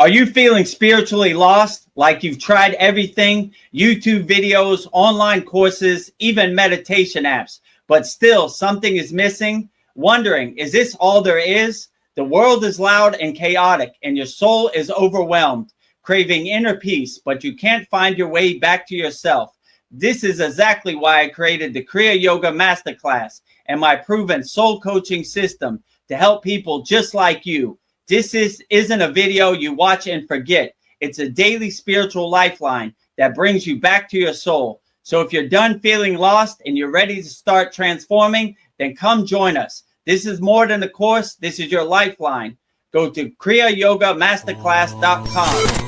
Are you feeling spiritually lost, like you've tried everything, YouTube videos, online courses, even meditation apps, but still something is missing? Wondering, is this all there is? The world is loud and chaotic, and your soul is overwhelmed, craving inner peace, but you can't find your way back to yourself. This is exactly why I created the Kriya Yoga Masterclass and my proven soul coaching system to help people just like you. This isn't a video you watch and forget. It's a daily spiritual lifeline that brings you back to your soul. So if you're done feeling lost and you're ready to start transforming, then come join us. This is more than a course. This is your lifeline. Go to KriyaYogaMasterclass.com.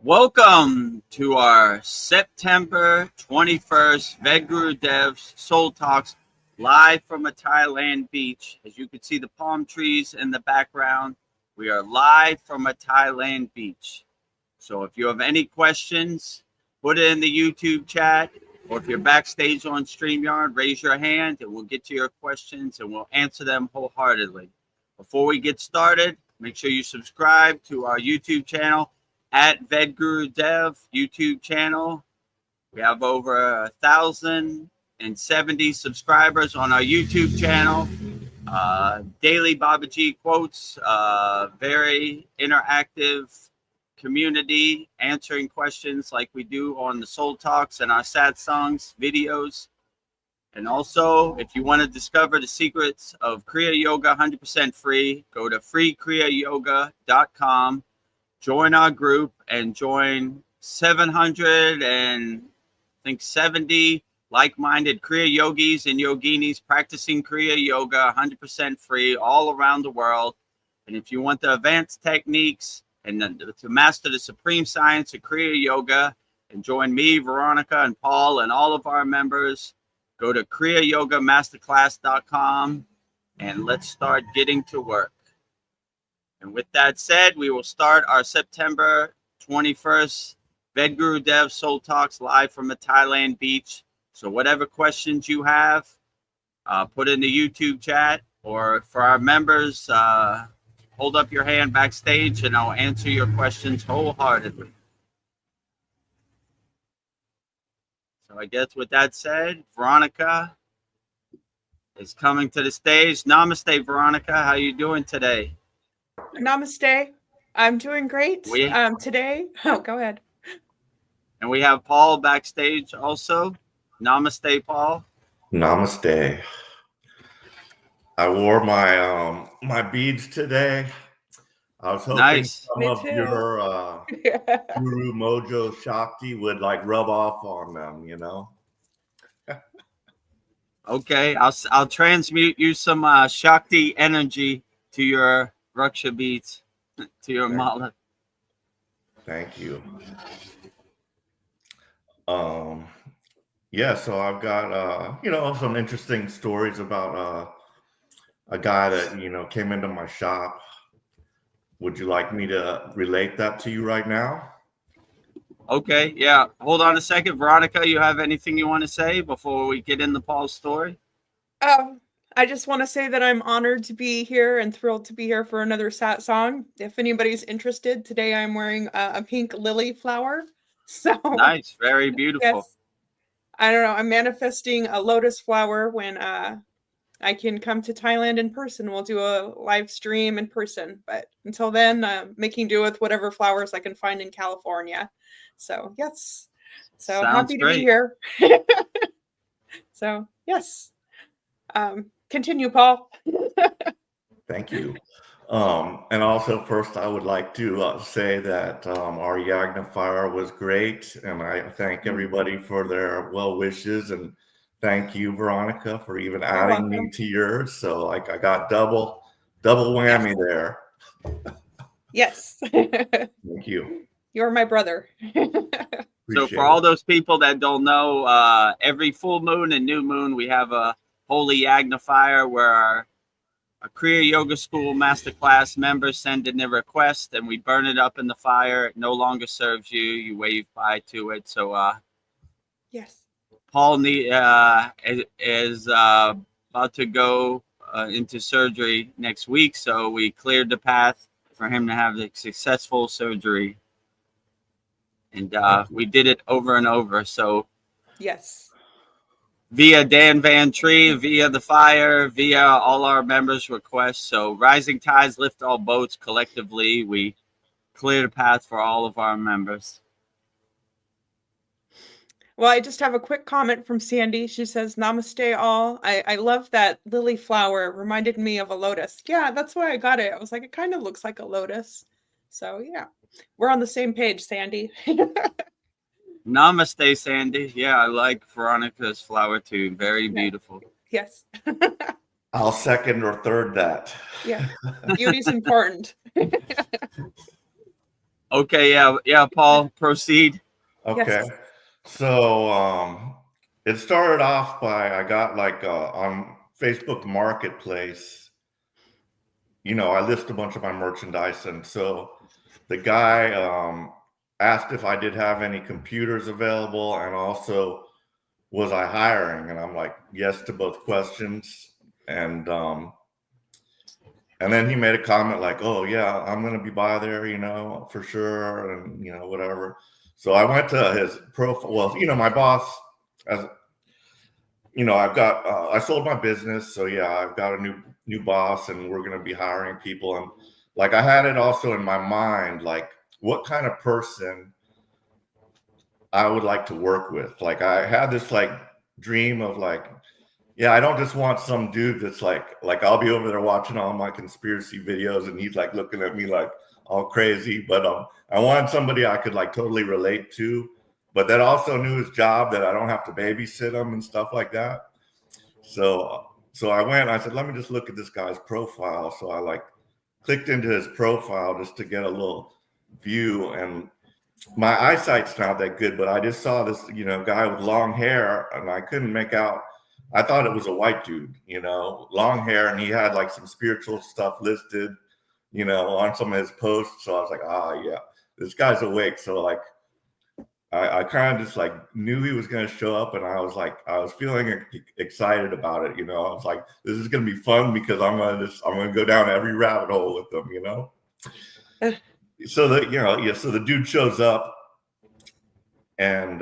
Welcome to our September 21st Vedagurudev Soul Talks live from a Thailand beach. As you can see the palm trees in the background, we are live from a Thailand beach. So if you have any questions, put it in the YouTube chat, or if you're backstage on StreamYard, raise your hand and we'll get to your questions and we'll answer them wholeheartedly. Before we get started, make sure you subscribe to our YouTube channel at Vedagurudev YouTube channel. We have over 1,070 subscribers on our YouTube channel. Daily Babaji quotes, very interactive community answering questions like we do on the Soul Talks and our Sad Songs videos. And also, if you want to discover the secrets of Kriya Yoga 100% free, go to freekriyayoga.com. Join our group and join 770 like-minded Kriya yogis and yoginis practicing Kriya Yoga 100% free all around the world. And if you want the advanced techniques and to master the supreme science of Kriya Yoga and join me, Veronica, and Paul and all of our members, go to KriyaYogaMasterclass.com and let's start getting to work. And with that said, we will start our September 21st Vedagurudev Soul Talks live from a Thailand beach. So whatever questions you have, put in the YouTube chat, or for our members, hold up your hand backstage and I'll answer your questions wholeheartedly. So I guess with that said, Veronica is coming to the stage. Namaste, Veronica. How you doing today? Namaste. I'm doing great. Today. Oh, go ahead. And we have Paul backstage also. Namaste, Paul. Namaste. I wore my my beads today. I was hoping some of your Guru Mojo Shakti would like rub off on them, you know. Okay, I'll transmute you some Shakti energy to your Raksha beads, to your mala. Thank you. Yeah, so I've got you know, some interesting stories about a guy that, you know, came into my shop. Would you like me to relate that to you right now? Okay, yeah. Hold on a second. Veronica, you have anything you want to say before we get into Paul's story? I I just want to say that I'm honored to be here and thrilled to be here for another Sat song. If anybody's interested, today I'm wearing a pink lily flower. So nice, very beautiful. Yes. I don't know. I'm manifesting a lotus flower when I can come to Thailand in person. We'll do a live stream in person. But until then, making do with whatever flowers I can find in California. So yes. So Sounds happy to great. be here. So yes. Continue, Paul. Thank you. And also, first, I would like to say that our Yagna Fire was great, and I thank everybody for their well wishes, and thank you, Veronica, for even adding me to yours. So, like, I got double whammy there. Yes. Thank you. You're my brother. So, for all those people that don't know, every full moon and new moon, we have a Holy Yagna Fire where our Kriya Yoga School Masterclass members send in their request, and we burn it up in the fire. It no longer serves you. You wave bye to it. So, yes. Paul is about to go into surgery next week, so we cleared the path for him to have the successful surgery. And we did it over and over. So, yes. Via Dan Van Tree, via the fire, via all our members' requests. So rising tides lift all boats. Collectively, we clear the path for all of our members. Well, I just have a quick comment from Sandy. She says, Namaste all. I love that lily flower. It reminded me of a lotus. Yeah, that's why I got it. I was like, it kind of looks like a lotus. So yeah, we're on the same page, Sandy. Namaste, Sandy. Yeah, I like Veronica's flower too. Very beautiful. Yes. I'll second or third that. Yeah, beauty's important. Okay, yeah, Paul, proceed. Okay. Yes. So it started off by I got like on Facebook Marketplace, you know, I list a bunch of my merchandise, and so the guy asked if I did have any computers available, and also was I hiring, and I'm like, yes to both questions. And then he made a comment like, oh yeah, I'm gonna be by there, you know, for sure, and you know, whatever. So I went to his profile. Well, you know, my boss, as you know, I sold my business, so yeah, I've got a new boss, and we're gonna be hiring people. And like, I had it also in my mind, like, what kind of person I would like to work with. Like, I had this like dream of like, yeah, I don't just want some dude that's like I'll be over there watching all my conspiracy videos, and he's like looking at me like all crazy. But I wanted somebody I could like totally relate to, but that also knew his job, that I don't have to babysit him and stuff like that. So I went, I said, let me just look at this guy's profile. So I like clicked into his profile just to get a little view, and my eyesight's not that good, but I just saw this, you know, guy with long hair, and I couldn't make out. I thought it was a white dude, you know, long hair, and he had like some spiritual stuff listed, you know, on some of his posts. So I was like, yeah, this guy's awake. So like, I kind of just like knew he was going to show up, and I was feeling excited about it, you know. I was like, this is going to be fun because I'm going to go down every rabbit hole with them, you know. So the dude shows up, and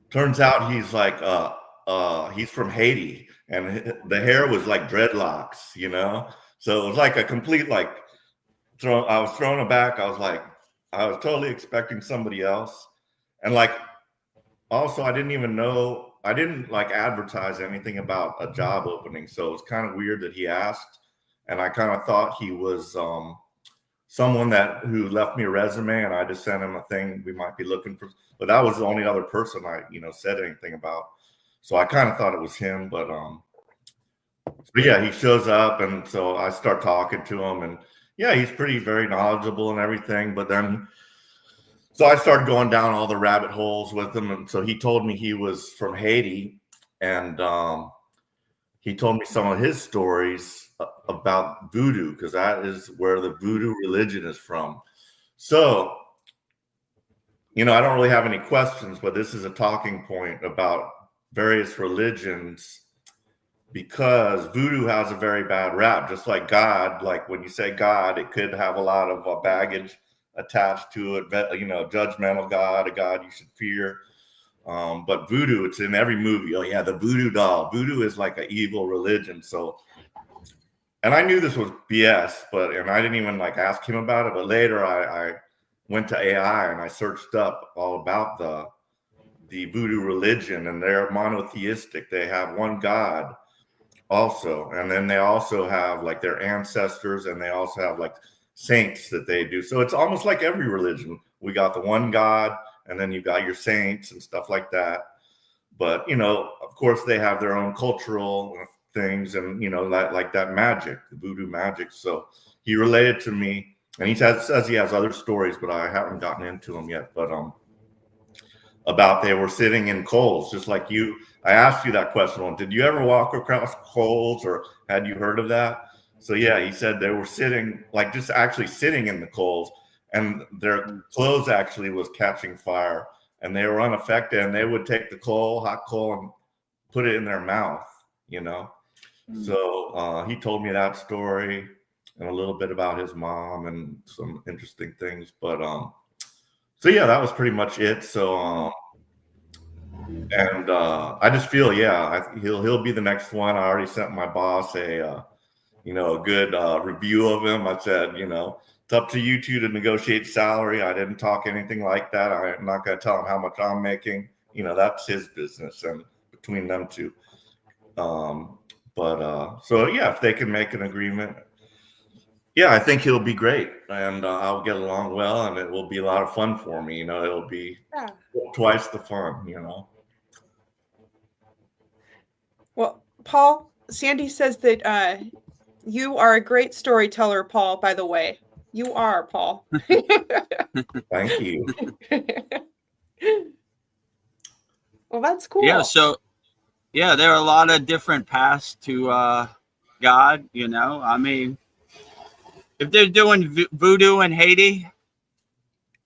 turns out he's like he's from Haiti, and the hair was like dreadlocks, you know. So it was like a complete like I was thrown aback. I was totally expecting somebody else, and like also I didn't like advertise anything about a job opening, so it was kind of weird that he asked, and I kind of thought he was someone who left me a resume, and I just sent him a thing we might be looking for. But that was the only other person I, you know, said anything about. So I kind of thought it was him, but yeah, he shows up, and so I start talking to him, and yeah, he's very knowledgeable and everything. But then, so I started going down all the rabbit holes with him, and so he told me he was from Haiti, and he told me some of his stories about voodoo, because that is where the voodoo religion is from. So, you know, I don't really have any questions, but this is a talking point about various religions because voodoo has a very bad rap, just like God. Like when you say God, it could have a lot of baggage attached to it, judgmental God, a God you should fear. But voodoo, it's in every movie. Oh yeah, the voodoo doll. Voodoo is like an evil religion. So, and I knew this was BS, and I didn't even like ask him about it. But later I went to AI and I searched up all about the voodoo religion, and they're monotheistic. They have one God also, and then they also have like their ancestors, and they also have like saints that they do. So it's almost like every religion. We got the one God, and then you got your saints and stuff like that. But of course, they have their own cultural things, and like that magic, the voodoo magic. So he related to me, and he says he has other stories, but I haven't gotten into them yet. But about they were sitting in coals, just like you. I asked you that question. Did you ever walk across coals, or had you heard of that? So yeah, he said they were sitting, like just actually sitting in the coals, and their clothes actually was catching fire, and they were unaffected, and they would take the hot coal, and put it in their mouth, So he told me that story and a little bit about his mom and some interesting things. But so yeah, that was pretty much it. So and I just feel, he'll be the next one. I already sent my boss a good review of him. I said, it's up to you two to negotiate salary. I didn't talk anything like that. I'm not going to tell him how much I'm making. That's his business and between them two. So yeah, if they can make an agreement, I think he'll be great, and I'll get along well, and it will be a lot of fun for me. It'll be twice the fun. Well, Paul, Sandy says that you are a great storyteller, Paul. By the way, you are, Paul. Thank you. Well, that's cool. Yeah. So, there are a lot of different paths to God. I mean, if they're doing voodoo in Haiti,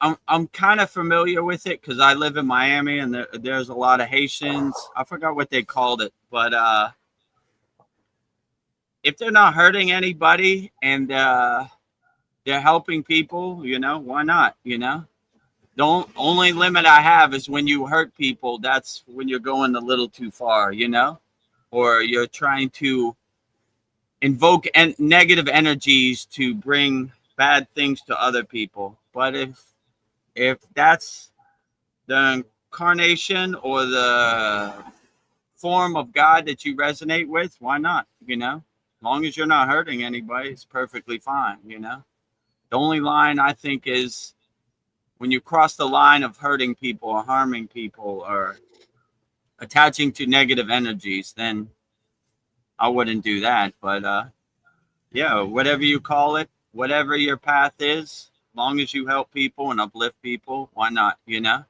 I'm kind of familiar with it because I live in Miami, and there's a lot of Haitians. I forgot what they called it, but if they're not hurting anybody and they're helping people, why not? The only limit I have is when you hurt people. That's when you're going a little too far, or you're trying to invoke negative energies to bring bad things to other people. But if that's the incarnation or the form of God that you resonate with, why not? As long as you're not hurting anybody, it's perfectly fine. The only line I think is when you cross the line of hurting people or harming people or attaching to negative energies, then I wouldn't do that. But whatever you call it, whatever your path is, as long as you help people and uplift people, why not? I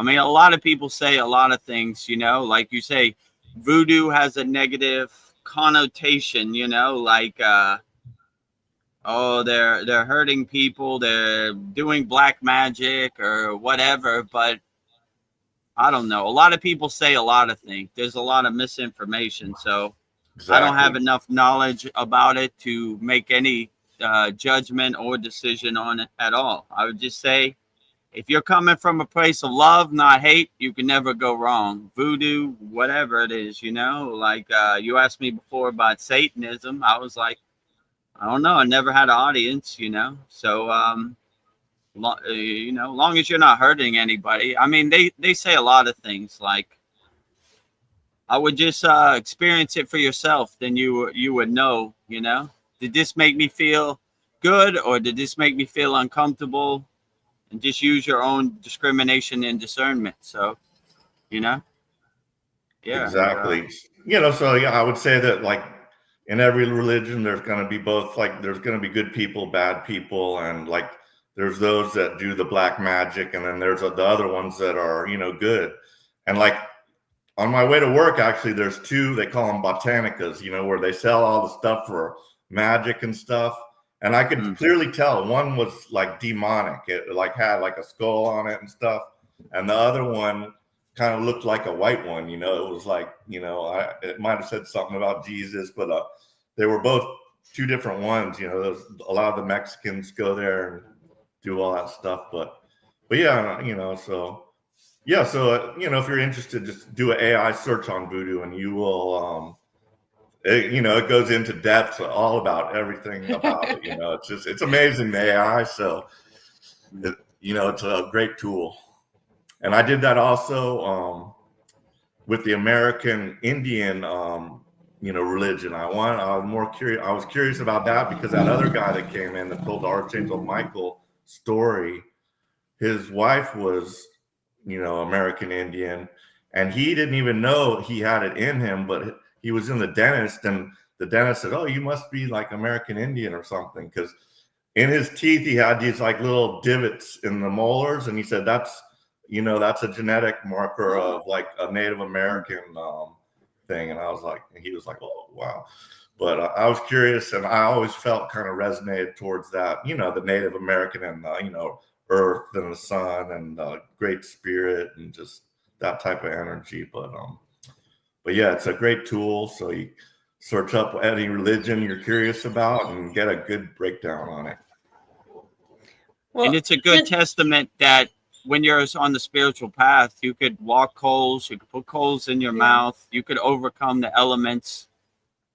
mean, a lot of people say a lot of things, like you say, voodoo has a negative connotation, like they're hurting people, they're doing black magic or whatever. But I don't know. A lot of people say a lot of things. There's a lot of misinformation. So exactly. I don't have enough knowledge about it to make any judgment or decision on it at all. I would just say, if you're coming from a place of love, not hate, you can never go wrong. Voodoo, whatever it is, like you asked me before about Satanism. I was like, I don't know. I never had an audience, So, long as you're not hurting anybody. I mean, they say a lot of things like, I would just experience it for yourself. Then you would know, did this make me feel good or did this make me feel uncomfortable? And just use your own discrimination and discernment. So, yeah. Exactly. So I would say that like in every religion, there's going to be both, like there's going to be good people, bad people. And like, there's those that do the black magic. And then there's the other ones that are, good. And like on my way to work, actually, there's two, they call them botanicas, where they sell all the stuff for magic and stuff. And I could clearly tell one was like demonic. It like had like a skull on it and stuff. And the other one kind of looked like a white one. You know, it was like, you know, it might have said something about Jesus, but they were both two different ones. You know, a lot of the Mexicans go there and do all that stuff. But yeah, you know, so yeah, so you know, if you're interested, just do an AI search on voodoo, and you will. You know, it goes into depth all about everything about it. You know, it's amazing, the AI. So, you know, it's a great tool. And I did that also with the American Indian, you know, religion. I was curious about that because that other guy that came in that told the Archangel Michael story, his wife was, you know, American Indian, and he didn't even know he had it in him, but he was in the dentist, and the dentist said, "Oh, you must be like American Indian or something," because in his teeth he had these like little divots in the molars, and he said that's, you know, that's a genetic marker of like a Native American thing. And I was like, and he was like, "Oh, wow." But I was curious, and I always felt kind of resonated towards that, you know, the Native American and you know, earth and the sun and great spirit and just that type of energy. But yeah, it's a great tool. So you search up any religion you're curious about and get a good breakdown on it. Well, and it's a good testament that when you're on the spiritual path, you could walk coals, you could put coals in your mouth, you could overcome the elements.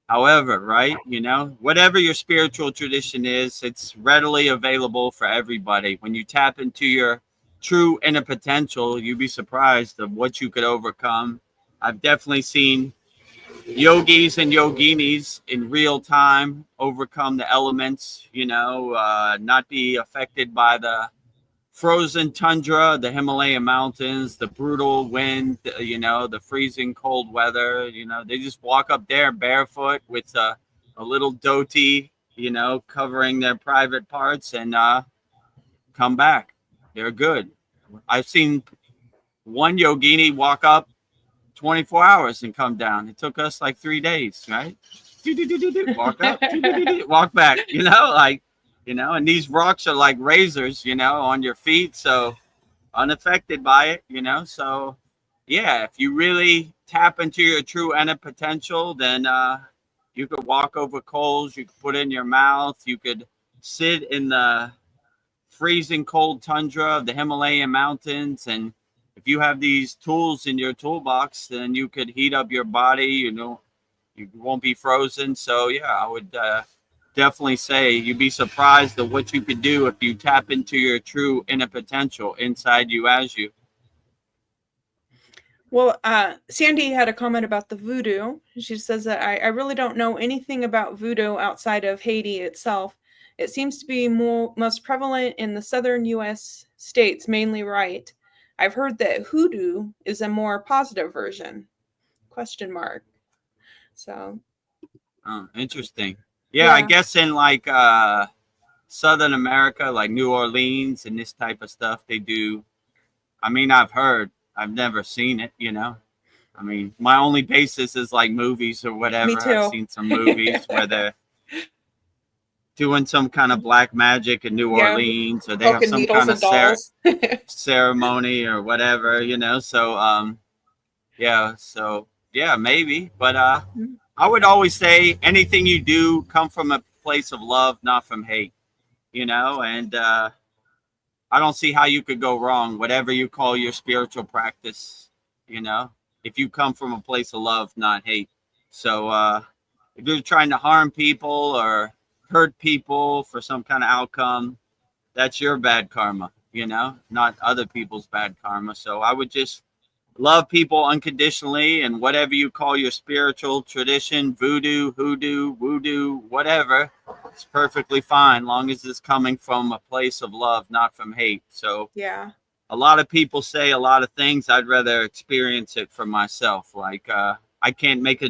However, right, you know, whatever your spiritual tradition is, it's readily available for everybody. When you tap into your true inner potential, you'd be surprised of what you could overcome. I've definitely seen yogis and yoginis in real time overcome the elements, you know, not be affected by the frozen tundra, the Himalayan mountains, the brutal wind, you know, the freezing cold weather. You know, they just walk up there barefoot with a little dhoti, you know, covering their private parts, and come back. They're good. I've seen one yogini walk up 24 hours and come down. It took us like 3 days, right? Walk up, walk back, you know, like, you know, and these rocks are like razors, you know, on your feet. So unaffected by it, you know. So yeah, if you really tap into your true inner potential, then you could walk over coals, you could put it in your mouth, you could sit in the freezing cold tundra of the Himalayan mountains, and if you have these tools in your toolbox, then you could heat up your body, you know, you won't be frozen. So yeah, I would definitely say you'd be surprised at what you could do if you tap into your true inner potential inside you as you. Well, Sandy had a comment about the voodoo. She says that I really don't know anything about voodoo outside of Haiti itself. It seems to be most prevalent in the southern U.S. states, mainly right. I've heard that hoodoo is a more positive version. ? So. Oh, interesting. Yeah, I guess in like Southern America, like New Orleans and this type of stuff, they do. I mean, I've heard. I've never seen it, you know. I mean, my only basis is like movies or whatever. Me too. I've seen some movies where they're doing some kind of black magic in New Orleans, or they have some kind of ceremony or whatever, you know. So yeah, maybe. But I would always say anything you do come from a place of love, not from hate, you know. And I don't see how you could go wrong, whatever you call your spiritual practice, you know, if you come from a place of love, not hate. So if you're trying to harm people or hurt people for some kind of outcome, that's your bad karma, you know, not other people's bad karma. So I would just love people unconditionally, and whatever you call your spiritual tradition, voodoo, hoodoo, woodoo, whatever, it's perfectly fine, long as it's coming from a place of love, not from hate. So yeah, a lot of people say a lot of things. I'd rather experience it for myself. Like I can't make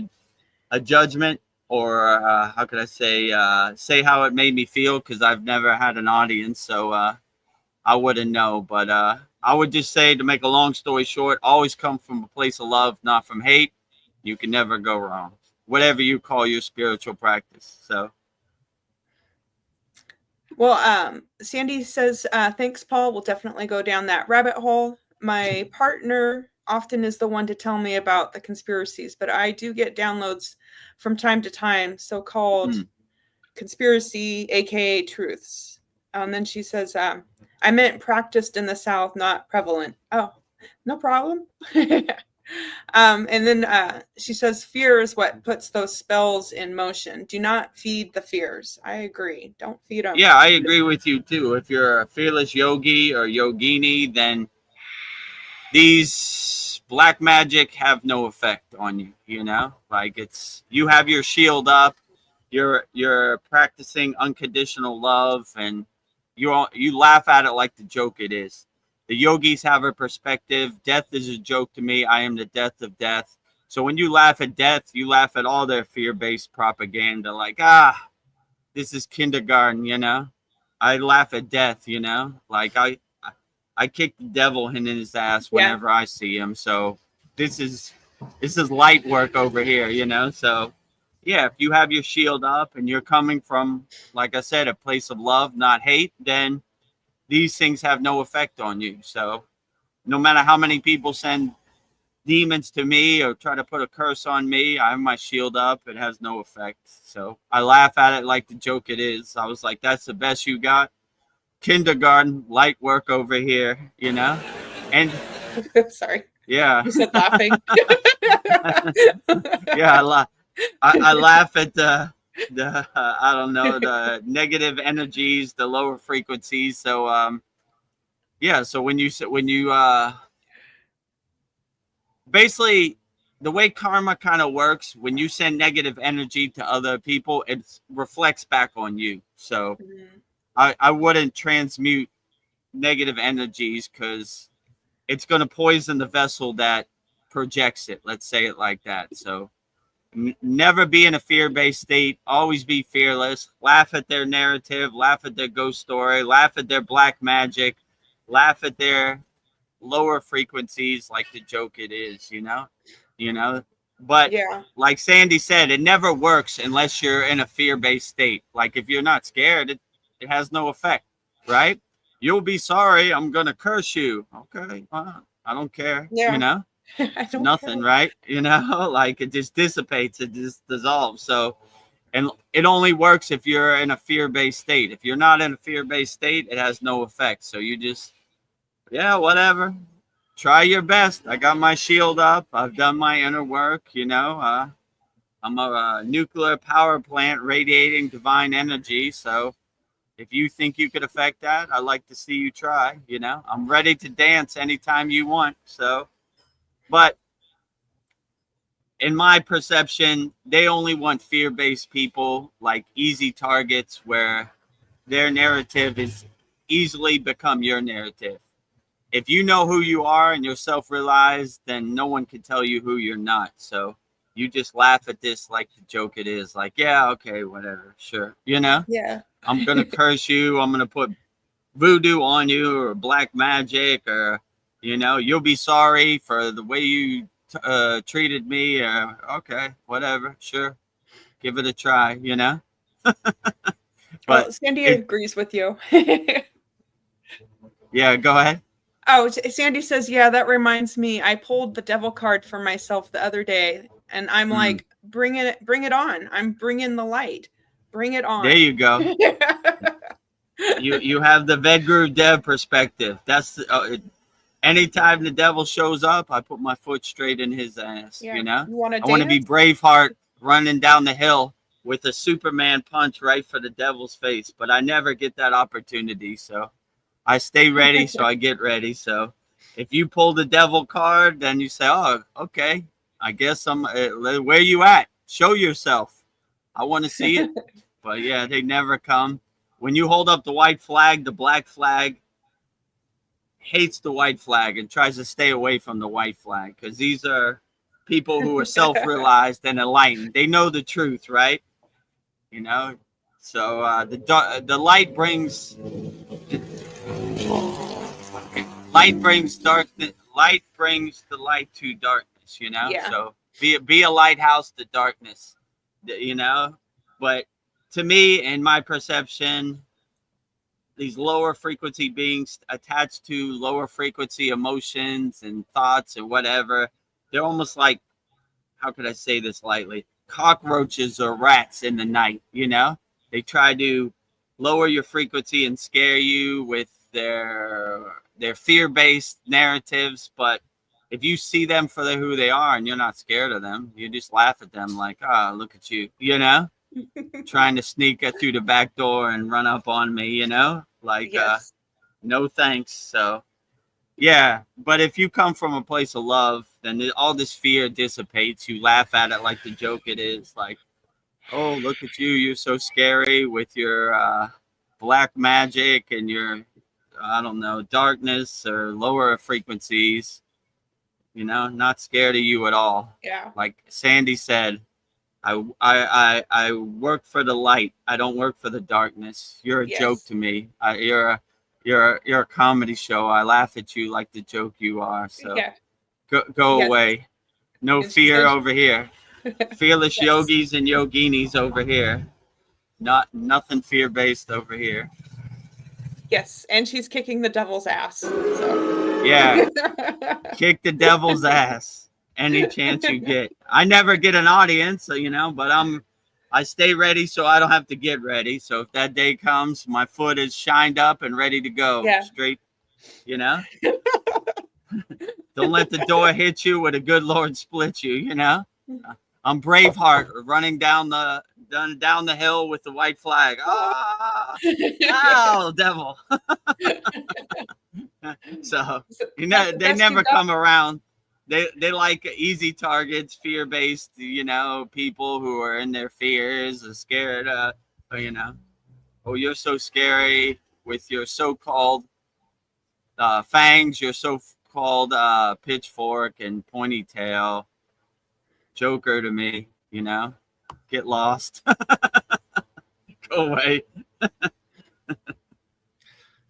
a judgment, or how could I say how it made me feel, because I've never had an audience, so I wouldn't know. But I would just say, to make a long story short, always come from a place of love, not from hate. You can never go wrong, whatever you call your spiritual practice. So well, Sandy says, thanks, Paul. We'll definitely go down that rabbit hole. My partner often is the one to tell me about the conspiracies, but I do get downloads from time to time, so-called conspiracy, aka truths. And then she says, I meant practiced in the South, not prevalent. Oh, no problem. And then she says, fear is what puts those spells in motion. Do not feed the fears. I agree. Don't feed them. Yeah, I agree with you too. If you're a fearless yogi or yogini, then these black magic have no effect on you. You know, like you have your shield up. You're practicing unconditional love, and you laugh at it like the joke it is. The yogis have a perspective. Death is a joke to me. I am the death of death. So when you laugh at death, you laugh at all their fear-based propaganda. Like, this is kindergarten, you know. I laugh at death, you know. Like I kick the devil in his ass whenever I see him. So this is light work over here, you know. So yeah, if you have your shield up and you're coming from, like I said, a place of love, not hate, then these things have no effect on you. So no matter how many people send demons to me or try to put a curse on me, I have my shield up. It has no effect. So I laugh at it like the joke it is. I was like, that's the best you got? Kindergarten, light work over here, you know? And sorry. Yeah. You said laughing. Yeah, I laugh at the I don't know, the negative energies, the lower frequencies. So yeah, so when you basically the way karma kind of works, when you send negative energy to other people, it reflects back on you. So I wouldn't transmute negative energies because it's going to poison the vessel that projects it. Let's say it like that. So never be in a fear-based state. Always be fearless. Laugh at their narrative. Laugh at their ghost story. Laugh at their black magic. Laugh at their lower frequencies like the joke it is, you know. But like Sandy said, it never works unless you're in a fear-based state. Like if you're not scared, it has no effect, right? You'll be sorry. I'm gonna curse you. Okay, I don't care. You know, nothing, right? You know, like it just dissipates. It just dissolves. So, and it only works if you're in a fear-based state. If you're not in a fear-based state, it has no effect. So you just, whatever. Try your best. I got my shield up. I've done my inner work. You know, I'm a nuclear power plant radiating divine energy. So if you think you could affect that, I'd like to see you try. You know, I'm ready to dance anytime you want. So, but in my perception, they only want fear-based people, like easy targets where their narrative is easily become your narrative. If you know who you are and you're self-realized, then no one can tell you who you're not. So you just laugh at this like the joke it is. Like, yeah, okay, whatever, sure. You know? Yeah. I'm going to curse you. I'm going to put voodoo on you or black magic or, you know, you'll be sorry for the way you treated me. Okay, whatever, sure. Give it a try, you know? But Sandy agrees with you. Yeah, go ahead. Oh, Sandy says, yeah, that reminds me. I pulled the devil card for myself the other day, and I'm like, bring it on. I'm bringing the light. Bring it on. There you go. You have the Vedagurudev perspective. That's anytime the devil shows up, I put my foot straight in his ass. You know, I want to be Braveheart running down the hill with a Superman punch right for the devil's face, but I never get that opportunity. So I stay ready, so I get ready. So if you pull the devil card, then you say, oh, okay, I guess I'm where you at? Show yourself. I want to see it. But yeah, they never come. When you hold up the white flag, the black flag hates the white flag and tries to stay away from the white flag because these are people who are self-realized and enlightened. They know the truth, right? You know, so the light brings darkness. Light brings the light to darkness. You know, so be a lighthouse to darkness. You know, but to me, in my perception, these lower frequency beings attached to lower frequency emotions and thoughts and whatever. They're almost like, how could I say this lightly? Cockroaches or rats in the night, you know? They try to lower your frequency and scare you with their fear-based narratives, but if you see them for who they are and you're not scared of them, you just laugh at them like, oh, look at you, you know? Trying to sneak it through the back door and run up on me, you know? Like, yes. No thanks. So, yeah. But if you come from a place of love, then all this fear dissipates. You laugh at it like the joke it is. Like, oh, look at you. You're so scary with your black magic and your, I don't know, darkness or lower frequencies. You know, not scared of you at all. Yeah. Like Sandy said, I work for the light. I don't work for the darkness. You're a joke to me. You're a comedy show. I laugh at you like the joke you are. So go away. No fear over here. Fearless yogis and yoginis over here. Nothing fear-based over here. Yes, and she's kicking the devil's ass. So. Yeah, kick the devil's ass any chance you get. I never get an audience, you know, but I stay ready so I don't have to get ready. So if that day comes, my foot is shined up and ready to go straight, you know. Don't let the door hit you where the good Lord split you, you know. I'm Braveheart running down the hill with the white flag. Oh, devil. So you know, they never come around. They like easy targets, fear-based, you know, people who are in their fears, are scared, you know, oh, you're so scary with your so-called fangs, your so-called pitchfork and pointy tail. Joker to me, you know, get lost. Go away.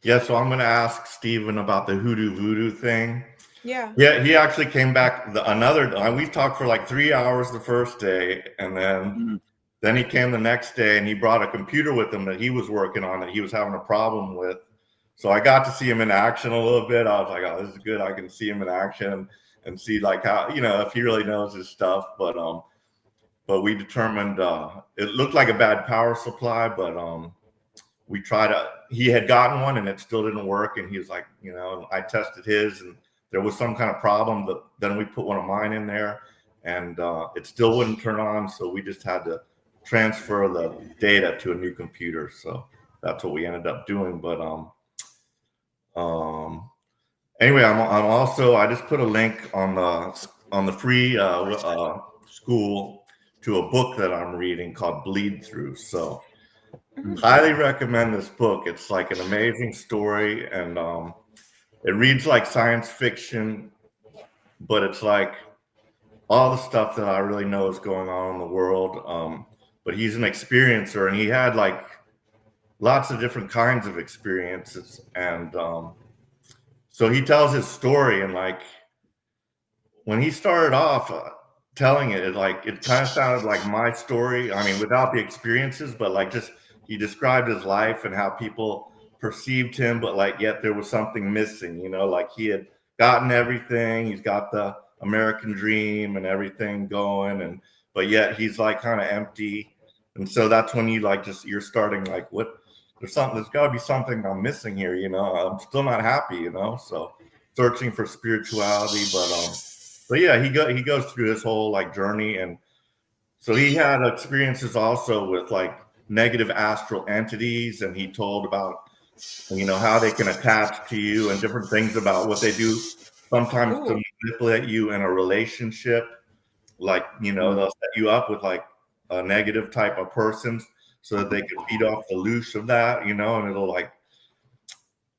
Yeah, so I'm going to ask Stephen about the hoodoo voodoo thing. Yeah. Yeah, he actually came back we talked for like 3 hours the first day, and then he came the next day and he brought a computer with him that he was working on that he was having a problem with. So I got to see him in action a little bit. I was like, oh, this is good. I can see him in action and see like how, you know, if he really knows his stuff. But we determined it looked like a bad power supply, but we tried he had gotten one and it still didn't work. And he was like, you know, I tested his and there was some kind of problem. Then we put one of mine in there and it still wouldn't turn on. So we just had to transfer the data to a new computer. So that's what we ended up doing. But anyway, I'm also, I just put a link on the free school to a book that I'm reading called Bleed Through. So highly recommend this book. It's like an amazing story, and it reads like science fiction, but it's like all the stuff that I really know is going on in the world. But he's an experiencer, and he had like lots of different kinds of experiences. And so he tells his story, and like when he started off telling it, it kind of sounded like my story. I mean, without the experiences, but like just he described his life and how people perceived him, but like yet there was something missing, you know, like he had gotten everything. He's got the American dream and everything going, but yet he's like kind of empty. And so that's when you like you're starting like, there's got to be something I'm missing here, you know. I'm still not happy, you know. So searching for spirituality, but yeah, he goes through this whole like journey, and so he had experiences also with like negative astral entities, and he told about, you know, how they can attach to you and different things about what they do sometimes to manipulate you in a relationship. Like, you know, they'll set you up with like a negative type of person so that they can feed off the loose of that, you know, and it'll like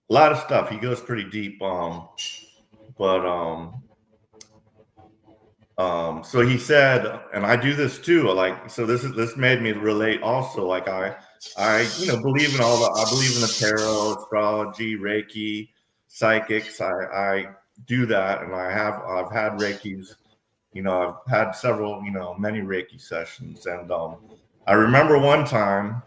a lot of stuff. He goes pretty deep. So he said, and I do this too, like, so this made me relate also. Like I you know, believe in the tarot, astrology, Reiki, psychics. I do that, and I've had Reikis, you know, I've had several, you know, many Reiki sessions. And I remember one time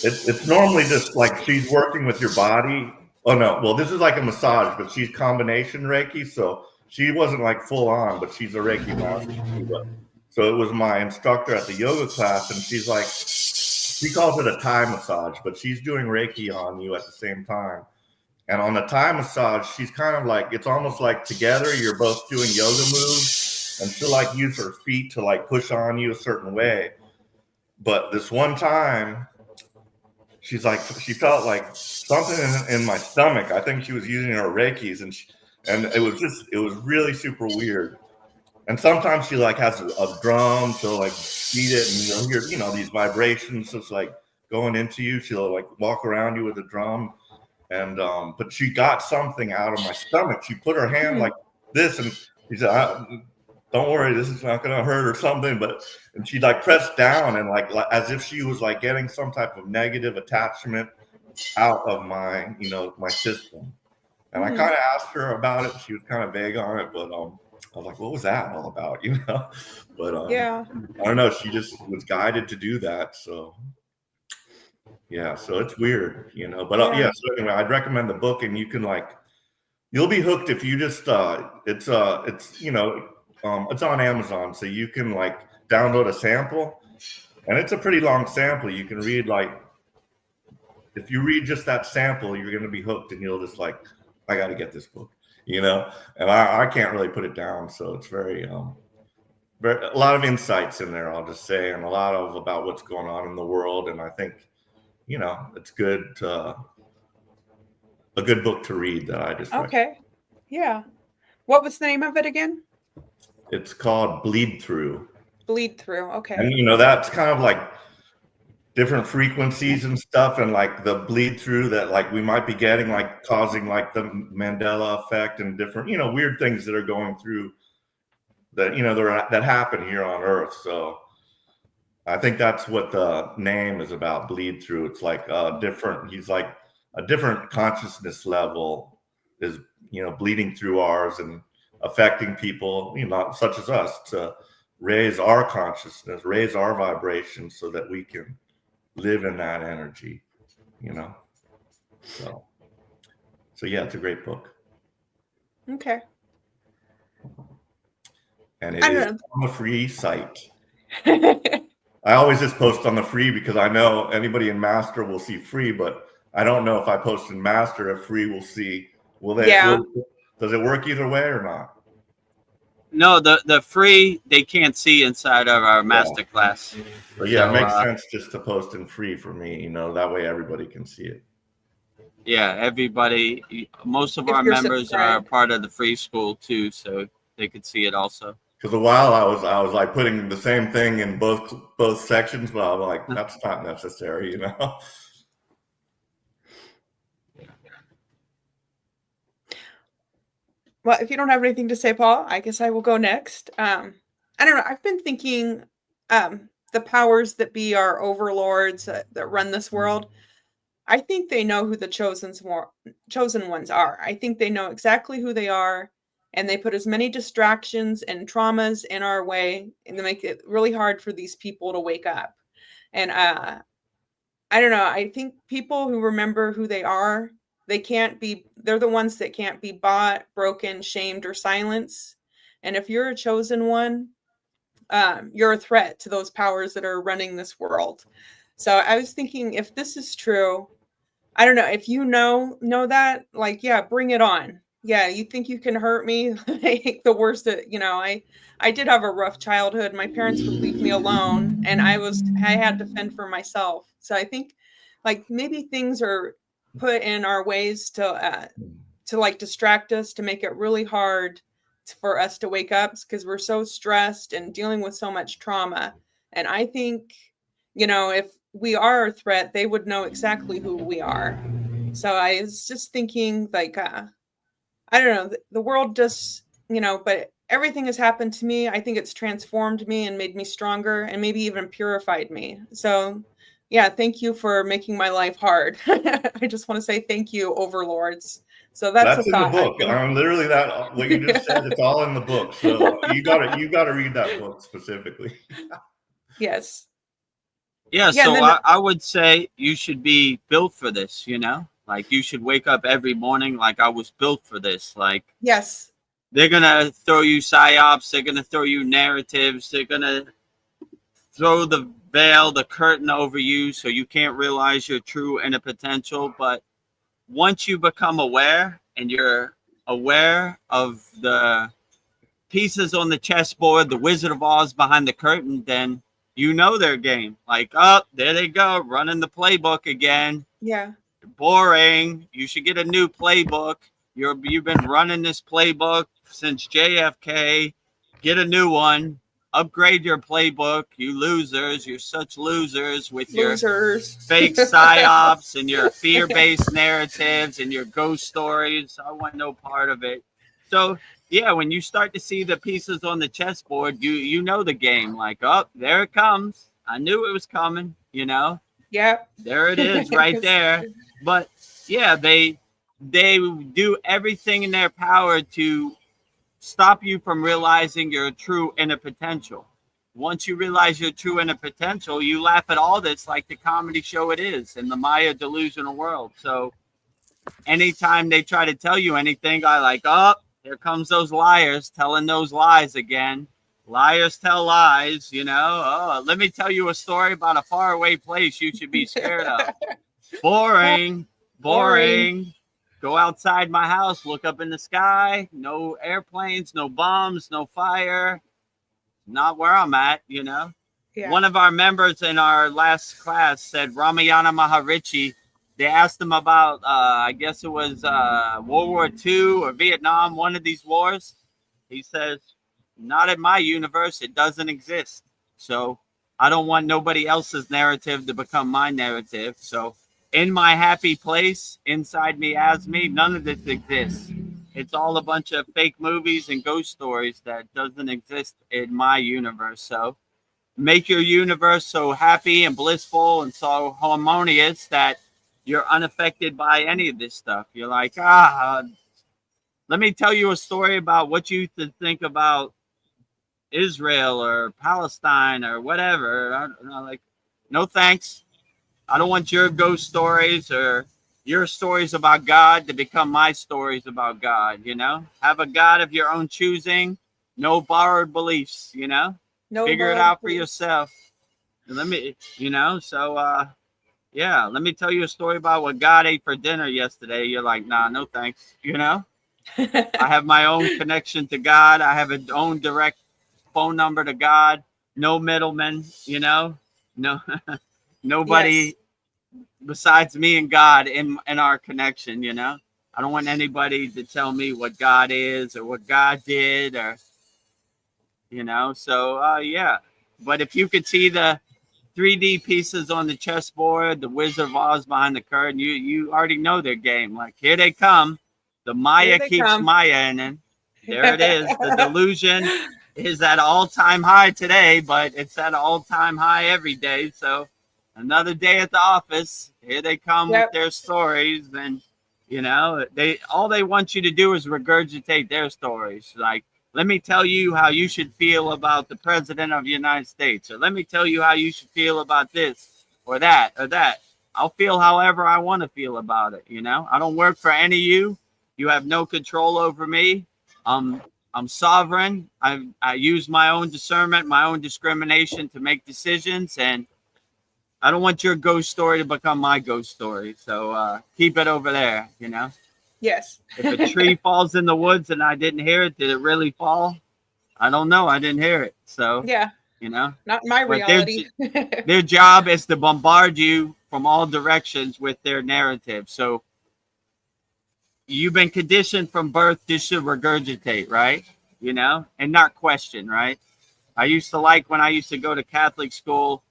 it's normally just like she's working with your body. Oh no, well this is like a massage, but she's combination Reiki, so she wasn't like full on, but she's a Reiki master too. So it was my instructor at the yoga class, and she's like, she calls it a Thai massage, but she's doing Reiki on you at the same time. And on the Thai massage, she's kind of like, it's almost like together you're both doing yoga moves, and she'll like use her feet to like push on you a certain way. But this one time, she's like, she felt like something in my stomach. I think she was using her Reikis, and it was really super weird. And sometimes she like has a drum, she'll like beat it, and you'll hear, you know, these vibrations just like going into you. She'll like walk around you with a drum. And but she got something out of my stomach. She put her hand like this, and she said, "Don't worry, this is not going to hurt or something." And she like pressed down, and like as if she was like getting some type of negative attachment out of my, you know, my system. And I kind of asked her about it. She was kind of vague on it, but I was like, "What was that all about?" You know? But yeah, I don't know. She just was guided to do that, so. Yeah, so it's weird, you know, but yeah. So anyway, I'd recommend the book, and you can like, you'll be hooked if you just it's you know, it's on Amazon, so you can like download a sample, and it's a pretty long sample. You can read like, if you read just that sample, you're gonna be hooked, and you'll just like, I got to get this book, you know, and I can't really put it down, so it's very a lot of insights in there, I'll just say, and a lot of about what's going on in the world, and I think, you know, it's good. A good book to read that I just okay. Yeah. What was the name of it again? It's called Bleed Through. Bleed Through. Okay. And you know, that's kind of like different frequencies and stuff, and like the bleed through that like we might be getting, like causing like the Mandela effect and different, you know, weird things that are going through that, you know, that happen here on Earth. So I think that's what the name is about, Bleed Through. It's like he's like a different consciousness level is, you know, bleeding through ours and affecting people, you know, such as us, to raise our consciousness, raise our vibration so that we can live in that energy, you know? So yeah, it's a great book. Okay. And it is on the free site. I always just post on the free because I know anybody in Master will see free, but I don't know if I post in Master if free will see. Will they? Yeah. Does it work either way or not? No, the free they can't see inside of our master class. But yeah, it makes sense just to post in free for me. You know, that way everybody can see it. Yeah, everybody. Most of our members are part of the free school too, so they could see it also. Because a while I was like putting the same thing in both sections, but I was like, that's not necessary, you know. Well, if you don't have anything to say, Paul, I guess I will go next. I don't know. I've been thinking the powers that be, our overlords that run this world. I think they know who the chosen ones are. I think they know exactly who they are. And they put as many distractions and traumas in our way, and they make it really hard for these people to wake up. And I don't know. I think people who remember who they are, they're the ones that can't be bought, broken, shamed, or silenced. And if you're a chosen one, you're a threat to those powers that are running this world. So I was thinking, if this is true, I don't know, if you know that, like, yeah, bring it on. Yeah, you think you can hurt me? Like, the worst that, you know, I did have a rough childhood. My parents would leave me alone, and I had to fend for myself. So I think, like, maybe things are put in our ways to like distract us, to make it really hard for us to wake up because we're so stressed and dealing with so much trauma. And I think, you know, if we are a threat, they would know exactly who we are. So I was just thinking, like, I don't know, the world just, you know, but everything has happened to me. I think it's transformed me and made me stronger and maybe even purified me. So yeah, thank you for making my life hard. I just want to say thank you, overlords. So that's in the book. Literally that what you just said, it's all in the book. So you gotta read that book specifically. Yes. Yeah, Yeah, so and then I would say you should be built for this, you know? Like you should wake up every morning like I was built for this. Like yes, they're gonna throw you psyops, they're gonna throw you narratives, they're gonna throw the veil, the curtain over you so you can't realize your true inner potential. But once you become aware and you're aware of the pieces on the chessboard, the Wizard of Oz behind the curtain, then you know their game. Like, oh, there they go, running the playbook again. yeah, Boring. You should get a new playbook. You've been running this playbook since JFK. Get a new one. Upgrade your playbook. You losers. You're such losers with your losers. fake psyops and your fear-based narratives and your ghost stories. I want no part of it. So yeah, when you start to see the pieces on the chessboard, you know the game. Like, oh, there it comes. I knew it was coming. You know, Yeah, there it is, right there. But yeah, they do everything in their power to stop you from realizing your true inner potential. Once you realize your true inner potential, you laugh at all this like the comedy show it is in the Maya delusional world. So anytime they try to tell you anything, I like, oh, here comes those liars telling those lies again. Liars tell lies, you know. Oh, let me tell you a story about a faraway place you should be scared of. Boring, boring. Go outside my house, look up in the sky. No airplanes, no bombs, no fire. Not where I'm at, you know. yeah. One of our members in our last class said Ramayana Maharishi. They asked him about, I guess it was World War II or Vietnam, one of these wars. He says, not in my universe. It doesn't exist. So I don't want nobody else's narrative to become my narrative. So in my happy place, inside me, as me, none of this exists. It's all a bunch of fake movies and ghost stories that doesn't exist in my universe. So make your universe so happy and blissful and so harmonious that you're unaffected by any of this stuff. You're like, let me tell you a story about what you think about Israel or Palestine or whatever. I don't know, like, no thanks. I don't want your ghost stories or your stories about God to become my stories about God, you know? Have a God of your own choosing, no borrowed beliefs, you know? No Figure it borrowed out for beliefs. yourself. Let me, you know, so yeah, let me tell you a story about what God ate for dinner yesterday. You're like, nah, no thanks, you know? I have my own connection to God. I have an own direct phone number to God. No middlemen, you know? No nobody Yes. besides me and God in our connection, you know. I don't want anybody to tell me what God is or what God did or you know. So yeah. But if you could see the 3D pieces on the chessboard, the Wizard of Oz behind the curtain, you already know their game. Like here they come. The Here Maya they keeps come. Maya in. There it is. The delusion is at all-time high today, but it's at all-time high every day. So another day at the office. Here they come with Yep. their stories, and you know they want you to do is regurgitate their stories. Like, let me tell you how you should feel about the president of the United States, or let me tell you how you should feel about this or that or that. I'll feel however I want to feel about it. You know, I don't work for any of you. You have no control over me. I'm sovereign. I use my own discernment, my own discrimination to make decisions, and I don't want your ghost story to become my ghost story. So keep it over there, you know. Yes. If a tree falls in the woods and I didn't hear it, did it really fall? I don't know. I didn't hear it. So, Yeah. you know, Not my but reality. their job is to bombard you from all directions with their narrative. So you've been conditioned from birth just to regurgitate, right? You know, and not question, right? I used to like when I used to go to Catholic school.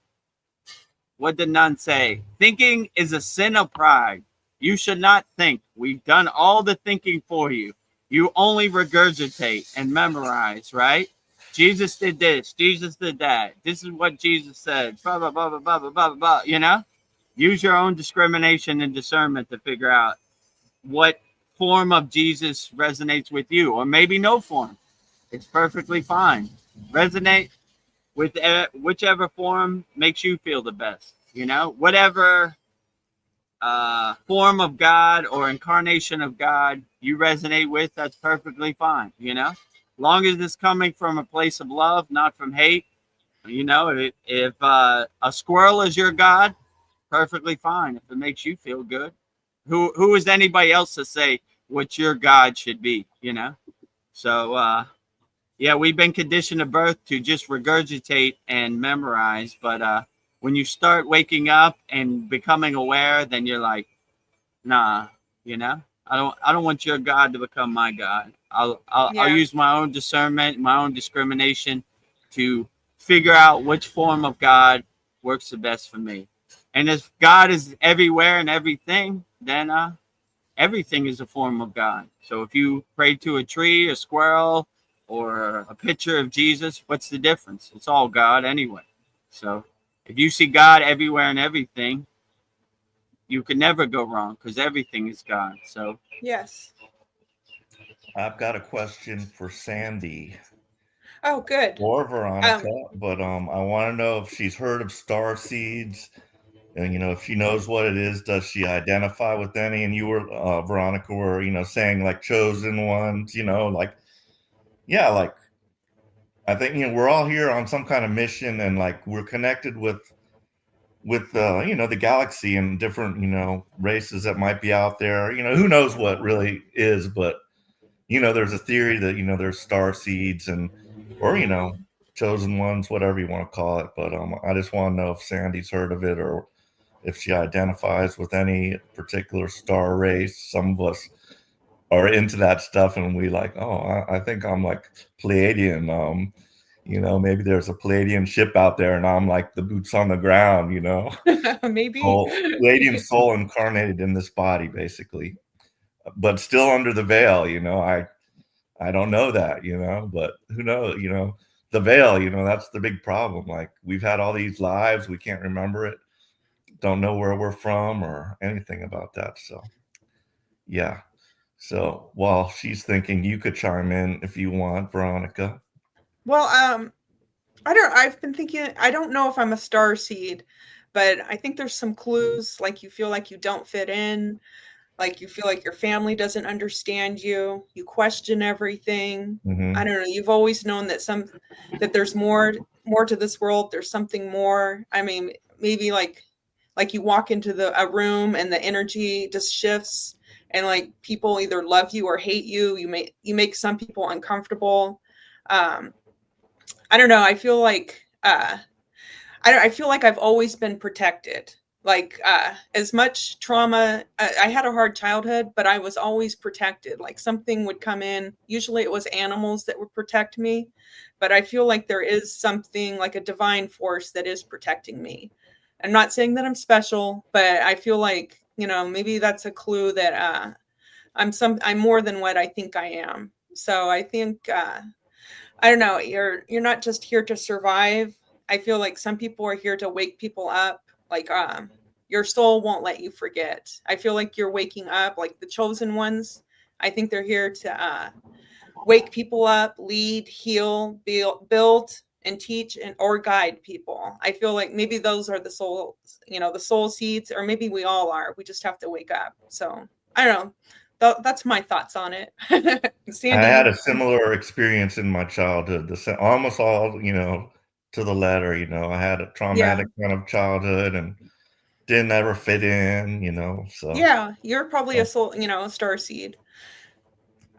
What did nun say? Thinking is a sin of pride. You should not think. We've done all the thinking for you. You only regurgitate and memorize, right? Jesus did this. Jesus did that. This is what Jesus said. Blah, blah, blah, blah, blah, blah, blah, blah. You know? Use your own discrimination and discernment to figure out what form of Jesus resonates with you, or maybe no form. It's perfectly fine. Resonate with whichever form makes you feel the best. You know, whatever form of God or incarnation of God you resonate with, that's perfectly fine. You know, long as it's coming from a place of love, not from hate. You know, if a squirrel is your God, perfectly fine. If it makes you feel good, who is anybody else to say what your God should be? You know, so yeah, we've been conditioned at birth to just regurgitate and memorize, but when you start waking up and becoming aware, then you're like, nah, you know, I don't want your God to become my God. I'll use my own discernment, my own discrimination to figure out which form of God works the best for me. And if God is everywhere and everything, then everything is a form of God. So if you pray to a tree, a squirrel, or a picture of Jesus, what's the difference? It's all God anyway. So if you see God everywhere and everything, you can never go wrong because everything is God. So yes. I've got a question for Sandy. Oh, good. Or Veronica, but I want to know if she's heard of star seeds, and you know, if she knows what it is. Does she identify with any? And you were Veronica were, you know, saying like chosen ones, you know, like, yeah, like I think, you know, we're all here on some kind of mission, and like we're connected with you know, the galaxy and different, you know, races that might be out there. You know, who knows what really is, but you know, there's a theory that, you know, there's star seeds and, or, you know, chosen ones, whatever you want to call it. But I just want to know if Sandy's heard of it, or if she identifies with any particular star race. Some of us are into that stuff, and we like, oh, I think I'm like Pleiadian. You know, maybe there's a Pleiadian ship out there, and I'm like the boots on the ground. You know, maybe Pleiadian soul incarnated in this body, basically, but still under the veil. You know, I don't know that, you know, but who knows, you know, the veil, you know, that's the big problem. Like we've had all these lives, we can't remember it, don't know where we're from or anything about that. So, yeah. So while she's thinking, you could chime in if you want, Veronica. Well, I've been thinking, I don't know if I'm a star seed, but I think there's some clues, like you feel like you don't fit in. Like you feel like your family doesn't understand you. You question everything. Mm-hmm. I don't know. You've always known that there's more to this world. There's something more. I mean, maybe like you walk into a room and the energy just shifts, and like people either love you or hate you. You make some people uncomfortable. I don't know. I feel like I feel like I've always been protected. Like as much trauma, I had a hard childhood, but I was always protected. Like something would come in. Usually it was animals that would protect me, but I feel like there is something like a divine force that is protecting me. I'm not saying that I'm special, but I feel like, you know, maybe that's a clue that I'm more than what I think I am. So I think I don't know, you're not just here to survive. I feel like some people are here to wake people up. Like your soul won't let you forget. I feel like you're waking up, like the chosen ones. I think they're here to wake people up, lead, heal, build, and teach or guide people. I feel like maybe those are the soul, you know, the soul seeds, or maybe we all are. We just have to wake up. So I don't know. That's my thoughts on it. Sandy, I had a similar experience in my childhood. Almost all, you know, to the letter. You know, I had a traumatic kind of childhood and didn't ever fit in. You know, so yeah, you're probably a soul, you know, a star seed.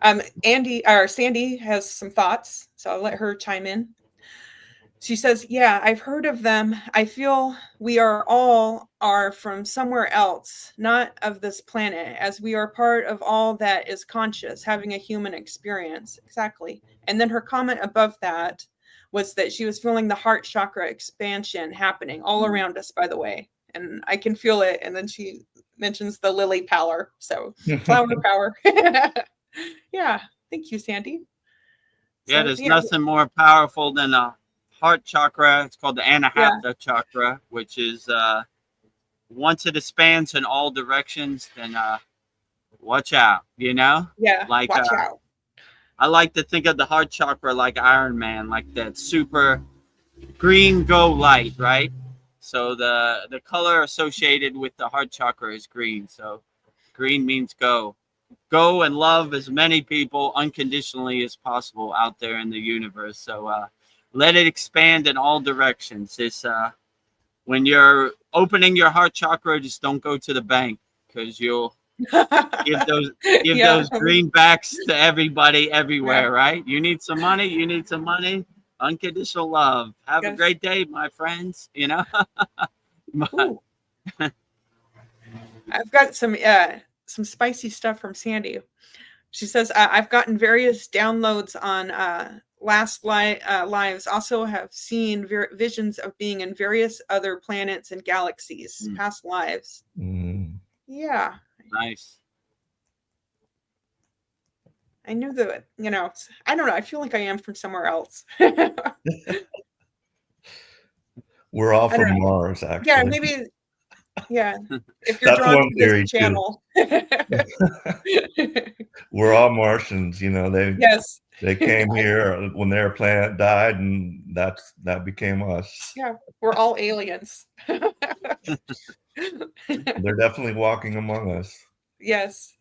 Sandy has some thoughts, so I'll let her chime in. She says, yeah, I've heard of them. I feel we are from somewhere else, not of this planet, as we are part of all that is conscious, having a human experience. Exactly. And then her comment above that was that she was feeling the heart chakra expansion happening all around us, by the way. And I can feel it. And then she mentions the lily power. So flower power. Yeah. Thank you, Sandy. Yeah, there's nothing more powerful than a heart chakra. It's called the Anahata chakra, which is once it expands in all directions, then watch out, you know? Yeah, like watch out. I like to think of the heart chakra like Iron Man, like that super green, go light, right? So the color associated with the heart chakra is green. So green means go. Go and love as many people unconditionally as possible out there in the universe. So let it expand in all directions. This when you're opening your heart chakra, just don't go to the bank, because you'll give those greenbacks to everybody everywhere, right? You need some money. You need some money. Unconditional love. Have a great day, my friends. You know. I've got some spicy stuff from Sandy. She says, I've gotten various downloads on last lives. Also have seen visions of being in various other planets and galaxies, past lives. Yeah. Nice. I knew that, you know, I don't know. I feel like I am from somewhere else. We're all from Mars, actually. Yeah, maybe. Yeah. If you're drawn to this channel. We're all Martians, you know. They came here when their planet died, and that became us. Yeah, we're all aliens. They're definitely walking among us. Yes.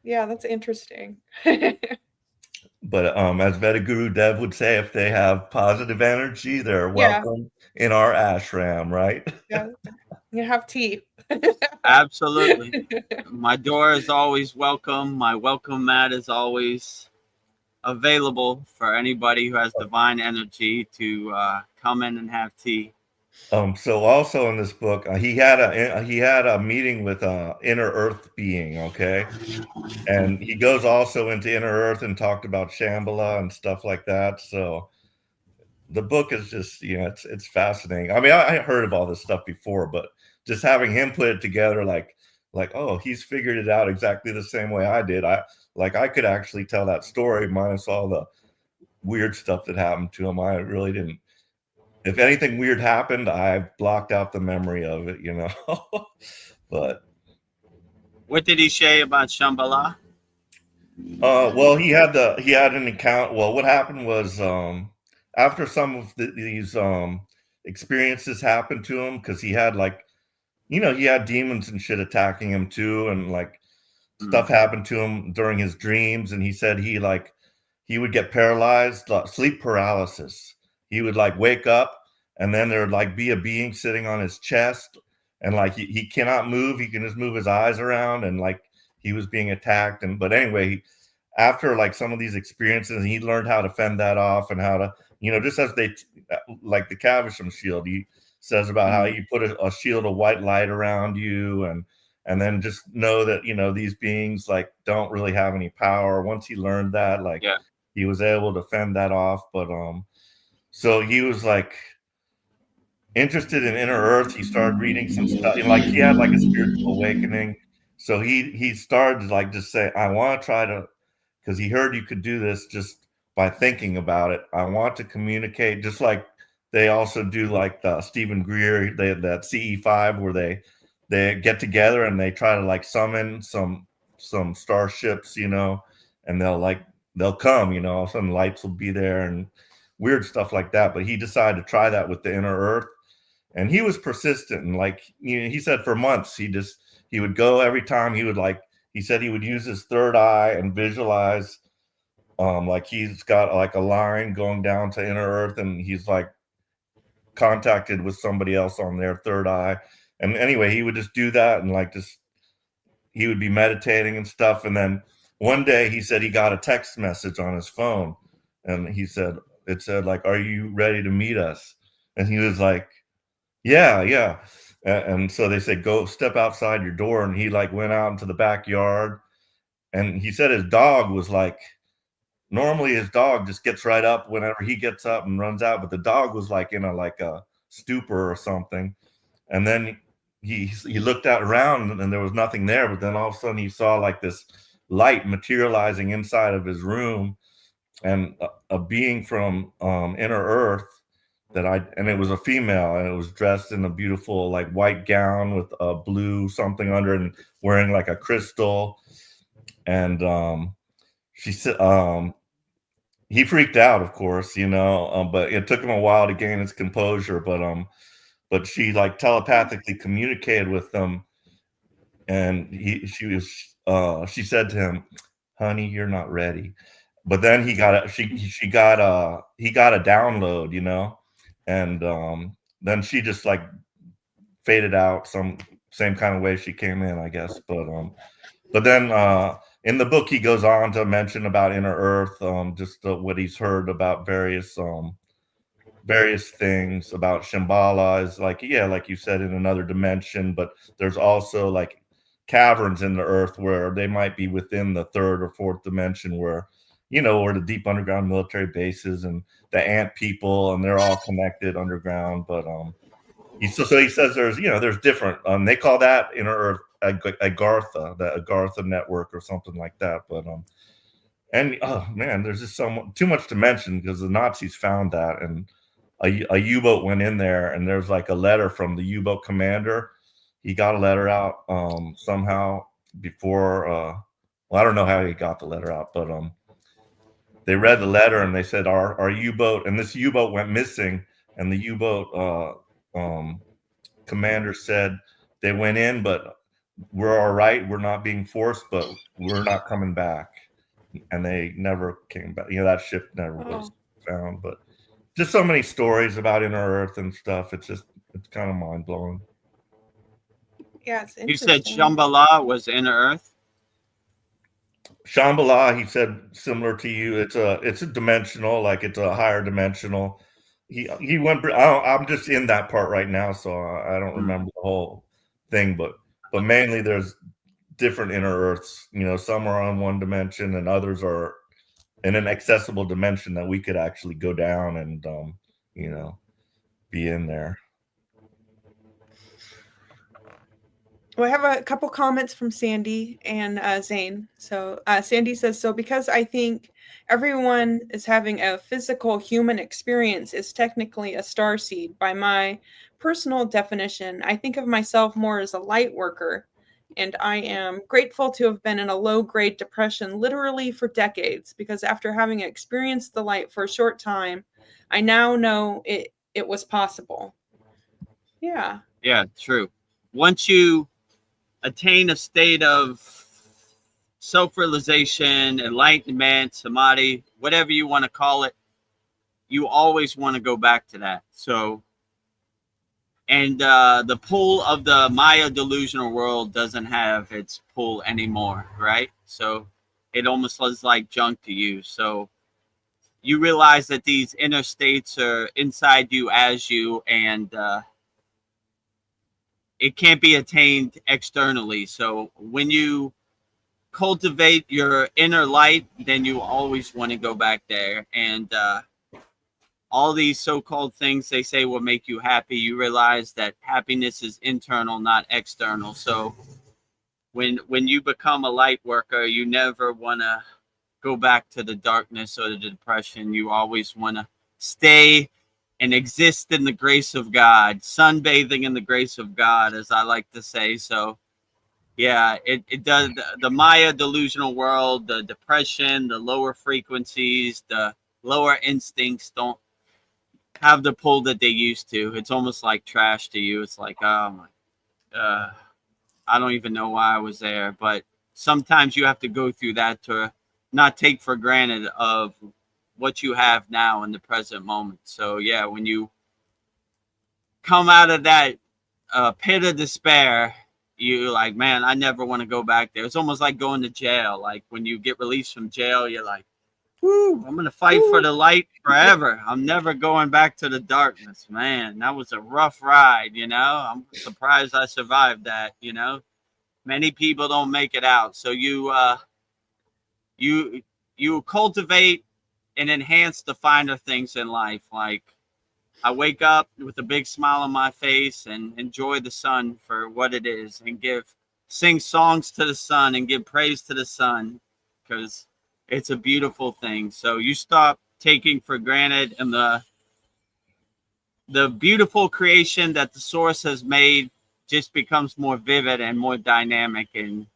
Yeah, that's interesting. But as Vedagurudev would say, if they have positive energy, they're welcome in our ashram, right? Yeah, you have tea. Absolutely. My door is always welcome. My welcome mat is always available for anybody who has divine energy to come in and have tea. So also in this book, he had a meeting with inner Earth being, okay, and he goes also into inner Earth and talked about Shambhala and stuff like that. So the book is just, you know, it's fascinating. I mean, I heard of all this stuff before, but just having him put it together, like, oh, he's figured it out exactly the same way I did. I could actually tell that story minus all the weird stuff that happened to him. I really didn't. If anything weird happened, I blocked out the memory of it, you know. But what did he say about Shambhala? Well, he had an account. Well, what happened was after some of these experiences happened to him, because he had, like, you know, he had demons and shit attacking him too, and like stuff happened to him during his dreams, and he said he would get paralyzed, sleep paralysis. He would like wake up, and then there would like be a being sitting on his chest, and like he cannot move. He can just move his eyes around, and like he was being attacked. But anyway, after like some of these experiences, he learned how to fend that off, and how to, you know, just as they like the Caversham shield, he says about how you put a shield of white light around you, and then just know that, you know, these beings like don't really have any power. Once he learned that, like he was able to fend that off. But so he was like interested in inner Earth. He started reading some stuff, and like he had like a spiritual awakening. So he started to like just say, I want to try to, because he heard you could do this just by thinking about it. I want to communicate, just like they also do, like Stephen Greer, they had that CE5 where they get together and they try to like summon some starships, you know, and they'll come, you know, all of a sudden lights will be there and weird stuff like that. But he decided to try that with the inner Earth, and he was persistent. And like, you know, he said for months he would go every time. He said he would use his third eye and visualize like he's got like a line going down to inner Earth, and he's like contacted with somebody else on their third eye. And anyway, he would just do that, and like just he would be meditating and stuff. And then one day he said he got a text message on his phone, and it said like, are you ready to meet us? And he was like, yeah. And so they said, go step outside your door. And he like went out into the backyard, and he said his dog was like, normally his dog just gets right up whenever he gets up and runs out, but the dog was like in a stupor or something. And then he looked out around, and there was nothing there. But then all of a sudden he saw like this light materializing inside of his room, and a being from inner Earth and it was a female, and it was dressed in a beautiful like white gown with a blue something under it, and wearing like a crystal. And she said, he freaked out, of course, but it took him a while to gain his composure. But she like telepathically communicated with them, and she said to him, "Honey, you're not ready." But then he got a download, and then she just like faded out some same kind of way she came in, I guess. But then in the book he goes on to mention about inner earth, just what he's heard about various things about Shambhala is like, like you said, in another dimension, but there's also like caverns in the earth where they might be within the third or fourth dimension, where where the deep underground military bases and the ant people, and they're all connected underground. But he says there's different, they call that inner earth Agartha, the Agartha network or something like that. But and oh man, there's just too much to mention, because the Nazis found that, and a U-boat went in there, and there's like a letter from the U-boat commander. He got a letter out somehow before. Well, I don't know how he got the letter out, but they read the letter and they said our U-boat, and this U-boat went missing, and the U-boat commander said they went in, but we're all right. We're not being forced, but we're not coming back. And they never came back. That ship never was found. But just so many stories about inner earth and stuff. It's kind of mind blowing. Yeah, it's interesting. You said Shambhala was inner earth? Shambhala, he said, similar to you. It's a dimensional, like it's a higher dimensional. He went. I'm just in that part right now, so I don't remember the whole thing. But mainly there's different inner earths. Some are on one dimension, and others are in an accessible dimension that we could actually go down and be in there. Well, I have a couple comments from Sandy and Zane. So Sandy says, so because I think everyone is having a physical human experience is technically a starseed. By my personal definition, I think of myself more as a light worker, and I am grateful to have been in a low-grade depression literally for decades, because after having experienced the light for a short time, I now know it was possible. Yeah. Yeah, true. Once you attain a state of self-realization, enlightenment, samadhi, whatever you want to call it, you always want to go back to that. So, and the pull of the Maya delusional world doesn't have its pull anymore, right? So it almost was like junk to you. So you realize that these inner states are inside you as you, and it can't be attained externally. So when you cultivate your inner light, then you always want to go back there. And all these so-called things they say will make you happy, you realize that happiness is internal, not external. So when you become a light worker, you never want to go back to the darkness or the depression. You always want to stay and exist in the grace of God, sunbathing in the grace of God, as I like to say. So yeah, it does. The Maya delusional world, the depression, the lower frequencies, the lower instincts don't have the pull that they used to. It's almost like trash to you. It's like, oh my, I don't even know why I was there. But sometimes you have to go through that to not take for granted of what you have now in the present moment. So yeah, when you come out of that pit of despair, you're like, man, I never want to go back there. It's almost like going to jail. Like when you get released from jail, you're like, whoo, I'm going to fight for the light forever. I'm never going back to the darkness. Man, that was a rough ride, I'm surprised I survived that, Many people don't make it out. So you cultivate and enhance the finer things in life. Like I wake up with a big smile on my face and enjoy the sun for what it is, and sing songs to the sun and give praise to the sun, because it's a beautiful thing. So you stop taking for granted, and the beautiful creation that the source has made just becomes more vivid and more dynamic. And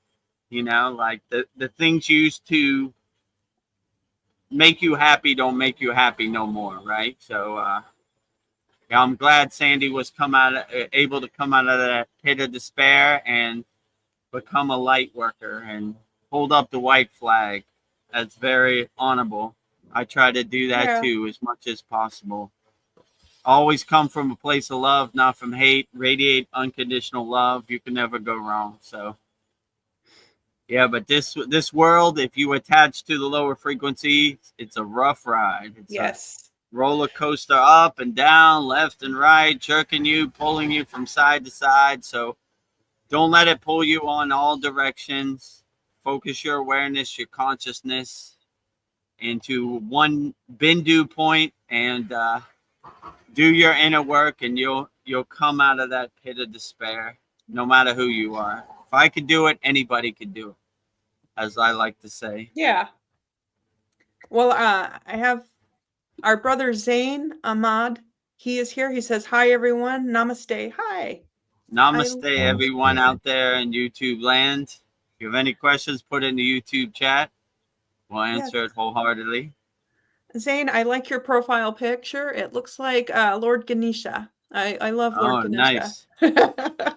like the things you used to make you happy don't make you happy no more, right? So yeah, I'm glad Sandy was able to come out of that pit of despair and become a light worker and hold up the white flag. That's very honorable. I try to do that too as much as possible. Always come from a place of love, not from hate. Radiate unconditional love. You can never go wrong. So yeah, but this world, if you attach to the lower frequency, it's a rough ride. It's a roller coaster up and down, left and right, jerking you, pulling you from side to side. So don't let it pull you on all directions. Focus your awareness, your consciousness into one Bindu point and do your inner work, and you'll come out of that pit of despair, no matter who you are. If I could do it, anybody could do it, as I like to say. Yeah. Well, I have our brother Zain Ahmad. He is here. He says, "Hi, everyone. Namaste." Hi. Namaste, everyone out there in YouTube land. If you have any questions, put it in the YouTube chat. We'll answer it wholeheartedly. Zain, I like your profile picture. It looks like Lord Ganesha. I love Lord Ganesha. Nice.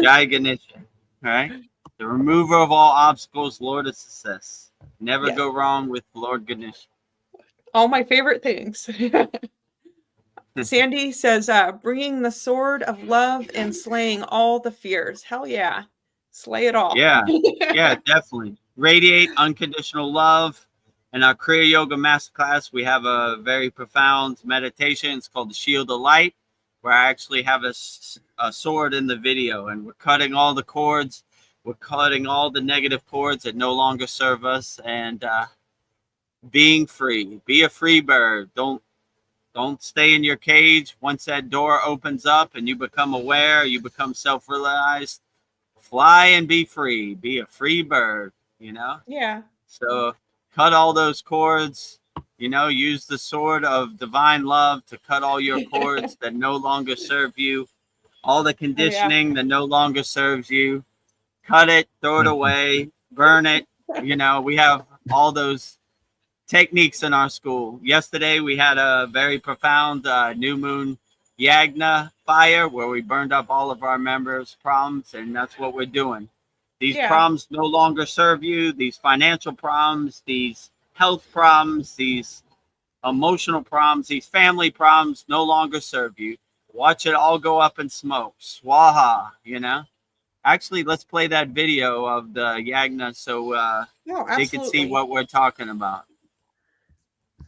Jai Ganesha. All right. The remover of all obstacles, Lord of success. Never go wrong with Lord Ganesha. All my favorite things. Sandy says, bringing the sword of love and slaying all the fears. Hell yeah. Slay it all. Yeah. Yeah, definitely. Radiate unconditional love. In our Kriya Yoga Masterclass, we have a very profound meditation. It's called the Shield of Light, where I actually have a sword in the video, and we're cutting all the cords. We're cutting all the negative cords that no longer serve us, and being free. Be a free bird. Don't stay in your cage. Once that door opens up and you become aware, you become self-realized, fly and be free. Be a free bird, you know? Yeah. So cut all those cords, you know, use the sword of divine love to cut all your cords that no longer serve you, all the conditioning that no longer serves you. Cut it, throw it away, burn it. You know, we have all those techniques in our school. Yesterday, we had a very profound new moon yagna fire where we burned up all of our members' problems, and that's what we're doing. These problems no longer serve you. These financial problems, these health problems, these emotional problems, these family problems no longer serve you. Watch it all go up in smoke. Swaha, you know? Actually, let's play that video of the yagna so they can see what we're talking about.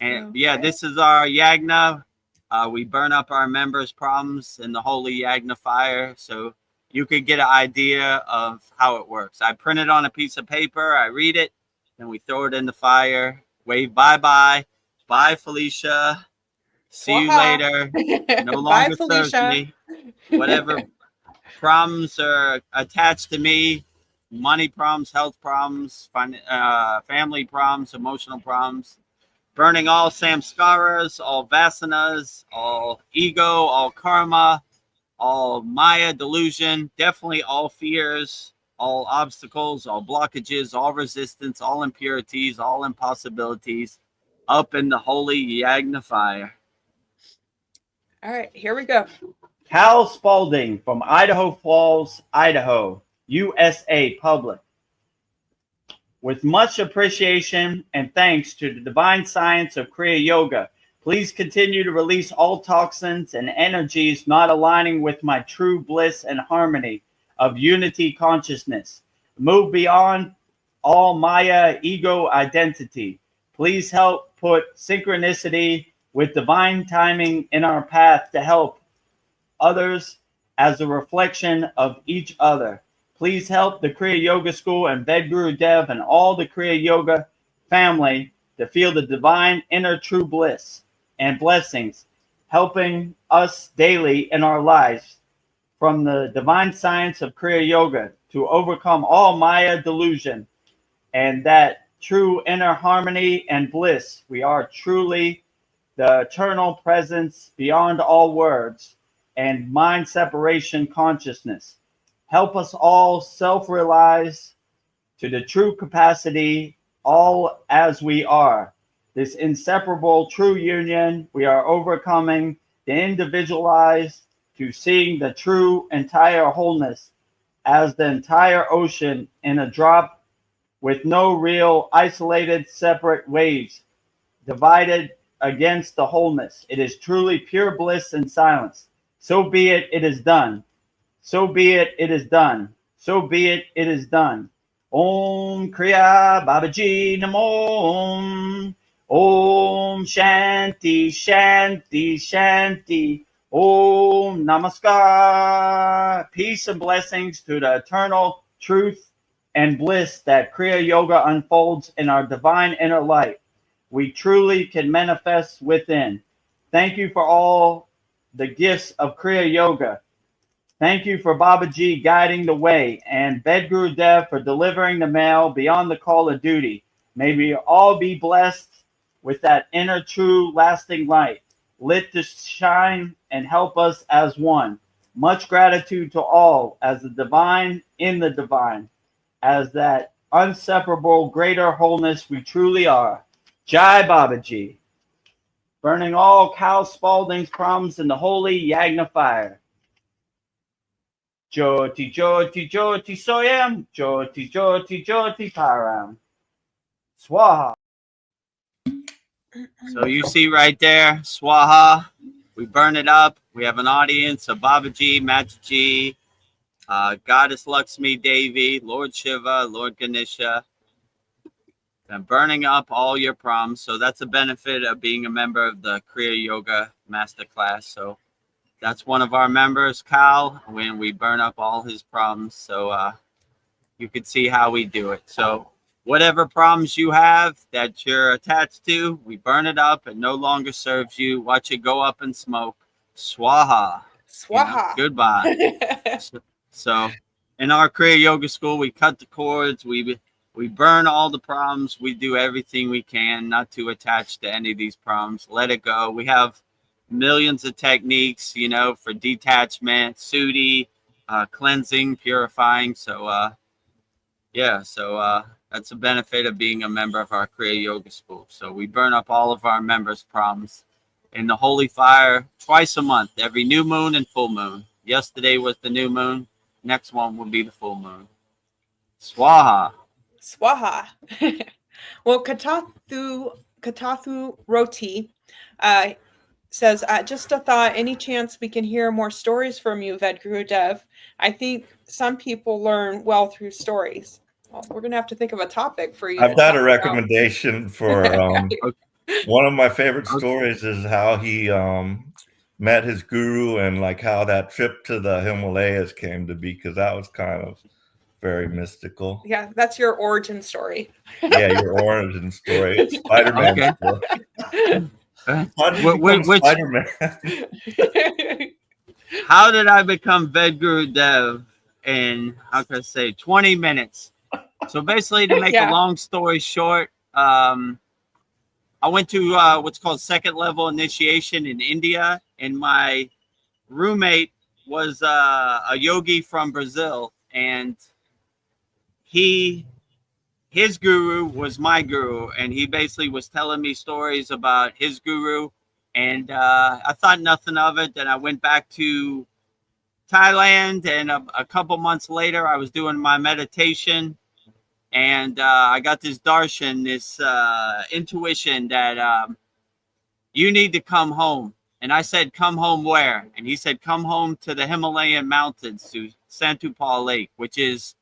And yeah, this is our yagna. We burn up our members' problems in the holy yagna fire, so you could get an idea of how it works. I print it on a piece of paper, I read it, then we throw it in the fire. Wave bye-bye. Bye, Felicia. See you later. No longer serves me. Whatever problems are attached to me, money problems, health problems, family problems, emotional problems, burning all samskaras, all vasanas, all ego, all karma, all Maya delusion, definitely all fears, all obstacles, all blockages, all resistance, all impurities, all impossibilities, up in the holy yagna fire. All right, here we go. Cal Spalding from Idaho Falls, Idaho, USA Public. With much appreciation and thanks to the divine science of Kriya Yoga, please continue to release all toxins and energies not aligning with my true bliss and harmony of unity consciousness. Move beyond all Maya ego identity. Please help put synchronicity with divine timing in our path to help others as a reflection of each other. Please help the Kriya Yoga School and Vedagurudev and all the Kriya Yoga family to feel the divine inner true bliss and blessings, helping us daily in our lives from the divine science of Kriya Yoga to overcome all Maya delusion and that true inner harmony and bliss. We are truly the eternal presence beyond all words and mind separation consciousness. Help us all self-realize to the true capacity, all as we are. this inseparable true union. We are overcoming the individualized to seeing the true entire wholeness as the entire ocean in a drop with no real isolated separate waves divided against the wholeness. It is truly pure bliss and silence. So be it, it is done. So be it, it is done. So be it, it is done. Om Kriya Babaji Namo. Om Shanti Shanti Shanti. Om Namaskar. Peace and blessings to the eternal truth and bliss that Kriya Yoga unfolds in our divine inner light. We truly can manifest within. Thank you for all the gifts of Kriya Yoga. Thank you for Babaji guiding the way and Vedagurudev for delivering the mail beyond the call of duty. May we all be blessed with that inner true lasting light, lit to shine and help us as one. Much gratitude to all as the divine in the divine, as that inseparable greater wholeness we truly are. Jai Babaji. Burning all Cal Spalding's problems in the holy Yagna fire. Jyoti, Jyoti, Jyoti Soyam, Jyoti, Jyoti, Jyoti Param. Swaha. So you see right there, Swaha. We burn it up. We have an audience of Babaji, Mataji, Goddess Lakshmi Devi, Lord Shiva, Lord Ganesha. And burning up all your problems. So that's a benefit of being a member of the Kriya Yoga Masterclass. So that's one of our members, Cal, when we burn up all his problems. So you can see how we do it. So whatever problems you have that you're attached to, we burn it up. It no longer serves you. Watch it go up in smoke. Swaha. Swaha. Goodbye. So in our Kriya Yoga school, we cut the cords. We burn all the problems. We do everything we can not to attach to any of these problems. Let it go. We have millions of techniques, for detachment, sooty, cleansing, purifying. So, that's a benefit of being a member of our Kriya Yoga school. So we burn up all of our members' problems in the holy fire twice a month, every new moon and full moon. Yesterday was the new moon. Next one will be the full moon. Swaha. Swaha. Well, Katathu Roti says, just a thought, any chance we can hear more stories from you, Vedagurudev? I think some people learn well through stories. Well, we're going to have to think of a topic for you. I've got a recommendation for one of my favorite stories is how he met his guru and like how that trip to the Himalayas came to be, because that was kind of very mystical. Yeah, that's your origin story. Yeah, your origin story. It's Spider-Man story. Which Spider-Man? How did I become Vedagurudev in, 20 minutes? So basically, to make a long story short, I went to what's called second level initiation in India, and my roommate was a yogi from Brazil, and his guru was my guru, and he basically was telling me stories about his guru, and I thought nothing of it. Then I went back to Thailand, and a couple months later, I was doing my meditation, and I got this darshan, this intuition that you need to come home. And I said, come home where? And he said, come home to the Himalayan mountains, to Santupal Lake, which is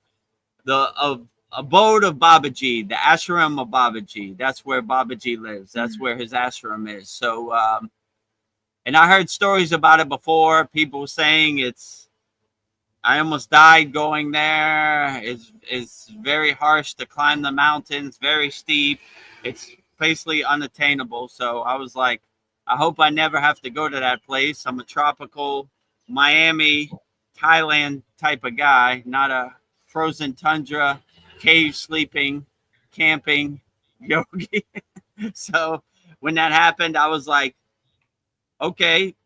the abode of Babaji, the ashram of Babaji. That's where Babaji lives. That's where his ashram is. So, and I heard stories about it before. People saying I almost died going there. It's very harsh to climb the mountains, very steep. It's basically unattainable. So I was like, I hope I never have to go to that place. I'm a tropical Miami, Thailand type of guy, not a frozen tundra, cave sleeping, camping yogi. So when that happened, I was like, okay,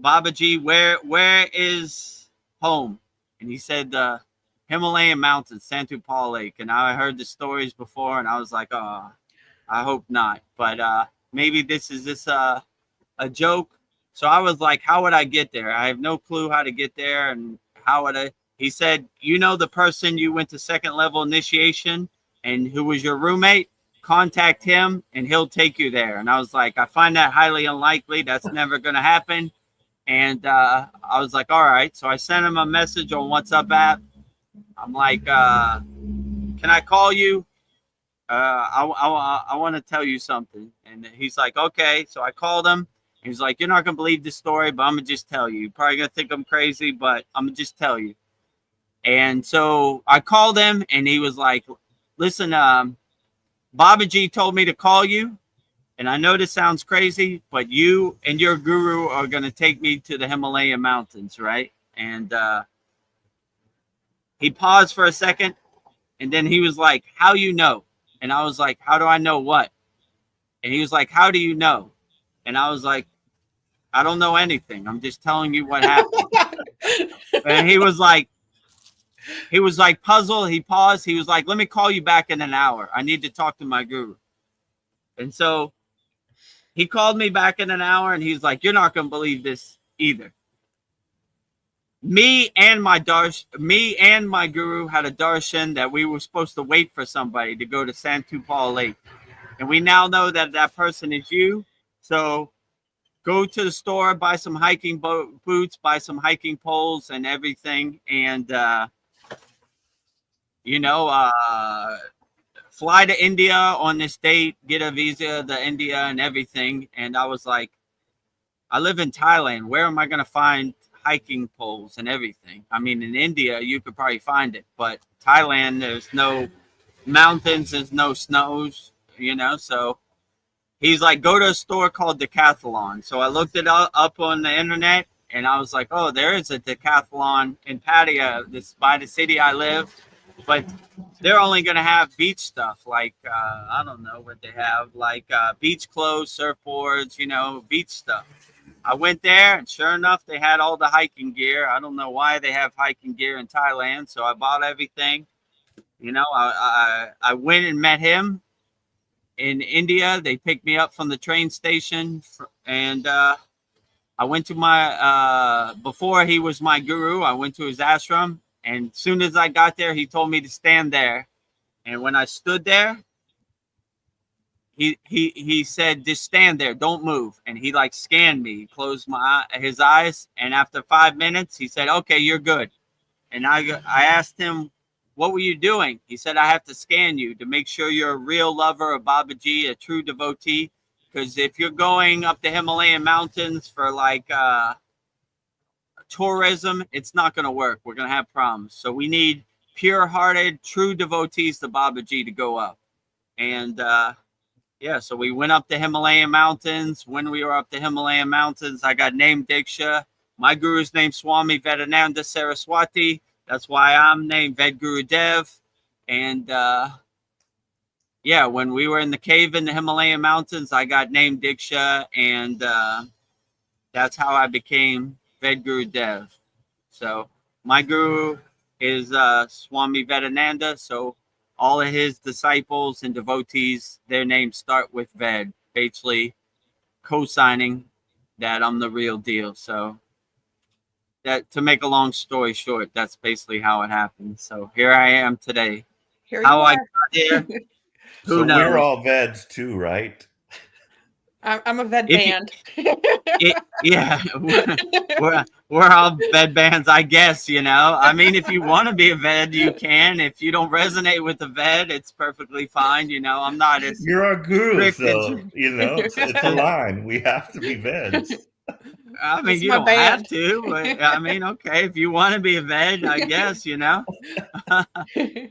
Babaji, where is home? And he said the Himalayan mountains, Santupal Lake. And I heard the stories before, and I was like, oh, I hope not. But maybe this is a joke. So I was like, how would I get there? I have no clue how to get there. And how would I? He said, you know, the person you went to second level initiation and who was your roommate, contact him and he'll take you there. And I was like, I find that highly unlikely. That's never going to happen. And I was like, all right. So I sent him a message on WhatsApp app. I'm like, can I call you? I want to tell you something. And he's like, okay. So I called him. He's like, you're not going to believe this story, but I'm going to just tell you. You're probably going to think I'm crazy, but I'm going to just tell you. And so I called him and he was like, listen, Babaji told me to call you. And I know this sounds crazy, but you and your guru are going to take me to the Himalayan mountains, right? And he paused for a second. And then he was like, how you know? And I was like, how do I know what? And he was like, how do you know? And I was like, I don't know anything. I'm just telling you what happened. And he was like puzzled. He paused. He was like, let me call you back in an hour. I need to talk to my guru. And so he called me back in an hour and he's like, you're not going to believe this either. Me and my guru had a darshan that we were supposed to wait for somebody to go to Santupal Lake. And we now know that that person is you. So go to the store, buy some hiking boots, buy some hiking poles and everything. And, fly to India on this date, get a visa to India and everything. And I was like, I live in Thailand. Where am I going to find hiking poles and everything? I mean, in India, you could probably find it. But Thailand, there's no mountains, there's no snows, so he's like, go to a store called Decathlon. So I looked it up on the internet and I was like, oh, there is a Decathlon in Pattaya, this by the city I live, but they're only going to have beach stuff. Like, I don't know what they have, like beach clothes, surfboards, beach stuff. I went there and sure enough, they had all the hiking gear. I don't know why they have hiking gear in Thailand. So I bought everything. I went and met him in India. They picked me up from the train station and I went to before he was my guru, I went to his ashram. And as soon as I got there, he told me to stand there. And when I stood there, he said, just stand there, don't move. And he like scanned me, closed his eyes. And after 5 minutes, he said, okay, you're good. And I asked him, what were you doing? He said, I have to scan you to make sure you're a real lover of Babaji, a true devotee. Because if you're going up the Himalayan mountains for like tourism, it's not going to work. We're going to have problems. So we need pure-hearted, true devotees to Babaji to go up. And so we went up the Himalayan mountains. When we were up the Himalayan mountains, I got named Diksha. My guru's named Swami Vedananda Saraswati. That's why I'm named Vedagurudev. And when we were in the cave in the Himalayan mountains, I got named Diksha. And that's how I became Vedagurudev. So my guru is Swami Vedananda. So all of his disciples and devotees, their names start with Ved, basically co-signing that I'm the real deal. So that, to make a long story short, that's basically how it happened. So here I am today. How I got here, who knows? We're all Veds too, right? I'm a Ved band. We're all Ved bands, I guess, I mean, if you want to be a Ved, you can. If you don't resonate with the Ved, it's perfectly fine. I'm not as... You're our guru, so, it's a line. We have to be Veds. I mean, you don't have to. But, I mean, okay, if you want to be a Ved, I guess,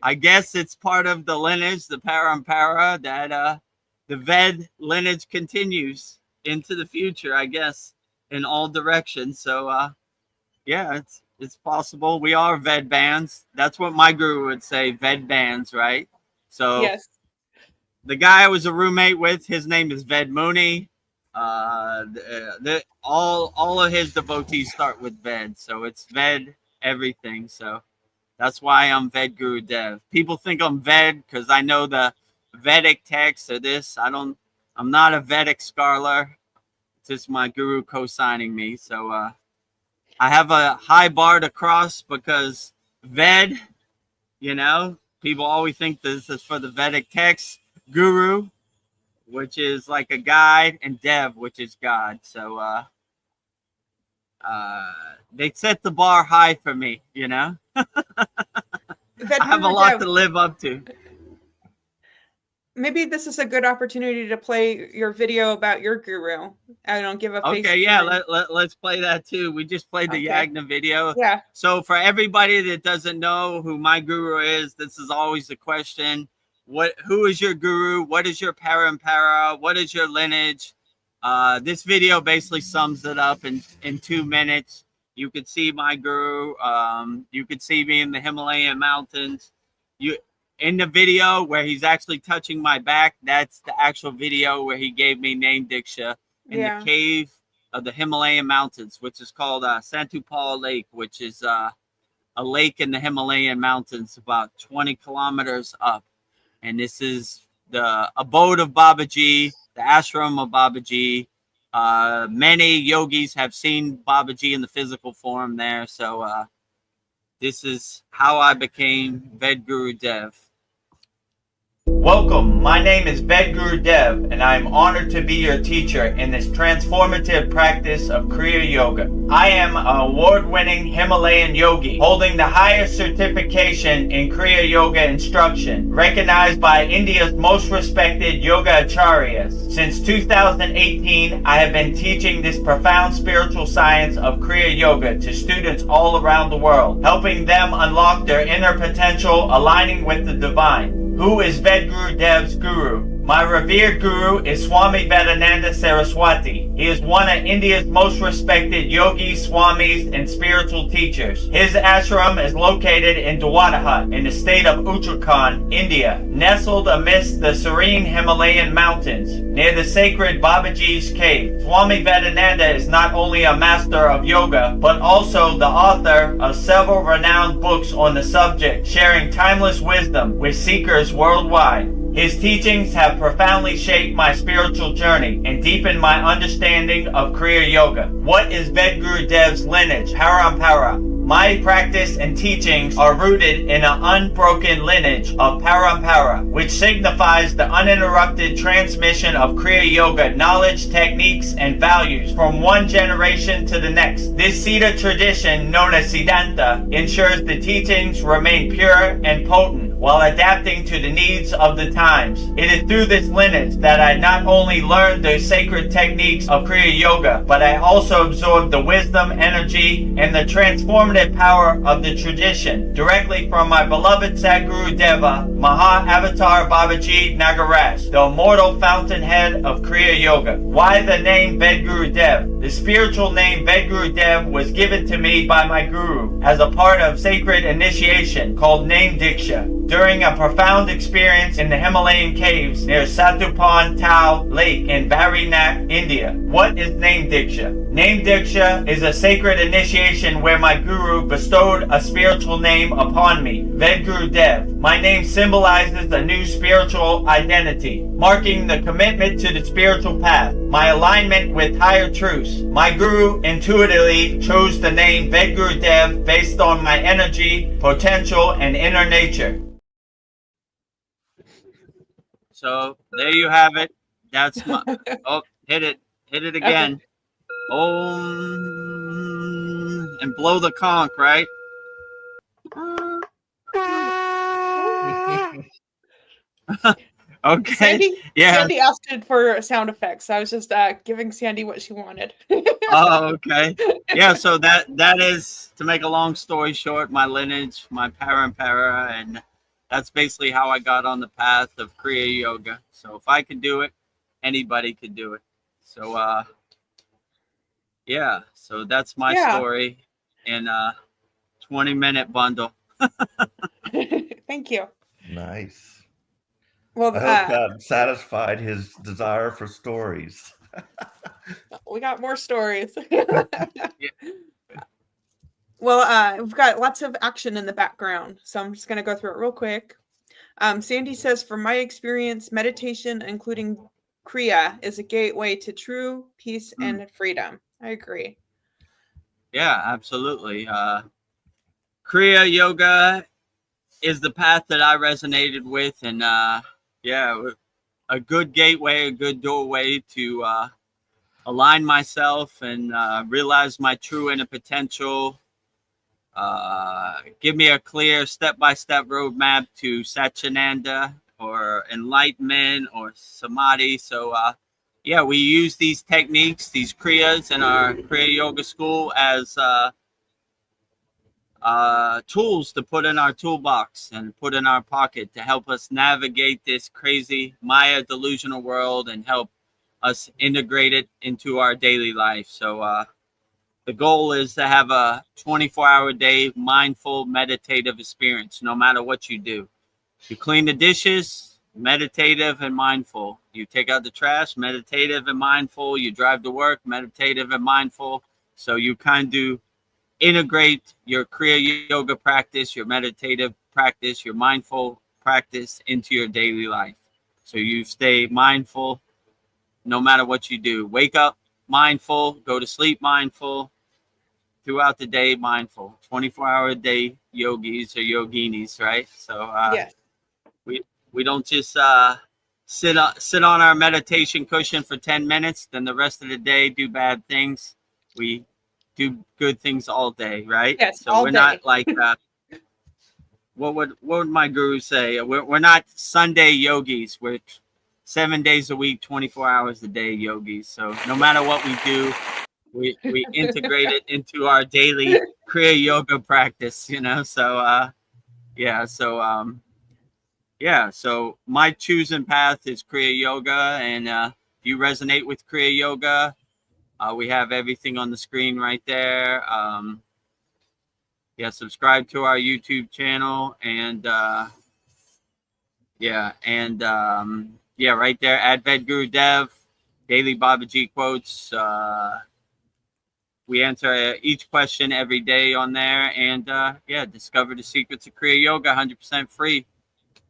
I guess it's part of the lineage, the parampara, that the Ved lineage continues into the future, I guess, in all directions. So, it's possible. We are Ved bands. That's what my guru would say, Ved bands, right? So, yes. The guy I was a roommate with, his name is Ved Muni. All of his devotees start with Ved, so it's Ved everything. So that's why I'm Vedagurudev. People think I'm Ved because I know the Vedic texts or this. I'm not a Vedic scholar. It's just my guru co-signing me. So I have a high bar to cross because Ved, people always think this is for the Vedic text. Guru, which is like a guide, and Dev, which is God. So they set the bar high for me, I have a lot to live up to. Maybe this is a good opportunity to play your video about your guru. I don't give a face. Okay, yeah, let's play that too. We just played the Yagna video. Yeah. So for everybody that doesn't know who my guru is, this is always the question. Who is your guru? What is your parampara? What is your lineage? This video basically sums it up in 2 minutes. You could see my guru. You could see me in the Himalayan mountains. In the video where he's actually touching my back, that's the actual video where he gave me name Diksha in the cave of the Himalayan mountains, which is called Santupal Lake, which is a lake in the Himalayan mountains about 20 kilometers up. And this is the abode of Babaji, the ashram of Babaji. Many yogis have seen Babaji in the physical form there. So this is how I became Vedagurudev. Welcome, my name is Vedagurudev, and I am honored to be your teacher in this transformative practice of Kriya Yoga. I am an award-winning Himalayan yogi, holding the highest certification in Kriya Yoga instruction, recognized by India's most respected yoga acharyas. Since 2018, I have been teaching this profound spiritual science of Kriya Yoga to students all around the world, helping them unlock their inner potential, aligning with the divine. Who is Vedagurudev's guru? My revered guru is Swami Vedananda Saraswati. He is one of India's most respected yogis, swamis, and spiritual teachers. His ashram is located in Dwadahat in the state of Uttarakhand, India, nestled amidst the serene Himalayan mountains, near the sacred Babaji's cave. Swami Vedananda is not only a master of yoga, but also the author of several renowned books on the subject, sharing timeless wisdom with seekers worldwide. His teachings have profoundly shaped my spiritual journey and deepened my understanding of Kriya Yoga. What is Vedagurudev's lineage, parampara? My practice and teachings are rooted in an unbroken lineage of parampara, which signifies the uninterrupted transmission of Kriya Yoga knowledge, techniques, and values from one generation to the next. This Siddha tradition, known as Siddhanta, ensures the teachings remain pure and potent while adapting to the needs of the times. It is through this lineage that I not only learned the sacred techniques of Kriya Yoga, but I also absorbed the wisdom, energy, and the transformative power of the tradition directly from my beloved Sadguru Deva, Maha Avatar Babaji Nagaraj, the immortal fountainhead of Kriya Yoga. Why the name Vedagurudev? The spiritual name Vedagurudev was given to me by my guru as a part of sacred initiation called Name Diksha during a profound experience in the Himalayan caves near Satupan Lake in Barinac, India. What is Name Diksha? Name Diksha is a sacred initiation where my guru bestowed a spiritual name upon me, Vedagurudev. My name symbolizes a new spiritual identity, marking the commitment to the spiritual path, my alignment with higher truths. My guru intuitively chose the name Vedagurudev based on my energy, potential, and inner nature. So there you have it. That's my hit it again. Okay. And blow the conch, right? Okay. Sandy asked for sound effects. I was just giving Sandy what she wanted. Oh, okay. Yeah, so that is, to make a long story short, my lineage, my parampara, and that's basically how I got on the path of Kriya Yoga. So if I could do it, anybody could do it. So yeah, so that's my story in a 20-minute bundle. Thank you. Nice. Well, I hope that satisfied his desire for stories. We got more stories. Well, we've got lots of action in the background, so I'm just going to go through it real quick. Sandy says, from my experience, meditation, including Kriya, is a gateway to true peace and freedom. I agree. Yeah, absolutely. Kriya Yoga is the path that I resonated with, and yeah, a good gateway, a good doorway to align myself and realize my true inner potential. Give me a clear step-by-step roadmap to Satchitananda or enlightenment or samadhi. So yeah, we use these techniques, these kriyas in our Kriya Yoga school as tools to put in our toolbox and put in our pocket to help us navigate this crazy Maya delusional world and help us integrate it into our daily life. So the goal is to have a 24-hour day mindful meditative experience no matter what you do. You clean the dishes, meditative and mindful. You take out the trash, meditative and mindful. You drive to work, meditative and mindful. So you kind of integrate your Kriya Yoga practice, your meditative practice, your mindful practice into your daily life. So you stay mindful no matter what you do. Wake up mindful, go to sleep mindful, throughout the day mindful. 24-hour day yogis or yoginis, right? So yes. we don't just sit on our meditation cushion for 10 minutes, then the rest of the day do bad things. We do good things all day, right? Yes, so we're not like what would my guru say? We're not Sunday yogis. We're 7 days a week, 24 hours a day yogis. So no matter what we do, we integrate it into our daily Kriya Yoga practice, you know. So yeah, so yeah, so my chosen path is Kriya Yoga, and if you resonate with Kriya Yoga, we have everything on the screen right there. Yeah, subscribe to our YouTube channel, and yeah, and yeah, right there, at Vedagurudev, daily Babaji quotes. We answer each question every day on there, and yeah, discover the secrets of Kriya Yoga, 100% free.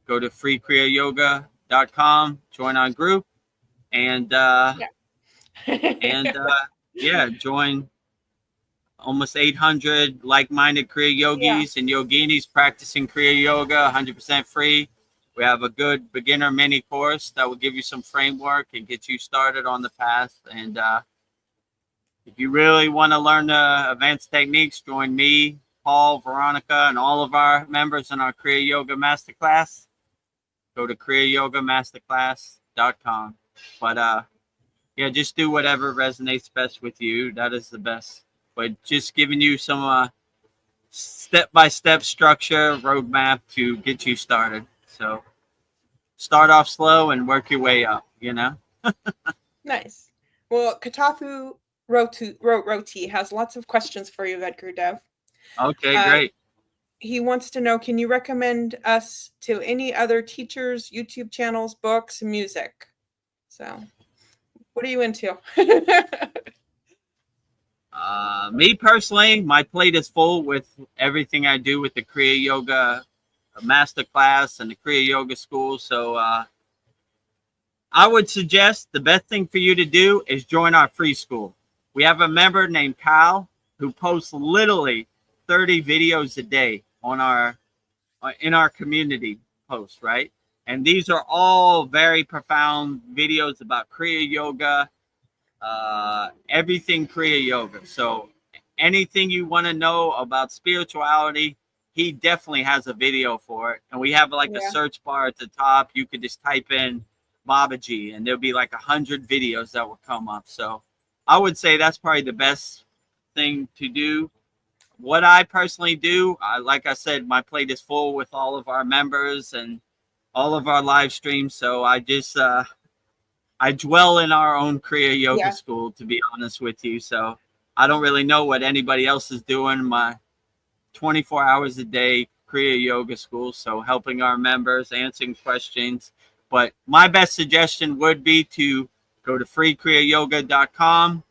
Go to freekriyayoga.com, join our group, and yeah, join almost 800 like-minded Kriya yogis and yoginis practicing Kriya Yoga, 100% free. We have a good beginner mini course that will give you some framework and get you started on the path. And if you really want to learn the advanced techniques, join me, Paul, Veronica, and all of our members in our Kriya Yoga Masterclass. Go to KriyaYogaMasterclass.com. But yeah, just do whatever resonates best with you. That is the best. But just giving you some step-by-step structure, roadmap to get you started. So start off slow and work your way up, you know? Nice. Well, Katafu Roti has lots of questions for you, Vedagurudev. Okay, great. He wants to know, can you recommend us to any other teachers, YouTube channels, books, music? So what are you into? Me personally, my plate is full with everything I do with the Kriya Yoga Masterclass and the Kriya Yoga School. So I would suggest the best thing for you to do is join our free school. We have a member named Kyle who posts literally 30 videos a day on our in our community posts, right? And these are all very profound videos about Kriya Yoga, everything Kriya Yoga. So anything you want to know about spirituality, he definitely has a video for it. And we have like a search bar at the top. You could just type in Babaji and there'll be like 100 videos that will come up. So I would say that's probably the best thing to do. What I personally do, like I said, my plate is full with all of our members and all of our live streams. So I just I dwell in our own Kriya Yoga school, to be honest with you. So I don't really know what anybody else is doing. My 24 hours a day Kriya Yoga school. So helping our members, answering questions. But my best suggestion would be to go to freekriyayoga.com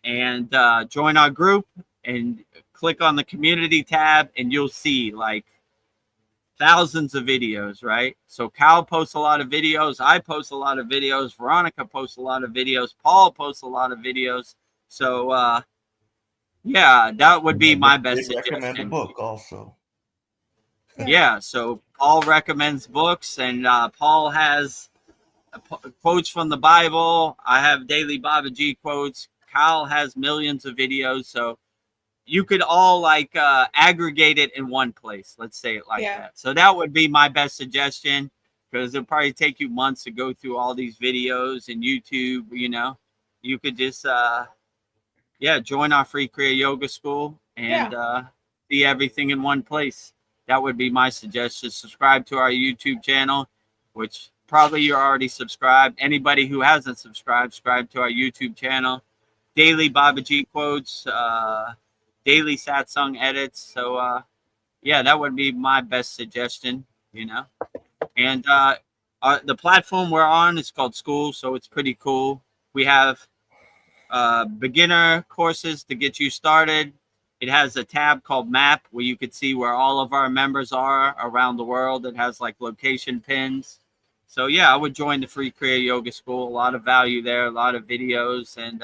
and join our group and click on the community tab, and you'll see like thousands of videos, right? So Cal posts a lot of videos. I post a lot of videos. Veronica posts a lot of videos. Paul posts a lot of videos. So, yeah, that would be my best suggestion. Recommend a book also. Yeah, so Paul recommends books, and Paul has quotes from the Bible. I have daily Babaji quotes. Kyle has millions of videos, so you could all like aggregate it in one place. Let's say it like that. So that would be my best suggestion, because it'll probably take you months to go through all these videos and YouTube. You know, you could just join our free Kriya Yoga school and see everything in one place. That would be my suggestion. Subscribe to our YouTube channel, which probably you're already subscribed. Anybody who hasn't subscribed, subscribe to our YouTube channel. Daily Babaji quotes, daily satsang edits. So, yeah, that would be my best suggestion, you know. And the platform we're on is called School, so it's pretty cool. We have beginner courses to get you started. It has a tab called Map where you could see where all of our members are around the world. It has like location pins. So yeah, I would join the free Kriya Yoga School. A lot of value there, a lot of videos, and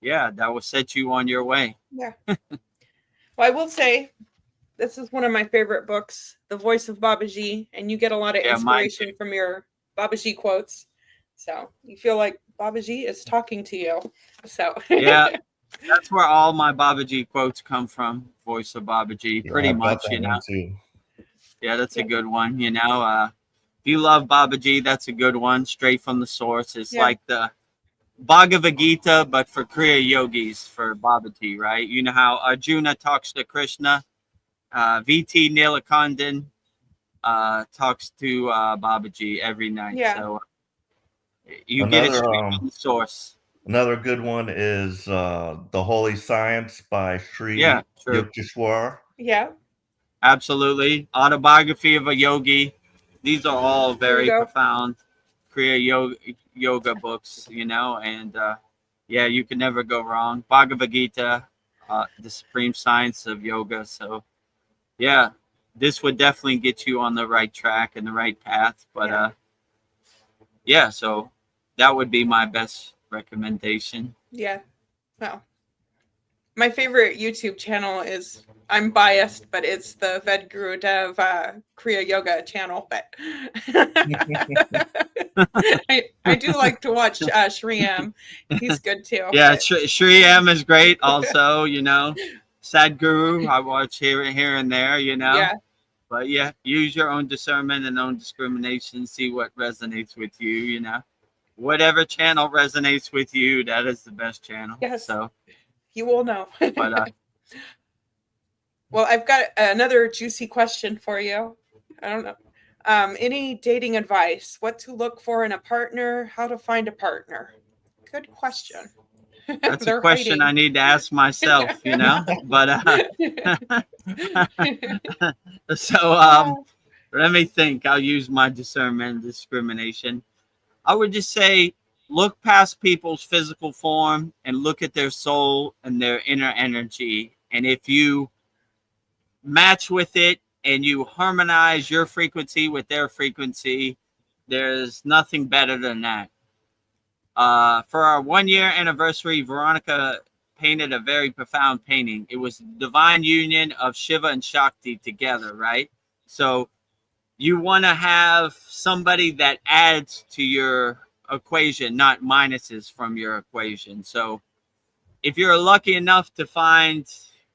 yeah, that will set you on your way. Yeah. Well, I will say this is one of my favorite books, The Voice of Babaji, and you get a lot of inspiration from your Babaji quotes. So you feel like Babaji is talking to you. So yeah. That's where all my Babaji quotes come from. Voice of Babaji, pretty much, you know. Yeah, that's a good one. You know, if you love Babaji, that's a good one. Straight from the source. It's like the Bhagavad Gita, but for Kriya Yogis, for Babaji, right? You know how Arjuna talks to Krishna. VT Nilakandan talks to Babaji every night. Yeah. So you get it straight from the source. Another good one is The Holy Science by Sri Yukteswar. Yeah. Absolutely. Autobiography of a Yogi. These are all very profound Kriya yoga books, you know, and yeah, you can never go wrong. Bhagavad Gita, the supreme science of yoga. So yeah, this would definitely get you on the right track and the right path. But yeah, so that would be my best recommendation. Yeah. Well, my favorite YouTube channel is, I'm biased, but it's the Vedagurudev Kriya Yoga channel. But I do like to watch Shri M. He's good too. Yeah, Shri M is great also, you know. Sadhguru, I watch here and there, you know. Yeah. But yeah, use your own discernment and own discrimination. See what resonates with you, you know. Whatever channel resonates with you, that is the best channel. Yes. So you will know. But well, I've got another juicy question for you. I don't know. Any dating advice? What to look for in a partner? How to find a partner? Good question. That's a question I need to ask myself, you know. But so let me think. I'll use my discernment and discrimination. I would just say, look past people's physical form and look at their soul and their inner energy. And if you match with it and you harmonize your frequency with their frequency, there's nothing better than that. For our 1 year anniversary, Veronica painted a very profound painting. It was divine union of Shiva and Shakti together, right? So you want to have somebody that adds to your equation, not minuses from your equation. So if you're lucky enough to find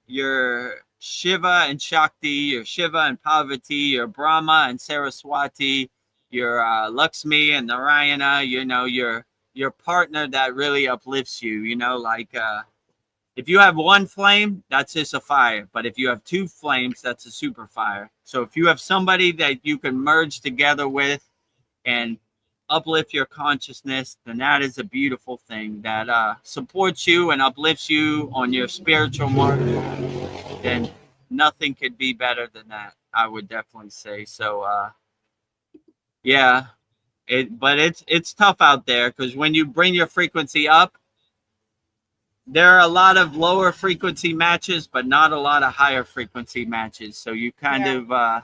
your Shiva and Shakti, your Shiva and Parvati, your Brahma and Saraswati, your Lakshmi and Narayana, you know, your partner that really uplifts you, you know, like if you have one flame, that's just a fire. But if you have two flames, that's a super fire. So if you have somebody that you can merge together with and uplift your consciousness, then that is a beautiful thing that supports you and uplifts you on your spiritual mark. Then nothing could be better than that, I would definitely say. So yeah, but it's tough out there, because when you bring your frequency up, there are a lot of lower frequency matches, but not a lot of higher frequency matches. So you kind of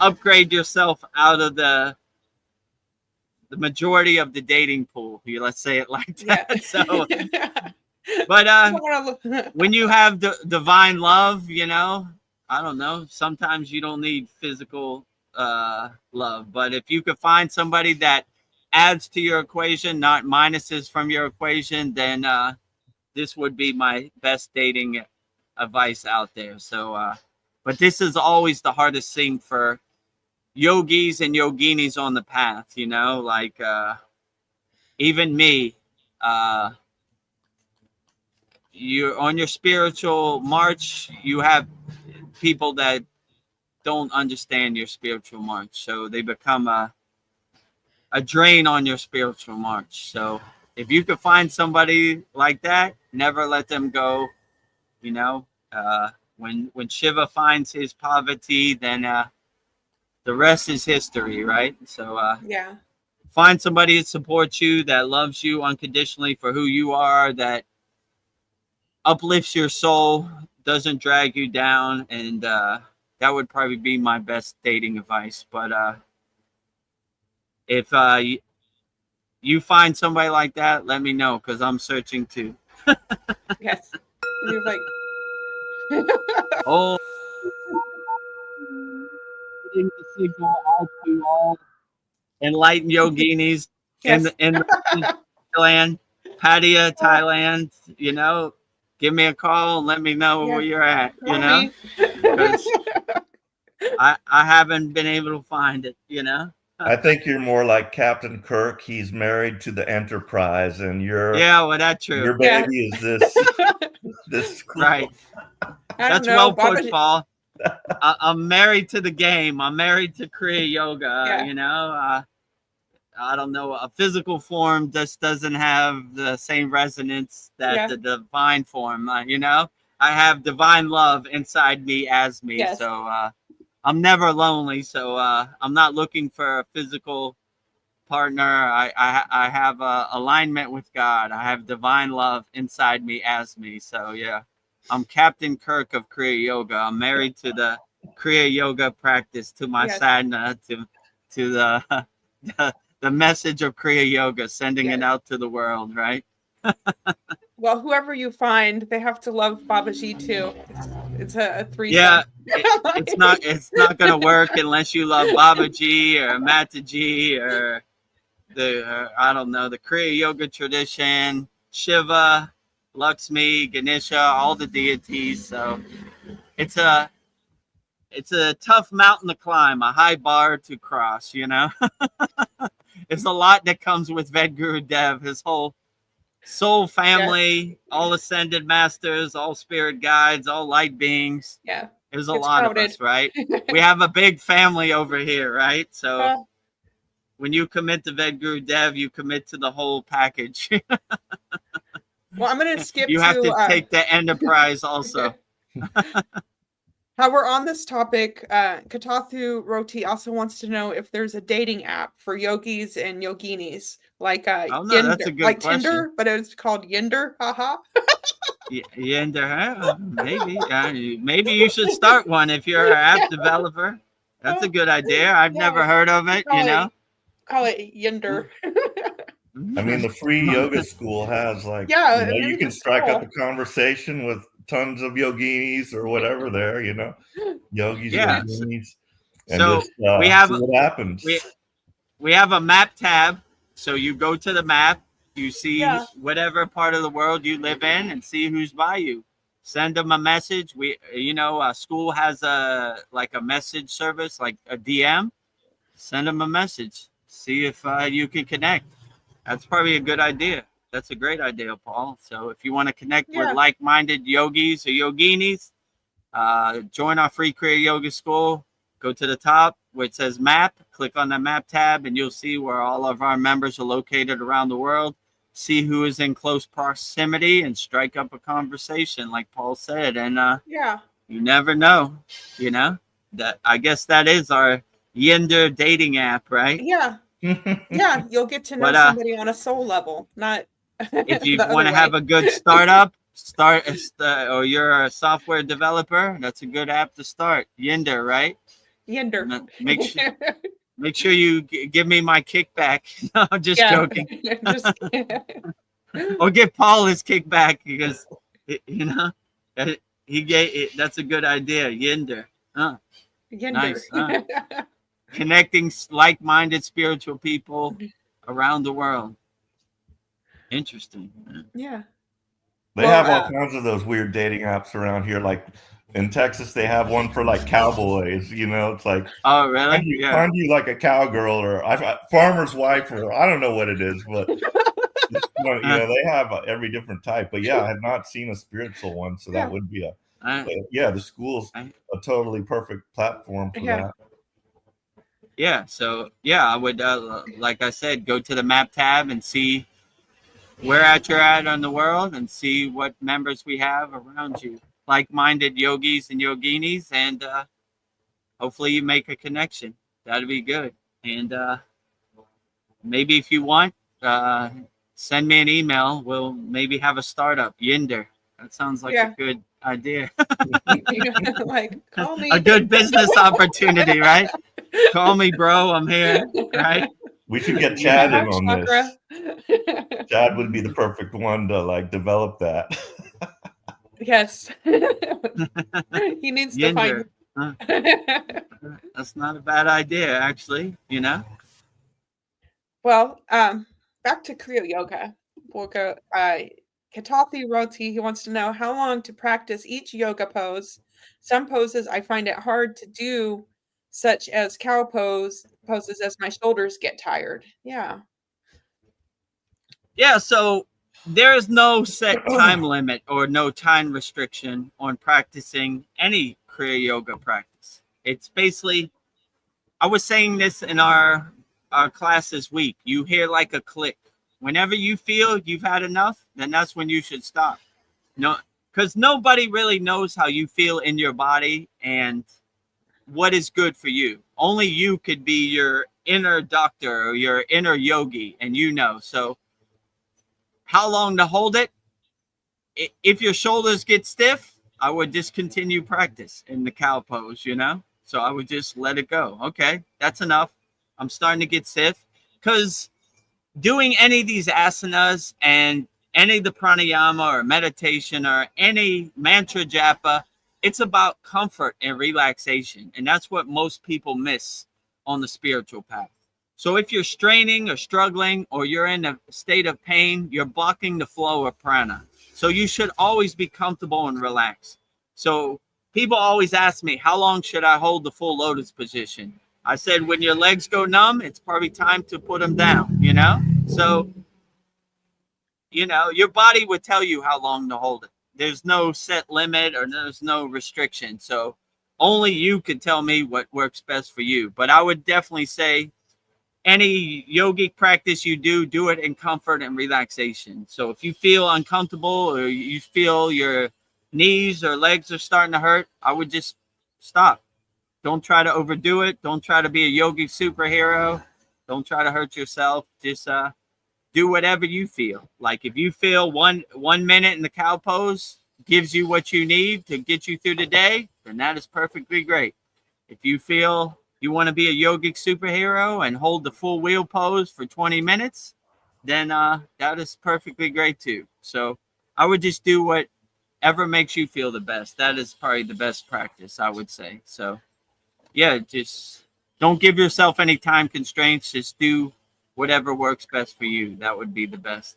upgrade yourself out of the majority of the dating pool. Let's say it like that. Yeah. So, but when you have divine love, you know, I don't know. Sometimes you don't need physical love, but if you could find somebody that adds to your equation, not minuses from your equation, then this would be my best dating advice out there. So, but this is always the hardest thing for yogis and yoginis on the path, you know, like even me, you're on your spiritual march, you have people that don't understand your spiritual march, so they become a drain on your spiritual march. So if you could find somebody like that, never let them go. You know, when Shiva finds his Parvati, then the rest is history, right? So yeah, find somebody that supports you, that loves you unconditionally for who you are, that uplifts your soul, doesn't drag you down, and that would probably be my best dating advice. But if you find somebody like that, let me know, because I'm searching too. yes. You're like, oh, the signal out to all enlightened yoginis yes. in Thailand, Pattaya, Thailand. You know, give me a call and let me know where you're at. You know, because I haven't been able to find it. You know. I think you're more like Captain Kirk. He's married to the Enterprise, and well, that's true. Your baby is this school. Right. That's well put, Paul. I'm married to the game. I'm married to Kriya Yoga. You know, I don't know. A physical form just doesn't have the same resonance that the divine form. You know, I have divine love inside me as me. Yes. So I'm never lonely. So I'm not looking for a physical partner. I have alignment with God. I have divine love inside me as me. So yeah, I'm Captain Kirk of Kriya Yoga. I'm married to the Kriya Yoga practice, to my sadhana, to the message of Kriya Yoga, sending it out to the world, right? Well, whoever you find, they have to love Babaji too. It's a threesome. Yeah, it's not gonna work unless you love Babaji or Mataji or I don't know, the Kriya Yoga tradition, Shiva, Lakshmi, Ganesha, all the deities. So it's a tough mountain to climb, a high bar to cross, you know. There's a lot that comes with Vedagurudev, his whole soul family, all ascended masters, all spirit guides, all light beings. Yeah. There's a lot of us, right? We have a big family over here, right? So when you commit to Vedagurudev, you commit to the whole package. Well, I'm going to skip you have to take the Enterprise also. While we're on this topic, Katathu Roti also wants to know if there's a dating app for yogis and yoginis, like Yinder, that's a good like question. Tinder, but it's called Yinder. Haha. Yinder, maybe. Maybe you should start one if you're an app developer. That's a good idea. I've never heard of it. Call it Yinder. I mean, the free yoga school has you can strike up a conversation with tons of yoginis or whatever there, you know, yogis, yoginis, and so just see what happens. We have a map tab, so you go to the map, you see whatever part of the world you live in, and see who's by you. Send them a message. School has a message service, like a DM. Send them a message. See if you can connect. That's probably a good idea. That's a great idea, Paul. So if you want to connect with like-minded yogis or yoginis, join our free Kriya Yoga school. Go to the top where it says map. Click on the map tab, and you'll see where all of our members are located around the world. See who is in close proximity and strike up a conversation, like Paul said. And you never know. You know, I guess that is our Yinder dating app, right? Yeah. Yeah, you'll get to know somebody on a soul level, not if you want to have a good startup, or you're a software developer, that's a good app to start. Yinder, right? Yinder. Make sure you give me my kickback. No, I'm just joking. Just or give Paul his kickback because he gave it. That's a good idea. Yinder. Yinder. Nice. Connecting like-minded spiritual people around the world. Interesting. Yeah. They have all kinds of those weird dating apps around here. Like in Texas, they have one for like cowboys. It's like, oh really? Find you like a cowgirl or farmer's wife, or I don't know what it is, but they have every different type. But I have not seen a spiritual one, so that would be the school's a totally perfect platform for that. Yeah, so I would, like I said, go to the map tab and see where you're at on the world and see what members we have around you, like-minded yogis and yoginis, and hopefully you make a connection. That'd be good. And maybe if you want, send me an email. We'll maybe have a startup, Yinder. That sounds like a good idea. Like, call me. A good business opportunity, right? Call me, bro. I'm here, right? We should get Chad in on this. Chad would be the perfect one to like develop that. Yes. He needs to find. That's not a bad idea, actually. Well, back to Kriya Yoga. We'll go. Katathi Roti, he wants to know how long to practice each yoga pose. Some poses I find it hard to do, such as cow poses, as my shoulders get tired. Yeah. Yeah, so there is no set time limit or no time restriction on practicing any Kriya Yoga practice. It's basically, I was saying this in our class this week, you hear like a click. Whenever you feel you've had enough, then that's when you should stop. No, because nobody really knows how you feel in your body and what is good for you. Only you could be your inner doctor or your inner yogi, and So how long to hold it? If your shoulders get stiff, I would discontinue practice in the cow pose, So I would just let it go. Okay, that's enough. I'm starting to get stiff. Because doing any of these asanas and any of the pranayama or meditation or any mantra japa, it's about comfort and relaxation. And that's what most people miss on the spiritual path. So if you're straining or struggling or you're in a state of pain, you're blocking the flow of prana. So you should always be comfortable and relaxed. So people always ask me, how long should I hold the full lotus position? I said, when your legs go numb, it's probably time to put them down, So, your body would tell you how long to hold it. There's no set limit or there's no restriction. So only you can tell me what works best for you. But I would definitely say any yogic practice you do it in comfort and relaxation. So if you feel uncomfortable or you feel your knees or legs are starting to hurt, I would just stop. Don't try to overdo it. Don't try to be a yogic superhero. Don't try to hurt yourself. Just do whatever you feel. Like if you feel one minute in the cow pose gives you what you need to get you through the day, then that is perfectly great. If you feel you want to be a yogic superhero and hold the full wheel pose for 20 minutes, then that is perfectly great too. So I would just do whatever makes you feel the best. That is probably the best practice, I would say. So yeah, just don't give yourself any time constraints. Just do whatever works best for you. That would be the best.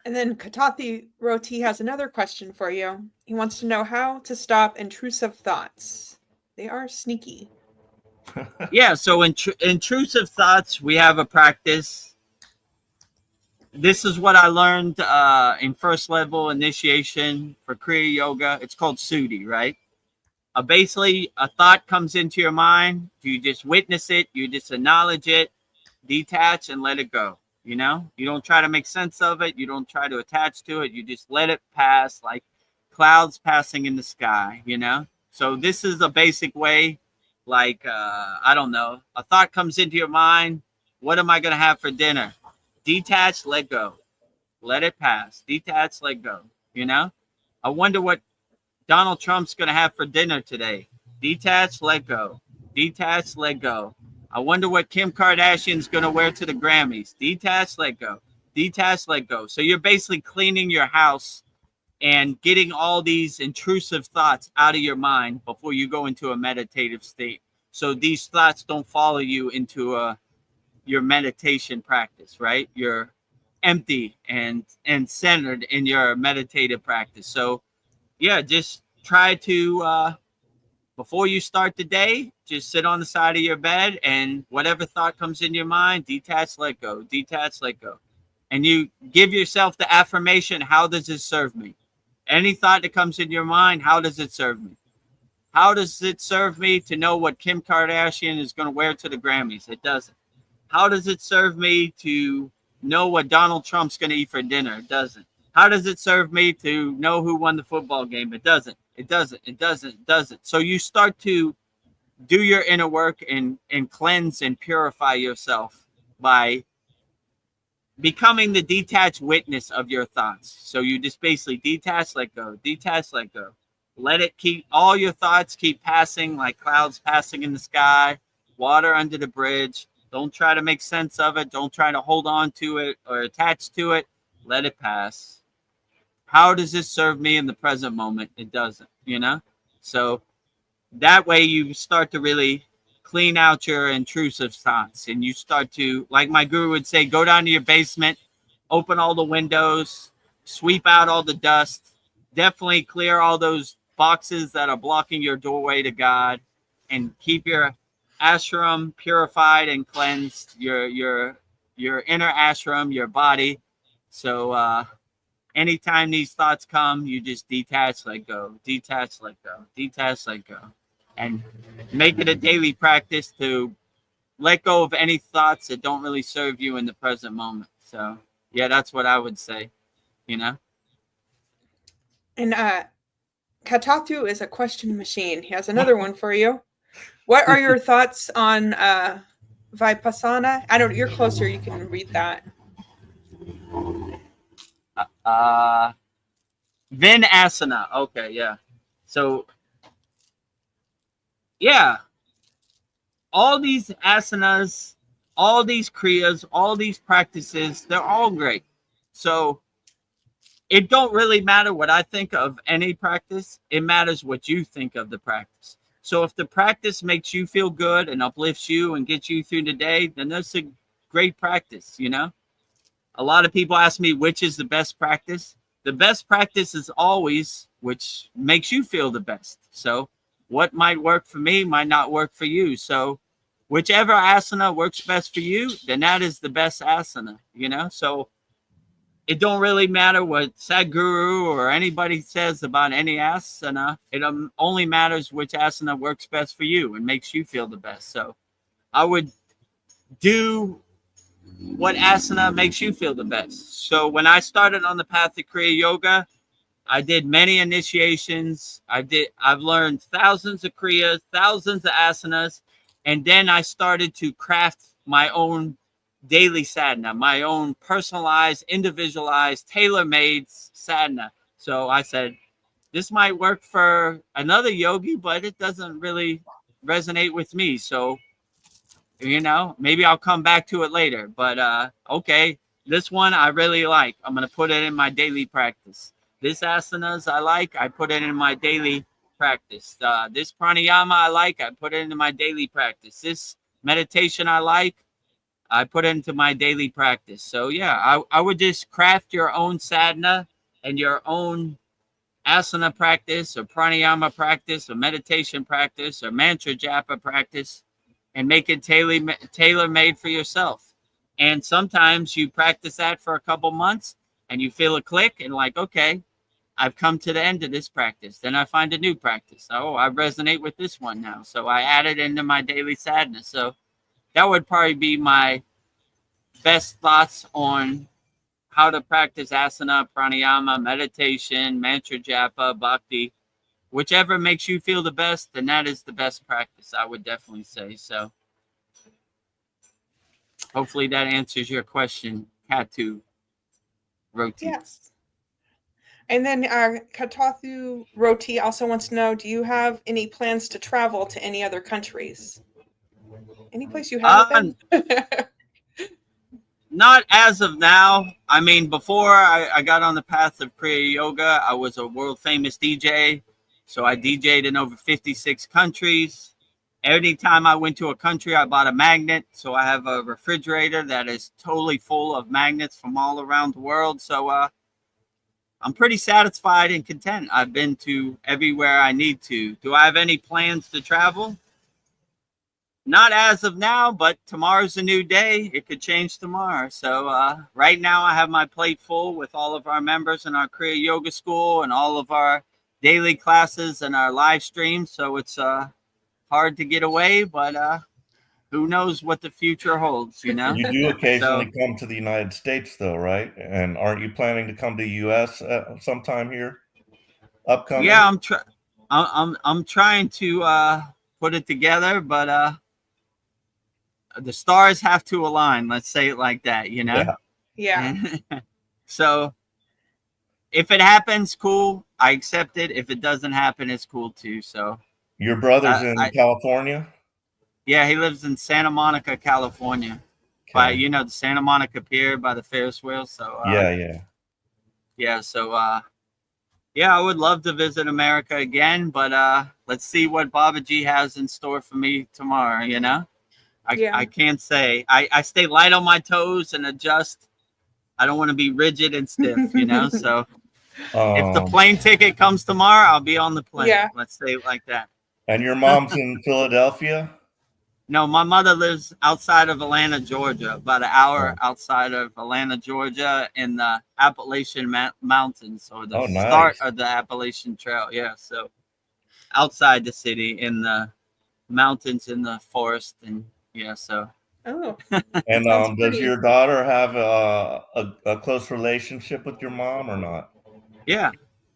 And then Katathi Roti has another question for you. He wants to know how to stop intrusive thoughts. They are sneaky. Yeah, so intrusive thoughts, we have a practice. This is what I learned in first level initiation for Kriya Yoga. It's called Sudhi, right? Basically, a thought comes into your mind. You just witness it. You just acknowledge it, detach, and let it go. You don't try to make sense of it. You don't try to attach to it. You just let it pass like clouds passing in the sky, So this is a basic way, like, I don't know, a thought comes into your mind. What am I going to have for dinner? Detach, let go. Let it pass. Detach, let go. I wonder what Donald Trump's going to have for dinner today. Detach, let go. Detach, let go. I wonder what Kim Kardashian's going to wear to the Grammys. Detach, let go. Detach, let go. So you're basically cleaning your house and getting all these intrusive thoughts out of your mind before you go into a meditative state. So these thoughts don't follow you into your meditation practice, right? You're empty and centered in your meditative practice. So yeah, just try to before you start the day, just sit on the side of your bed and whatever thought comes in your mind, detach, let go, detach, let go. And you give yourself the affirmation, how does it serve me? Any thought that comes in your mind, how does it serve me? How does it serve me to know what Kim Kardashian is going to wear to the Grammys? It doesn't. How does it serve me to know what Donald Trump's going to eat for dinner? It doesn't. How does it serve me to know who won the football game? It doesn't. It doesn't. It doesn't. It doesn't. So you start to do your inner work and cleanse and purify yourself by becoming the detached witness of your thoughts. So you just basically detach, let go, detach, let go. Let it keep, all your thoughts keep passing like clouds passing in the sky, water under the bridge. Don't try to make sense of it. Don't try to hold on to it or attach to it. Let it pass. How does this serve me in the present moment? It doesn't, you know? So that way you start to really clean out your intrusive thoughts, and you start to, like my guru would say, go down to your basement, open all the windows, sweep out all the dust, definitely clear all those boxes that are blocking your doorway to God, and keep your ashram purified and cleansed, your inner ashram, your body. So anytime these thoughts come, you just detach, let go, detach, let go, detach, let go. And make it a daily practice to let go of any thoughts that don't really serve you in the present moment. So, yeah, that's what I would say, you know? And Katatu is a question machine. He has another one for you. What are your thoughts on Vipassana? I don't, you're closer, you can read that. Vinasana. Okay, yeah. So, yeah, all these asanas, all these kriyas, all these practices, they're all great. So it don't really matter what I think of any practice. It matters what you think of the practice. So if the practice makes you feel good and uplifts you and gets you through the day, then that's a great practice, you know? A lot of people ask me which is the best practice. The best practice is always which makes you feel the best. So what might work for me might not work for you. So whichever asana works best for you, then that is the best asana, you know? So it don't really matter what Sadhguru or anybody says about any asana. It only matters which asana works best for you and makes you feel the best. So I would do what asana makes you feel the best. So when I started on the path of Kriya Yoga, I did many initiations. I've learned thousands of kriyas, thousands of asanas, and then I started to craft my own daily sadhana, my own personalized, individualized, tailor-made sadhana. So I said, this might work for another yogi, but it doesn't really resonate with me. So, you know, maybe I'll come back to it later. But okay, this one I really like. I'm going to put it in my daily practice. This asanas I like, I put it in my daily practice. This pranayama I like, I put it into my daily practice. This meditation I like, I put it into my daily practice. So yeah, I would just craft your own sadhana and your own asana practice or pranayama practice or meditation practice or mantra japa practice and make it tailor-made for yourself. And sometimes you practice that for a couple months and you feel a click and like, okay, I've come to the end of this practice. Then I find a new practice. Oh, I resonate with this one now. So I add it into my daily sadness. So that would probably be my best thoughts on how to practice asana, pranayama, meditation, mantra japa, bhakti. Whichever makes you feel the best, then that is the best practice, I would definitely say. So hopefully that answers your question, Katu Roti. Yes. And then Katathu Roti also wants to know, do you have any plans to travel to any other countries? Any place you haven't been? Not as of now. I mean, before I got on the path of Kriya Yoga, I was a world famous DJ. So I DJ'd in over 56 countries. Anytime I went to a country, I bought a magnet. So I have a refrigerator that is totally full of magnets from all around the world. So I'm pretty satisfied and content. I've been to everywhere I need to. Do I have any plans to travel? Not as of now, but tomorrow's a new day. It could change tomorrow. So right now I have my plate full with all of our members in our Kriya Yoga School and all of our daily classes and our live streams. So it's hard to get away, but who knows what the future holds, you know? You do occasionally come to the United States though, right? And aren't you planning to come to the US sometime here? Upcoming? Yeah, I'm trying to put it together, but the stars have to align. Let's say it like that, you know? Yeah. So if it happens, cool. I accept it. If it doesn't happen, it's cool too. So your brother's in California? Yeah, he lives in Santa Monica, California. Okay. By the Santa Monica Pier by the Ferris wheel. So yeah. So I would love to visit America again, but let's see what Babaji has in store for me tomorrow. You know, I can't say. I stay light on my toes and adjust. I don't want to be rigid and stiff. You know, so if the plane ticket comes tomorrow, I'll be on the plane. Yeah. Let's say it like that. And your mom's in Philadelphia? No, my mother lives outside of Atlanta, Georgia, about an hour outside of Atlanta, Georgia, in the Appalachian Mountains, or the start of the Appalachian Trail. Yeah, so outside the city, in the mountains, in the forest, and yeah, so. Oh. And does your daughter have a close relationship with your mom or not? Yeah,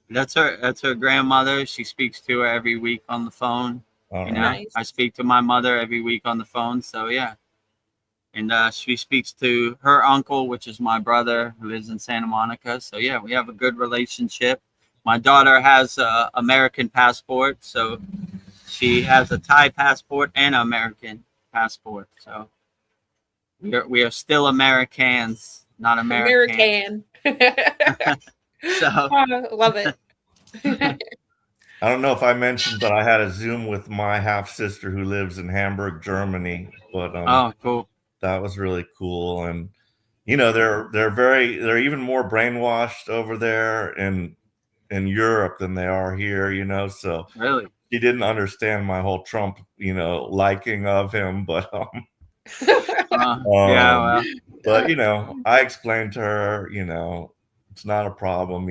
that's her grandmother. She speaks to her every week on the phone. You know, nice. I speak to my mother every week on the phone. So yeah. And she speaks to her uncle, which is my brother, who lives in Santa Monica. So yeah, we have a good relationship. My daughter has an American passport. So she has a Thai passport and an American passport. So we are still Americans, not American. So love it. I don't know if I mentioned, but I had a Zoom with my half sister who lives in Hamburg, Germany. But cool. That was really cool. And you know, they're even more brainwashed over there in Europe than they are here. You know, so really, she didn't understand my whole Trump, liking of him, but well. But I explained to her, it's not a problem,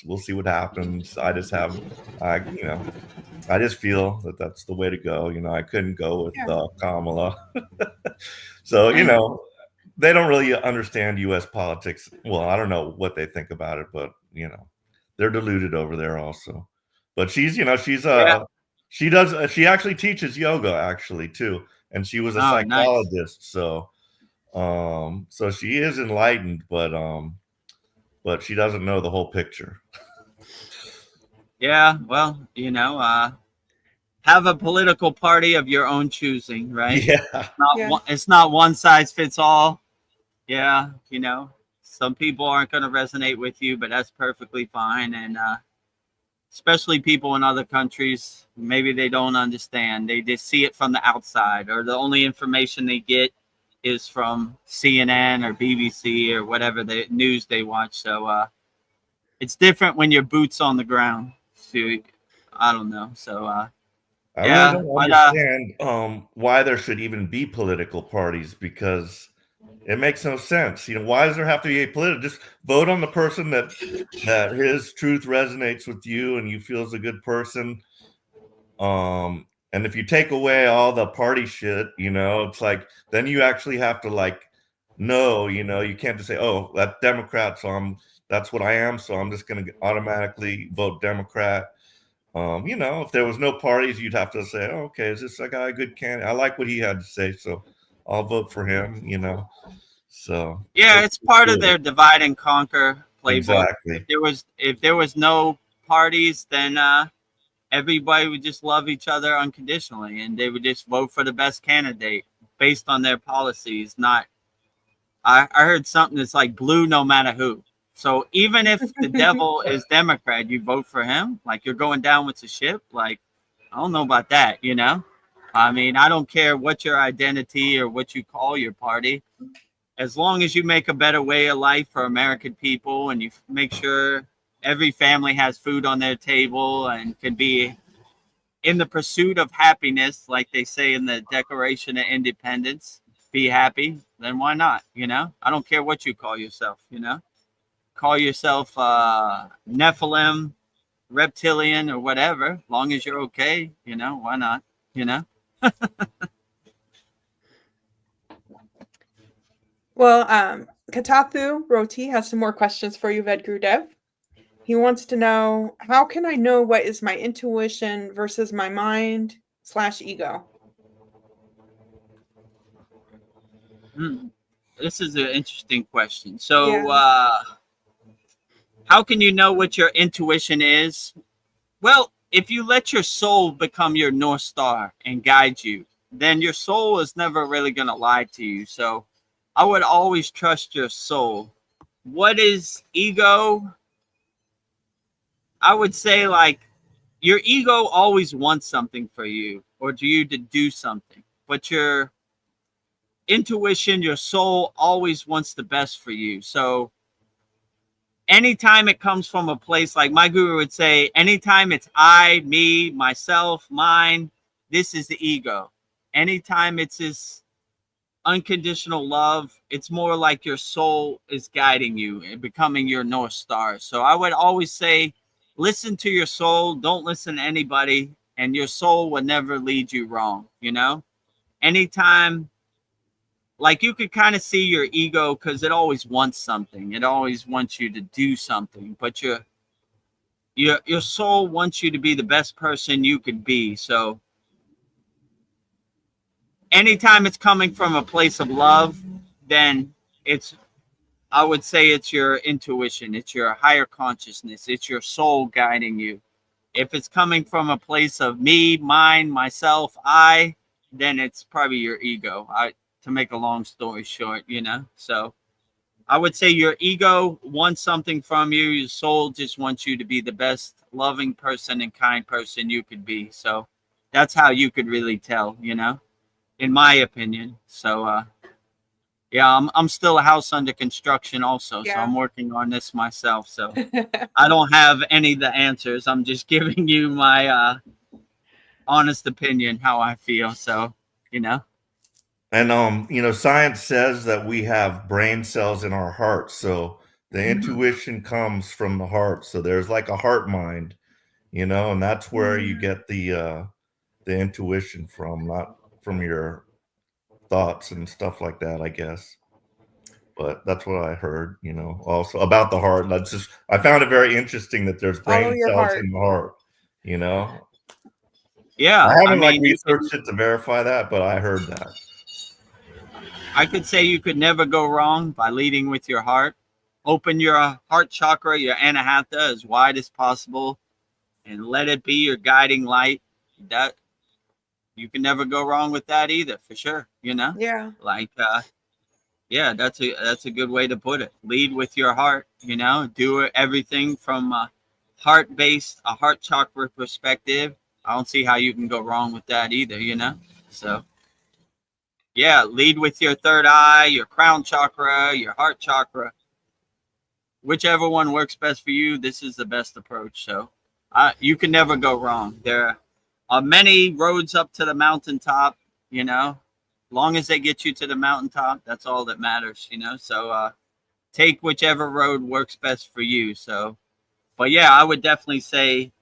we'll see what happens. I just feel that that's the way to go. I couldn't go with Kamala. So, they don't really understand U.S. politics. Well, I don't know what they think about it, but, they're deluded over there also. But she's, she actually teaches yoga actually too. And she was a psychologist. Nice. So she is enlightened, but she doesn't know the whole picture. Yeah, well, have a political party of your own choosing, right? Yeah. It's not one size fits all. Yeah, some people aren't going to resonate with you, but that's perfectly fine. And especially people in other countries, maybe they don't understand. They just see it from the outside, or the only information they get is from CNN or BBC or whatever the news they watch. So it's different when your boots on the ground. So I don't know. So I really don't understand why there should even be political parties, because it makes no sense. Why does there have to be a political? Just vote on the person that his truth resonates with you and you feel is a good person. And if you take away all the party shit, it's like, then you actually have to know, you can't just say, oh, that's Democrat, so that's what I am, so I'm just going to automatically vote Democrat. If there was no parties, you'd have to say, oh, okay, is this guy a good candidate? I like what he had to say, so I'll vote for him, So yeah, it's part of their divide and conquer playbook. Exactly. If there was no parties, then everybody would just love each other unconditionally, and they would just vote for the best candidate based on their policies. Not, I heard something that's like blue no matter who. So even if the devil is Democrat, you vote for him. Like you're going down with the ship. Like I don't know about that. You know, I mean, I don't care what your identity or what you call your party, as long as you make a better way of life for American people and you make sure every family has food on their table and can be in the pursuit of happiness, like they say in the Declaration of Independence, be happy, then why not? You know, I don't care what you call yourself, you know, call yourself Nephilim, reptilian, or whatever, long as you're okay, you know, why not? You know? Well, Katathu Roti has some more questions for you, Vedagurudev. He wants to know, how can I know what is my intuition versus my mind/ego? This is an interesting question. So, how can you know what your intuition is? Well, if you let your soul become your North Star and guide you, then your soul is never really going to lie to you. So, I would always trust your soul. What is ego? I would say, like, your ego always wants something for you or to you to do something, but your intuition, your soul always wants the best for you. So anytime it comes from a place, like my guru would say, anytime it's I, me, myself, mine, this is the ego. Anytime it's this unconditional love, it's more like your soul is guiding you and becoming your North Star. So I would always say, listen to your soul, don't listen to anybody, and your soul will never lead you wrong. You know, anytime, like you could kind of see your ego because it always wants something, it always wants you to do something, but your soul wants you to be the best person you could be. So anytime it's coming from a place of love, then it's, I would say it's your intuition, it's your higher consciousness, it's your soul guiding you. If it's coming from a place of me, mine, myself, I, then it's probably your ego. To make a long story short, you know. So I would say your ego wants something from you. Your soul just wants you to be the best loving person and kind person you could be. So that's how you could really tell, you know, in my opinion. So yeah, I'm still a house under construction also. So I'm working on this myself. So I don't have any of the answers. I'm just giving you my honest opinion, how I feel. So, you know. And you know, science says that we have brain cells in our heart. So the intuition comes from the heart. So there's like a heart mind, you know, and that's where you get the intuition from, not from your thoughts and stuff like that, I guess. But that's what I heard, you know, also about the heart. That's just, I found it very interesting that there's brain cells in the heart, you know. Yeah, I haven't like researched it to verify that, but I heard that. I could say you could never go wrong by leading with your heart. Open your heart chakra, your anahata, as wide as possible, and let it be your guiding light. That you can never go wrong with that either, for sure. You know, like yeah, that's a good way to put it. Lead with your heart. You know, do everything from a heart-based, a heart chakra perspective. I don't see how you can go wrong with that either. You know, so. Yeah, lead with your third eye, your crown chakra, your heart chakra. Whichever one works best for you, this is the best approach. So you can never go wrong. There are many roads up to the mountaintop, you know. Long as they get you to the mountaintop, that's all that matters, you know. So take whichever road works best for you. So, but yeah, I would definitely say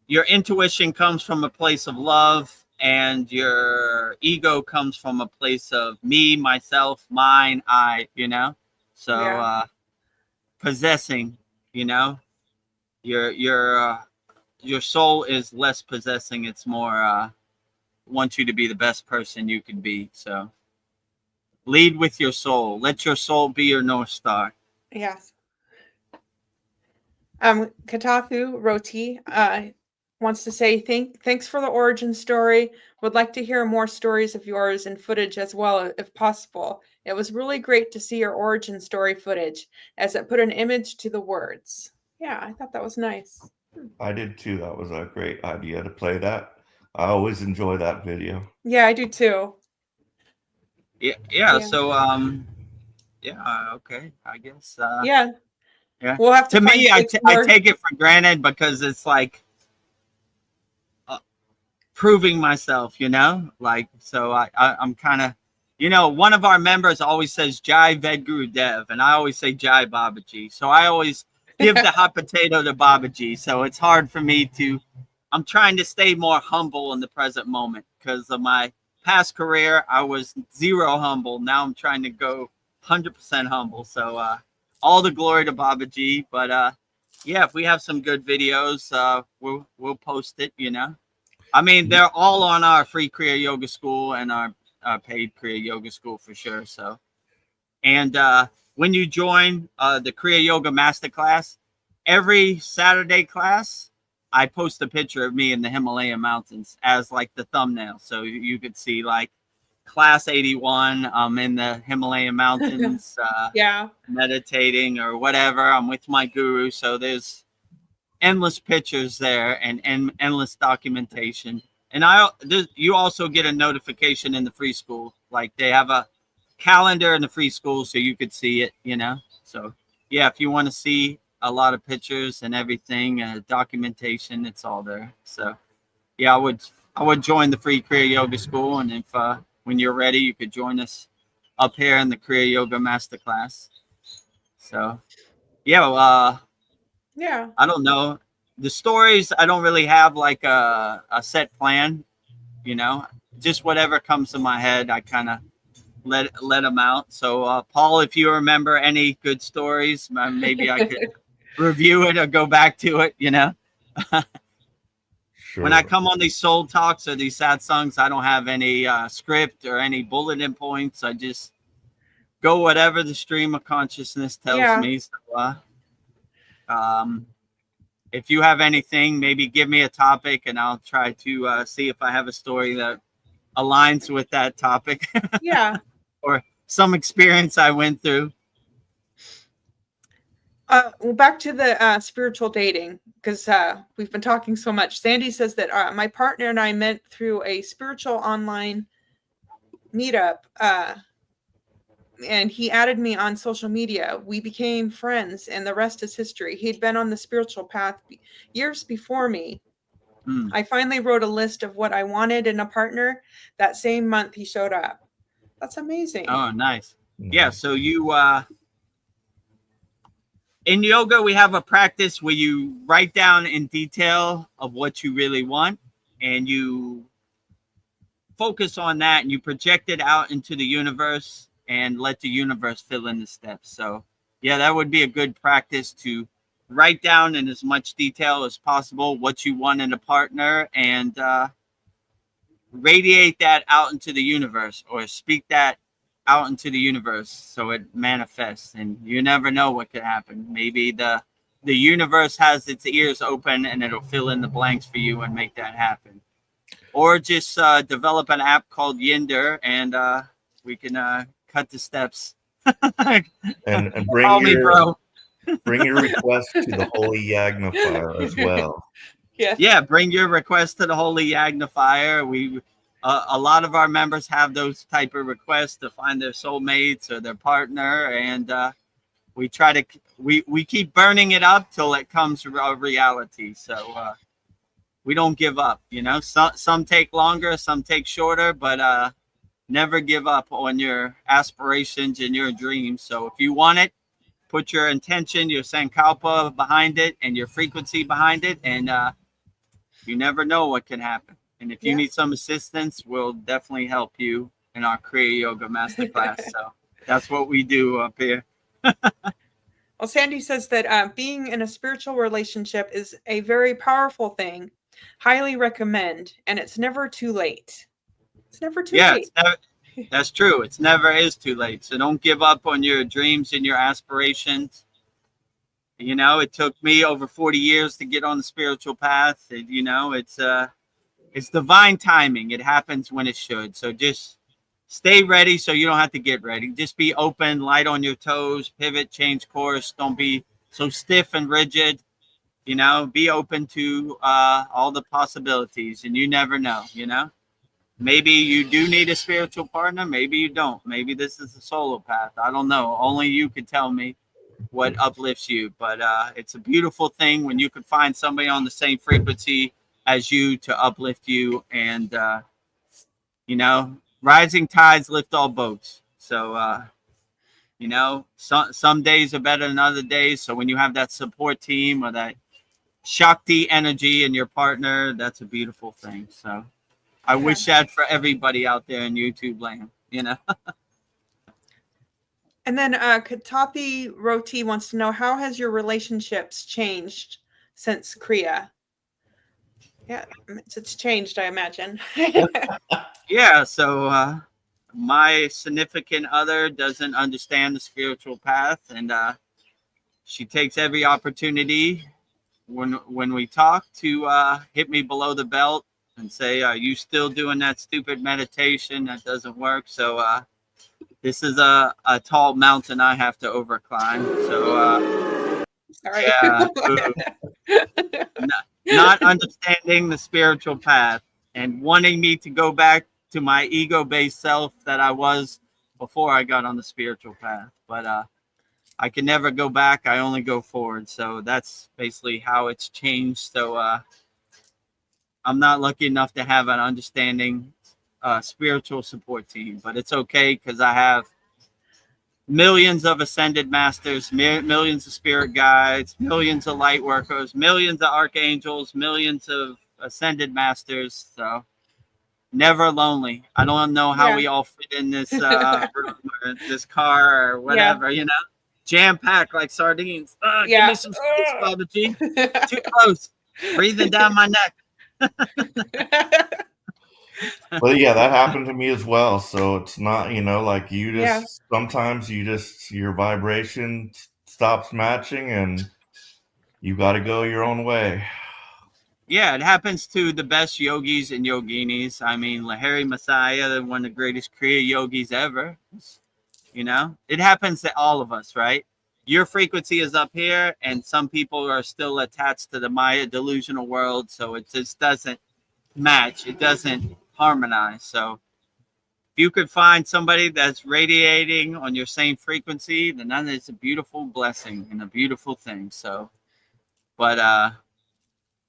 your intuition comes from a place of love, and your ego comes from a place of me, myself, mine, I, you know. So possessing, you know, your soul is less possessing. It's more wants you to be the best person you can be. So lead with your soul. Let your soul be your North Star. Yes. Kataku Roti wants to say thanks for the origin story. Would like to hear more stories of yours and footage as well, if possible. It was really great to see your origin story footage, as it put an image to the words. Yeah, I thought that was nice. I did too. That was a great idea to play that. I always enjoy that video. Yeah, I do too. Yeah. So yeah, okay, I guess. Yeah. Yeah. We'll have to me, I take it for granted because it's like proving myself, you know, like, so I'm kind of, you know, one of our members always says Jai Vedagurudev, and I always say Jai Babaji. So I always give the hot potato to Babaji. So it's hard for me to, I'm trying to stay more humble in the present moment because of my past career. I was zero humble. Now I'm trying to go 100% humble. So all the glory to Babaji. But yeah, if we have some good videos, we'll post it, you know. I mean, they're all on our free Kriya Yoga School and our paid Kriya Yoga School for sure. So, and when you join the Kriya Yoga Masterclass, every Saturday class, I post a picture of me in the Himalayan mountains as like the thumbnail. So you could see like class 81, I'm in the Himalayan mountains, yeah, meditating or whatever. I'm with my guru. So there's endless pictures there and endless documentation. And you also get a notification in the free school, like they have a calendar in the free school so you could see it, you know. So yeah, if you want to see a lot of pictures and everything, documentation, it's all there. So yeah, I would join the free Kriya Yoga School, and if when you're ready, you could join us up here in the Kriya Yoga Masterclass. So yeah, yeah, I don't know. The stories, I don't really have like a set plan, you know, just whatever comes to my head, I kind of let them out. So, Paul, if you remember any good stories, maybe I could review it or go back to it, you know. Sure. When I come on these soul talks or these sad songs, I don't have any script or any bulletin points. I just go whatever the stream of consciousness tells me. So, if you have anything, maybe give me a topic and I'll try to see if I have a story that aligns with that topic. Yeah. Or some experience I went through. Well, back to the spiritual dating, because we've been talking so much. Sandy says that my partner and I met through a spiritual online meetup, and he added me on social media. We became friends, and the rest is history. He'd been on the spiritual path years before me. I finally wrote a list of what I wanted in a partner. That same month, he showed up. That's amazing. Oh, nice. Yeah, so you, in yoga, we have a practice where you write down in detail of what you really want, and you focus on that, and you project it out into the universe and let the universe fill in the steps. So yeah, that would be a good practice to write down in as much detail as possible what you want in a partner, and radiate that out into the universe, or speak that out into the universe so it manifests. And you never know what could happen. Maybe the universe has its ears open and it'll fill in the blanks for you and make that happen. Or just develop an app called Yinder, and we can cut the steps. and bring your request to the Holy Yagnifier as well. Yeah, bring your request to the Holy Yagnifier. We a lot of our members have those type of requests to find their soulmates or their partner, and we try to we keep burning it up till it comes to reality. So we don't give up, you know. Some take longer, some take shorter, but never give up on your aspirations and your dreams. So if you want it, put your intention, your sankalpa behind it, and your frequency behind it, and you never know what can happen. And if you need some assistance, we'll definitely help you in our Kriya Yoga Masterclass. So that's what we do up here. Well, Sandy says that being in a spiritual relationship is a very powerful thing. Highly recommend, and it's never too late. It's never too late. That's true. It's never is too late. So don't give up on your dreams and your aspirations. You know, it took me over 40 years to get on the spiritual path. You know, it's divine timing. It happens when it should. So just stay ready so you don't have to get ready. Just be open, light on your toes, pivot, change course. Don't be so stiff and rigid. You know, be open to all the possibilities, and you never know, you know. Maybe you do need a spiritual partner. Maybe you don't. Maybe this is a solo path. I don't know. Only you could tell me what uplifts you. But it's a beautiful thing when you can find somebody on the same frequency as you to uplift you. And, you know, rising tides lift all boats. So, you know, some days are better than other days. So when you have that support team or that Shakti energy in your partner, that's a beautiful thing. So I wish that for everybody out there in YouTube land, you know. And then Katapi Roti wants to know, how has your relationships changed since Kriya? Yeah, it's changed, I imagine. Yeah, so my significant other doesn't understand the spiritual path, and she takes every opportunity when we talk to hit me below the belt and say, are you still doing that stupid meditation? That doesn't work. So this is a tall mountain I have to overclimb. So sorry. Yeah, not understanding the spiritual path and wanting me to go back to my ego-based self that I was before I got on the spiritual path. But I can never go back. I only go forward. So that's basically how it's changed. So I'm not lucky enough to have an understanding spiritual support team, but it's okay because I have millions of ascended masters, millions of spirit guides, millions of light workers, millions of archangels, millions of ascended masters. So never lonely. I don't know how we all fit in this room or this car or whatever, you know. Jam packed like sardines. Give me some space, Baba G. Too close. Breathing down my neck. Well, yeah, that happened to me as well. So it's not, you know, like you just sometimes you just your vibration stops matching and you got to go your own way. Yeah, it happens to the best yogis and yoginis. I mean, Lahiri Messiah, one of the greatest Kriya yogis ever. You know, it happens to all of us, right? Your frequency is up here, and some people are still attached to the Maya delusional world, so it just doesn't match. It doesn't harmonize. So if you could find somebody that's radiating on your same frequency, then that is a beautiful blessing and a beautiful thing. So, but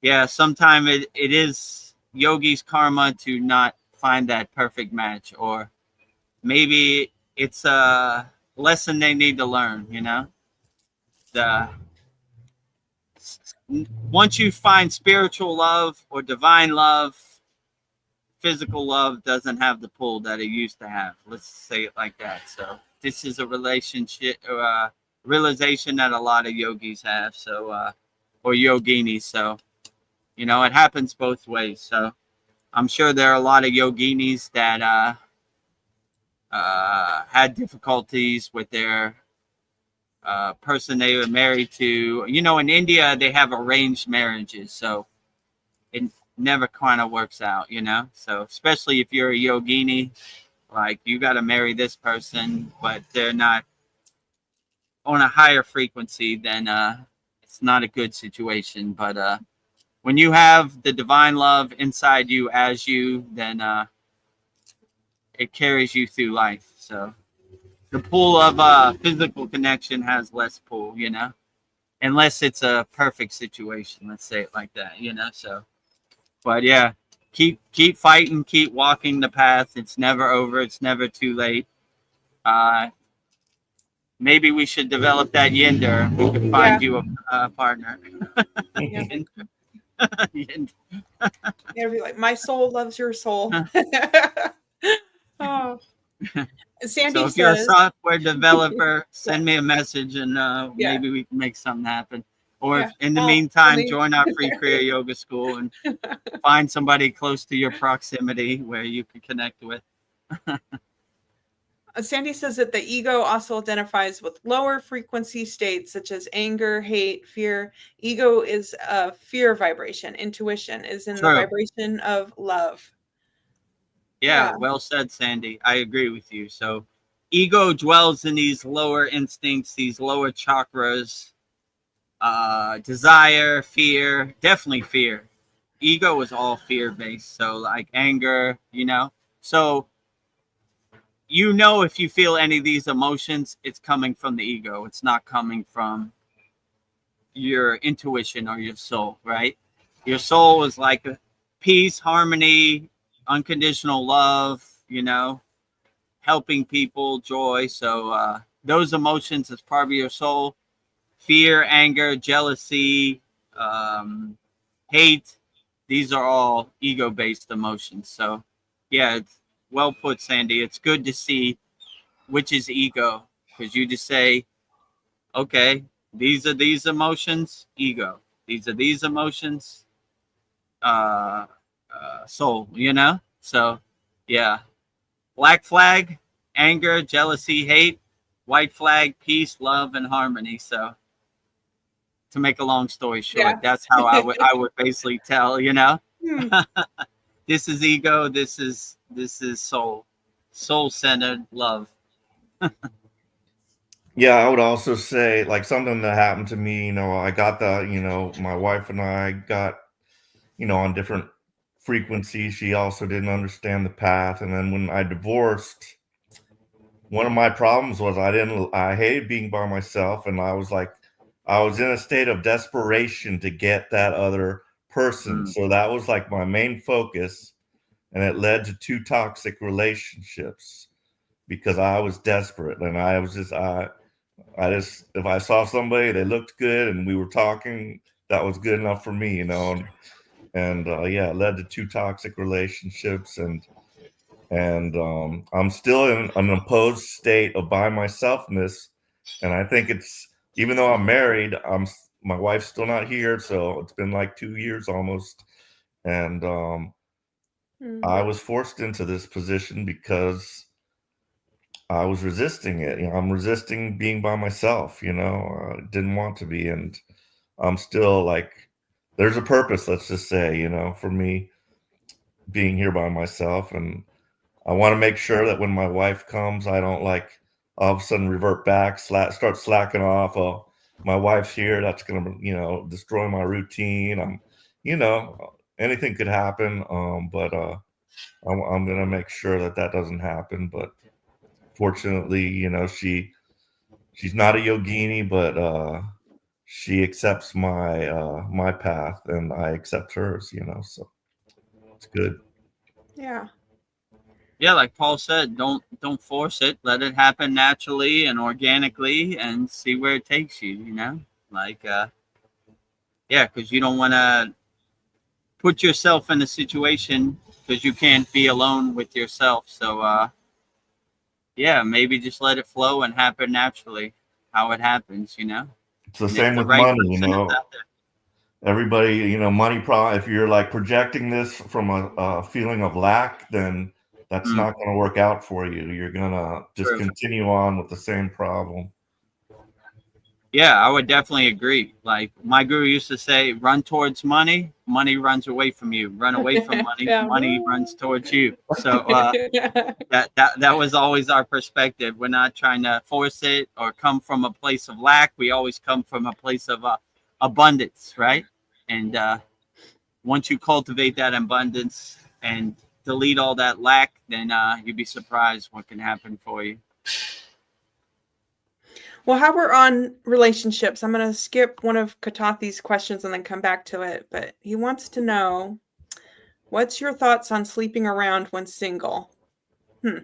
yeah, sometimes it is yogi's karma to not find that perfect match, or maybe it's a lesson they need to learn, you know. Once you find spiritual love or divine love, physical love doesn't have the pull that it used to have. Let's say it like that. So this is a relationship, realization that a lot of yogis have. So, or yoginis. So, you know, it happens both ways. So I'm sure there are a lot of yoginis that had difficulties with their person they were married to. You know, in India, they have arranged marriages. So it never kind of works out, you know. So especially if you're a yogini, like you got to marry this person, but they're not on a higher frequency, then it's not a good situation. But when you have the divine love inside you as you, then it carries you through life. So the pull of physical connection has less pull, you know, unless it's a perfect situation. Let's say it like that, you know. So, but yeah, keep fighting, keep walking the path. It's never over. It's never too late. Maybe we should develop that yinder. We could find you a partner. It'd be like, my soul loves your soul. Oh. Sandy so if you're a software developer, send me a message and maybe we can make something happen. Or if, in the meantime, join our free Kriya Yoga school and find somebody close to your proximity where you can connect with. Sandy says that the ego also identifies with lower frequency states such as anger, hate, fear. Ego is a fear vibration. Intuition is in the vibration of love. Yeah, well said, Sandy. I agree with you. So ego dwells in these lower instincts, these lower chakras, desire, fear, definitely fear. Ego is all fear based. So like anger, So if you feel any of these emotions, it's coming from the ego. It's not coming from your intuition or your soul, right? Your soul is like peace, harmony, unconditional love, helping people, joy. So those emotions as part of your soul, fear, anger, jealousy, hate, these are all ego-based emotions. So yeah, it's well put, Sandy. It's good to see which is ego, because you just say, okay, these are these emotions, ego. These are these emotions, soul, So yeah, black flag, anger, jealousy, hate. White flag, peace, love, and harmony. So to make a long story short, that's how I would basically tell, This is ego, this is soul centered love. Yeah, I would also say like something that happened to me, I got my wife and I got, on different frequencies. She also didn't understand the path. And then when I divorced, one of my problems was I hated being by myself. And I was in a state of desperation to get that other person. So that was like my main focus. And it led to 2 toxic relationships because I was desperate. And I was just, if I saw somebody, they looked good and we were talking, that was good enough for me, and it led to 2 toxic relationships. And I'm still in an opposed state of by myselfness. And I think it's, even though I'm married, my wife's still not here. So it's been like 2 years almost. And I was forced into this position because I was resisting it. I'm resisting being by myself, didn't want to be. And I'm still like, there's a purpose, let's just say, for me being here by myself. And I want to make sure that when my wife comes, I don't like all of a sudden revert back, start slacking off. Oh, my wife's here. That's going to, destroy my routine. Anything could happen. But I'm going to make sure that doesn't happen. But fortunately, she's not a yogini, but she accepts my path and I accept hers, so it's good. Yeah. Yeah, like Paul said, don't force it. Let it happen naturally and organically and see where it takes you, because you don't want to put yourself in a situation because you can't be alone with yourself. So maybe just let it flow and happen naturally how it happens, It's the same with money, everybody, money if you're like projecting this from a feeling of lack, then that's not going to work out for you. You're going to just continue on with the same problem. Yeah, I would definitely agree. Like my guru used to say, run towards money, money runs away from you. Run away from money, money runs towards you. So that was always our perspective. We're not trying to force it or come from a place of lack. We always come from a place of abundance, right? And once you cultivate that abundance and delete all that lack, then you'd be surprised what can happen for you. Well, how we're on relationships, I'm going to skip one of Katathi's questions and then come back to it. But he wants to know, what's your thoughts on sleeping around when single? Well,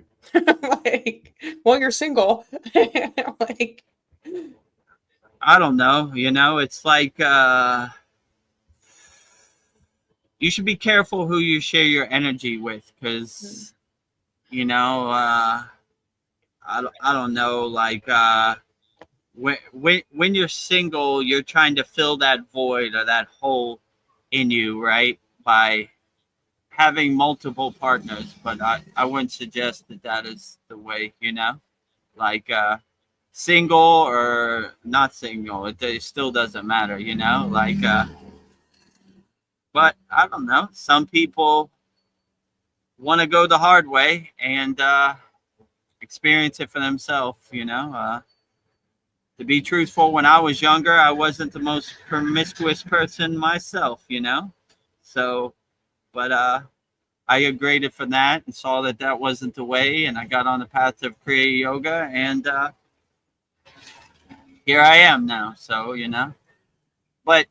you're single. I don't know. It's like you should be careful who you share your energy with, because, I don't know, like when you're single, you're trying to fill that void or that hole in you, right? By having multiple partners, but I wouldn't suggest that is the way, like single or not single. It still doesn't matter, you know, like but I don't know. Some people want to go the hard way and experience it for themselves, you know. To be truthful, when I was younger, I wasn't the most promiscuous person myself, you know. So, but I upgraded from that and saw that that wasn't the way, and I got on the path of Kriya Yoga, and here I am now. So, you know, but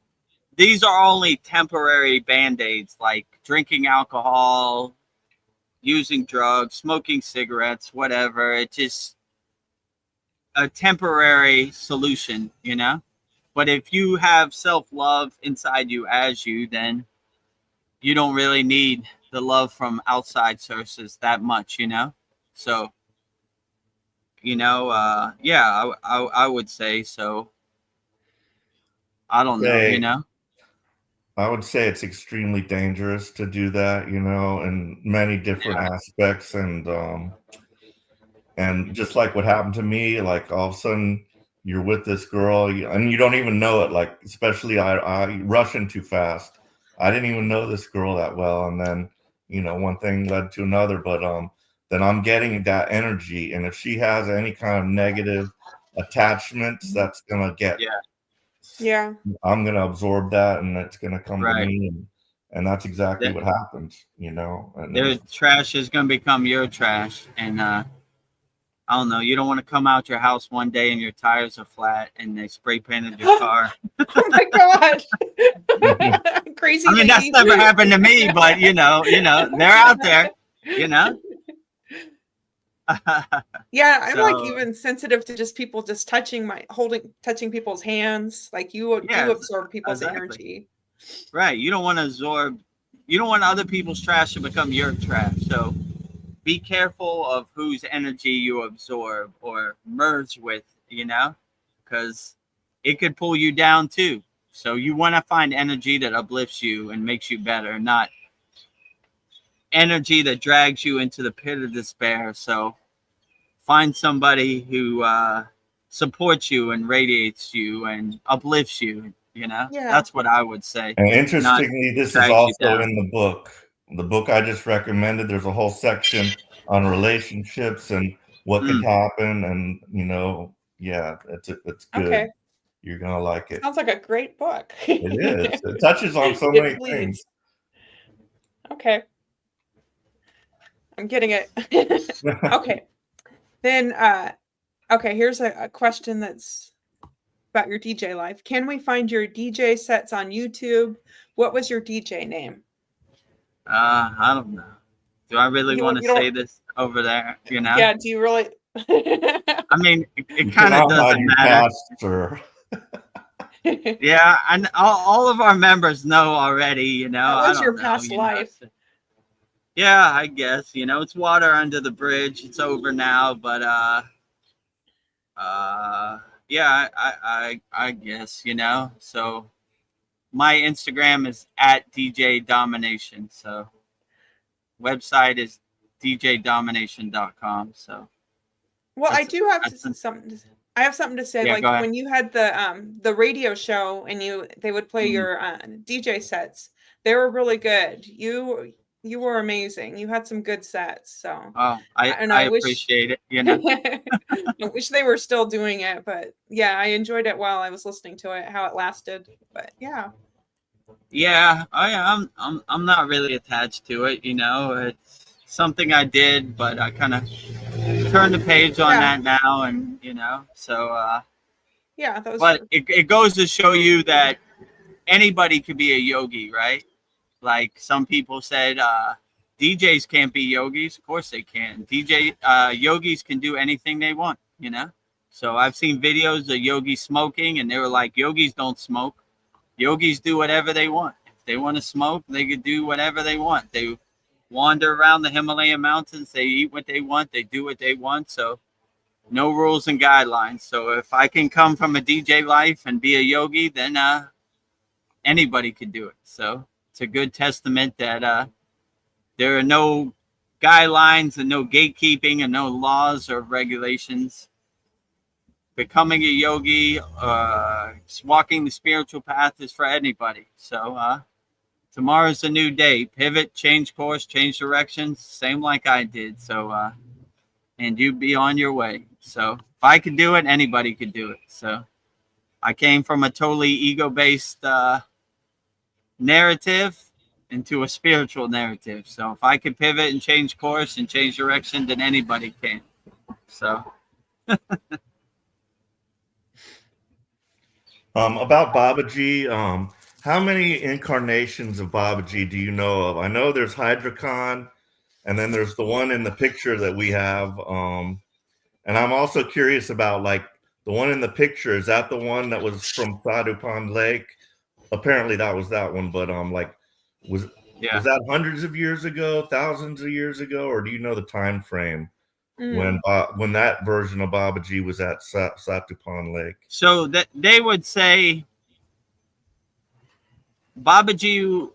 these are only temporary band-aids, like drinking alcohol, using drugs, smoking cigarettes, whatever. It's just a temporary solution, you know. But if you have self-love inside you as you, then you don't really need the love from outside sources that much, you know. So, you know, yeah, I would say so. I don't know, you know. I would say it's extremely dangerous to do that, you know, in many different aspects. And just like what happened to me, like all of a sudden you're with this girl and you don't even know it. Like, especially I rushing too fast. I didn't even know this girl that well. And then, you know, one thing led to another, but then I'm getting that energy. And if she has any kind of negative attachments, that's going to get, I'm going to absorb that and it's going to come to me. And that's exactly what happens, you know. And their trash is going to become your trash. And I don't know. You don't want to come out your house one day and your tires are flat and they spray painted your car. Oh my gosh! Crazy. I mean, that's never happened to me, but you know, they're out there. You know. Yeah, I'm like even sensitive to just people just touching people's hands. Like you do absorb people's energy. Right. You don't want to absorb. You don't want other people's trash to become your trash. So be careful of whose energy you absorb or merge with, you know, because it could pull you down too. So you want to find energy that uplifts you and makes you better, not energy that drags you into the pit of despair. So find somebody who supports you and radiates you and uplifts you, you know. That's what I would say. And interestingly, this is also in the book. The book I just recommended, there's a whole section on relationships and what can happen. And, you know, yeah, it's good. Okay. You're going to like it. Sounds like a great book. It is. It touches on so many things. Okay. I'm getting it. Okay. Then, okay, here's a question that's about your DJ life. Can we find your DJ sets on YouTube? What was your DJ name? I don't know. Do I really want to say this over there? You know? Yeah. Do you really? I mean, it kind of doesn't matter. Yeah, and all of our members know already. You know, that was your past life. Yeah, I guess. You know, it's water under the bridge. It's over now, but yeah, I guess, you know. So my Instagram is at DJ Domination. So website is djdomination.com. So well, I do have something. I have something to say. Yeah, like when you had the radio show and they would play your DJ sets, they were really good. You were amazing. You had some good sets. So I appreciate it. You know, I wish they were still doing it, but yeah, I enjoyed it while I was listening to it, how it lasted. But yeah. Yeah, I'm not really attached to it. You know, it's something I did, but I kind of turned the page on that now, and you know, so yeah. But it goes to show you that anybody could be a yogi, right? Like some people said, DJs can't be yogis. Of course they can. Yogis can do anything they want, you know? So I've seen videos of yogis smoking, and they were like, yogis don't smoke. Yogis do whatever they want. If they want to smoke, they could do whatever they want. They wander around the Himalayan mountains. They eat what they want. They do what they want. So no rules and guidelines. So if I can come from a DJ life and be a yogi, then anybody could do it. So it's a good testament that there are no guidelines and no gatekeeping and no laws or regulations. becoming a yogi, walking the spiritual path is for anybody. So tomorrow's a new day. Pivot, change course, change directions, same like I did. So and you be on your way. So if I could do it, anybody could do it. So I came from a totally ego-based narrative into a spiritual narrative. So if I could pivot and change course and change direction, then anybody can. So about Babaji, how many incarnations of Babaji do you know of? I know there's Hydra Khan, and then there's the one in the picture that we have. And I'm also curious about, like, the one in the picture. Is that the one that was from Sadhu Pond Lake? Apparently that was that one, but was that hundreds of years ago, thousands of years ago, or do you know the time frame when that version of Babaji was at Sadhu Pond Lake? So that they would say Babaji,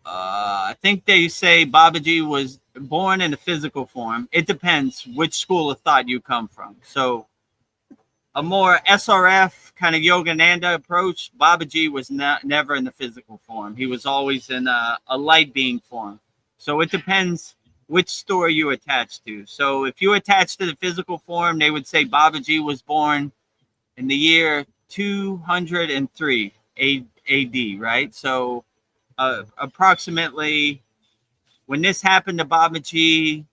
I think they say Babaji was born in a physical form. It depends which school of thought you come from. So a more SRF kind of Yogananda approach, Babaji was never in the physical form. He was always in a light being form. So it depends which story you attach to. So if you attach to the physical form, they would say Babaji was born in the year 203 AD, right? So approximately when this happened to Babaji,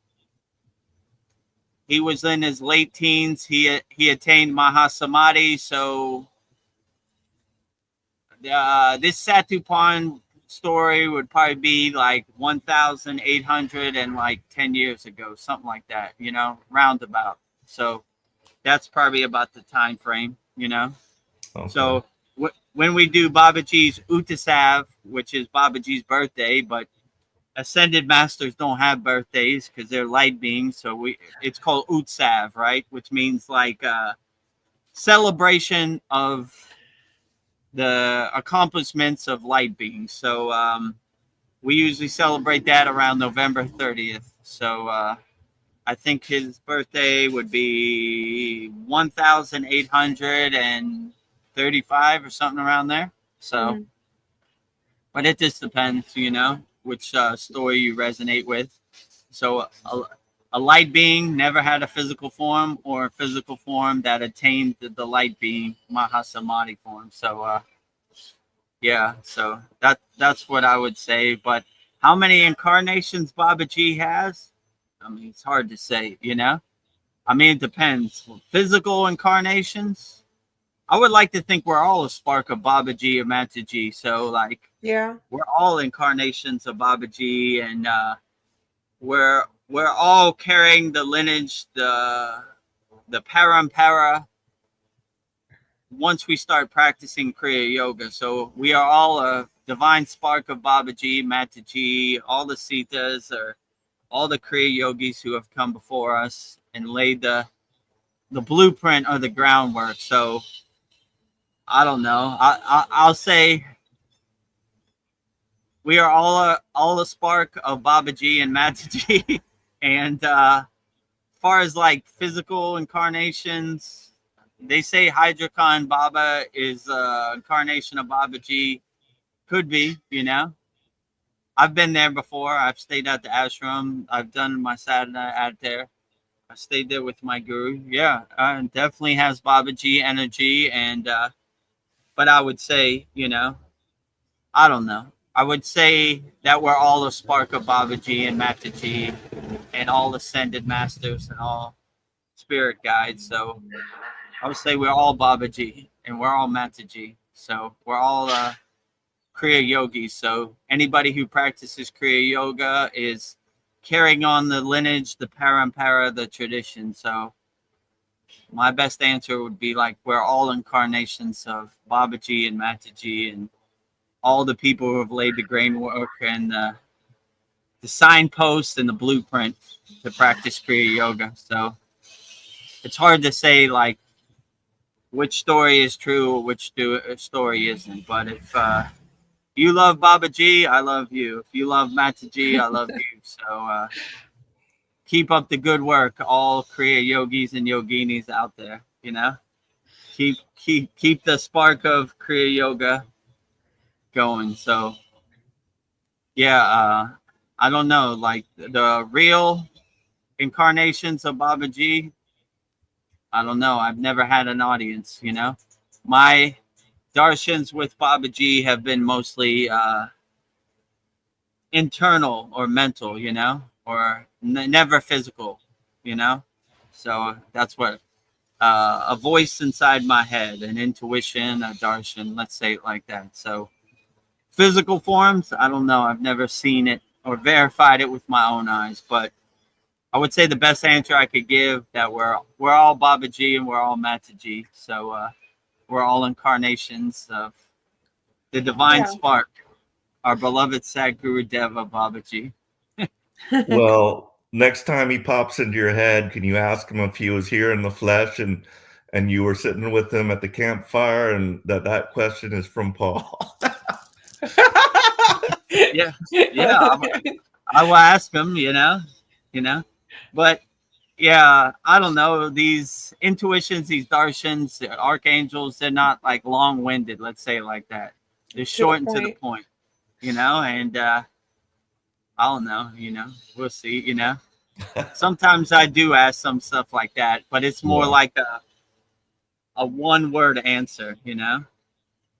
he was in his late teens. He attained Mahasamadhi. So this Satuppan story would probably be like 1,800 and like 10 years ago, something like that, you know, roundabout. So that's probably about the time frame, you know. Okay. So when we do Babaji's Utsav, which is Babaji's birthday, but ascended masters don't have birthdays because they're light beings. So it's called Utsav, right? Which means like celebration of the accomplishments of light beings. So we usually celebrate that around November 30th. So I think his birthday would be 1,835 or something around there. So, but it just depends, you know, which story you resonate with. So a light being never had a physical form, or a physical form that attained the light being Mahasamadhi form. So yeah, so that's what I would say. But how many incarnations Babaji has? I mean, it's hard to say, you know. I mean, it depends. Physical incarnations, I would like to think we're all a spark of Babaji or Mataji. So, like, yeah, we're all incarnations of Babaji, and we're all carrying the lineage, the parampara. Once we start practicing Kriya Yoga, so we are all a divine spark of Babaji, Mataji, all the Sitas, or all the Kriya Yogis who have come before us and laid the blueprint or the groundwork. So I don't know. I'll say we are all a spark of Babaji and Mataji. And as far as like physical incarnations, they say Hydra Khan Baba is incarnation of Babaji. Could be, you know. I've been there before. I've stayed at the ashram. I've done my sadhana out there. I stayed there with my guru. Yeah, definitely has Babaji energy. And but I would say, you know, I don't know. I would say that we're all a spark of Babaji and Mataji and all ascended masters and all spirit guides. So I would say we're all Babaji and we're all Mataji. So we're all Kriya Yogis. So anybody who practices Kriya Yoga is carrying on the lineage, the parampara, the tradition. So my best answer would be like we're all incarnations of Babaji and Mataji and all the people who have laid the groundwork and the signpost and the blueprint to practice Kriya Yoga. So it's hard to say like which story is true or which story isn't. But if you love Babaji, I love you. If you love Mataji, I love you. So keep up the good work, all Kriya Yogis and Yoginis out there, you know? keep the spark of Kriya Yoga going. So yeah, I don't know, like the real incarnations of Babaji. I don't know. I've never had an audience. My darshans with Babaji have been mostly internal or mental, or never physical, So that's what a voice inside my head, an intuition, a darshan, let's say it like that. So physical forms, I don't know. I've never seen it or verified it with my own eyes, but I would say the best answer I could give that we're all Babaji and we're all Mataji. So we're all incarnations of the divine spark, our beloved Sadgurudeva Babaji. Well, next time he pops into your head, can you ask him if he was here in the flesh and you were sitting with him at the campfire, and that question is from Paul? Yeah. I will ask him, but yeah, I don't know. These intuitions, these darshans, the archangels, they're not like long-winded, let's say it like that. They're short and to the point, and I don't know, we'll see, Sometimes I do ask some stuff like that, but it's more like a one-word answer,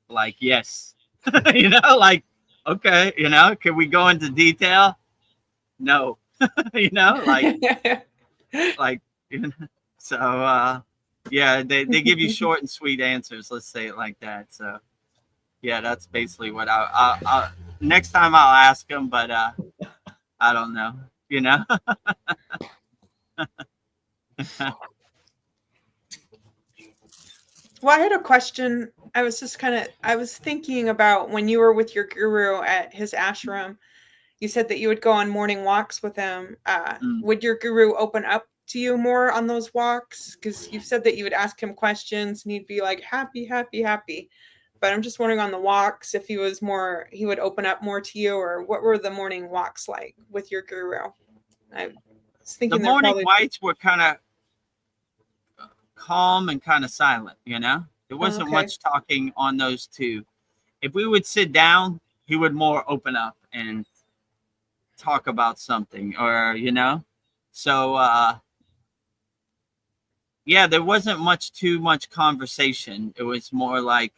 like yes. Like okay, can we go into detail? No. Like so yeah, they give you short and sweet answers, let's say it like that. So yeah, that's basically what I next time I'll ask them, but I don't know, Well, I had a question. I was thinking about when you were with your guru at his ashram, you said that you would go on morning walks with him. Would your guru open up to you more on those walks? Because you said that you would ask him questions and he'd be like, happy, happy, happy. But I'm just wondering on the walks, if he would open up more to you, or what were the morning walks like with your guru? I was thinking the morning walks were kind of calm and kind of silent, there wasn't much talking on those two. If we would sit down, he would more open up and talk about something, or so yeah, there wasn't too much conversation. It was more like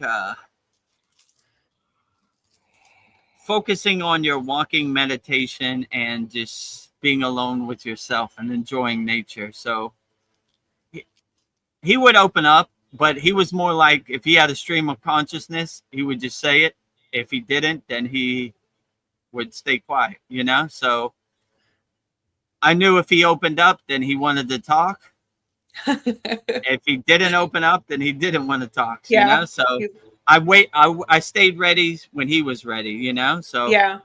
focusing on your walking meditation and just being alone with yourself and enjoying nature. So he would open up, but he was more like, if he had a stream of consciousness, he would just say it. If he didn't, then he would stay quiet, So I knew if he opened up, then he wanted to talk. If he didn't open up, then he didn't want to talk, So I stayed ready when he was ready, So yeah,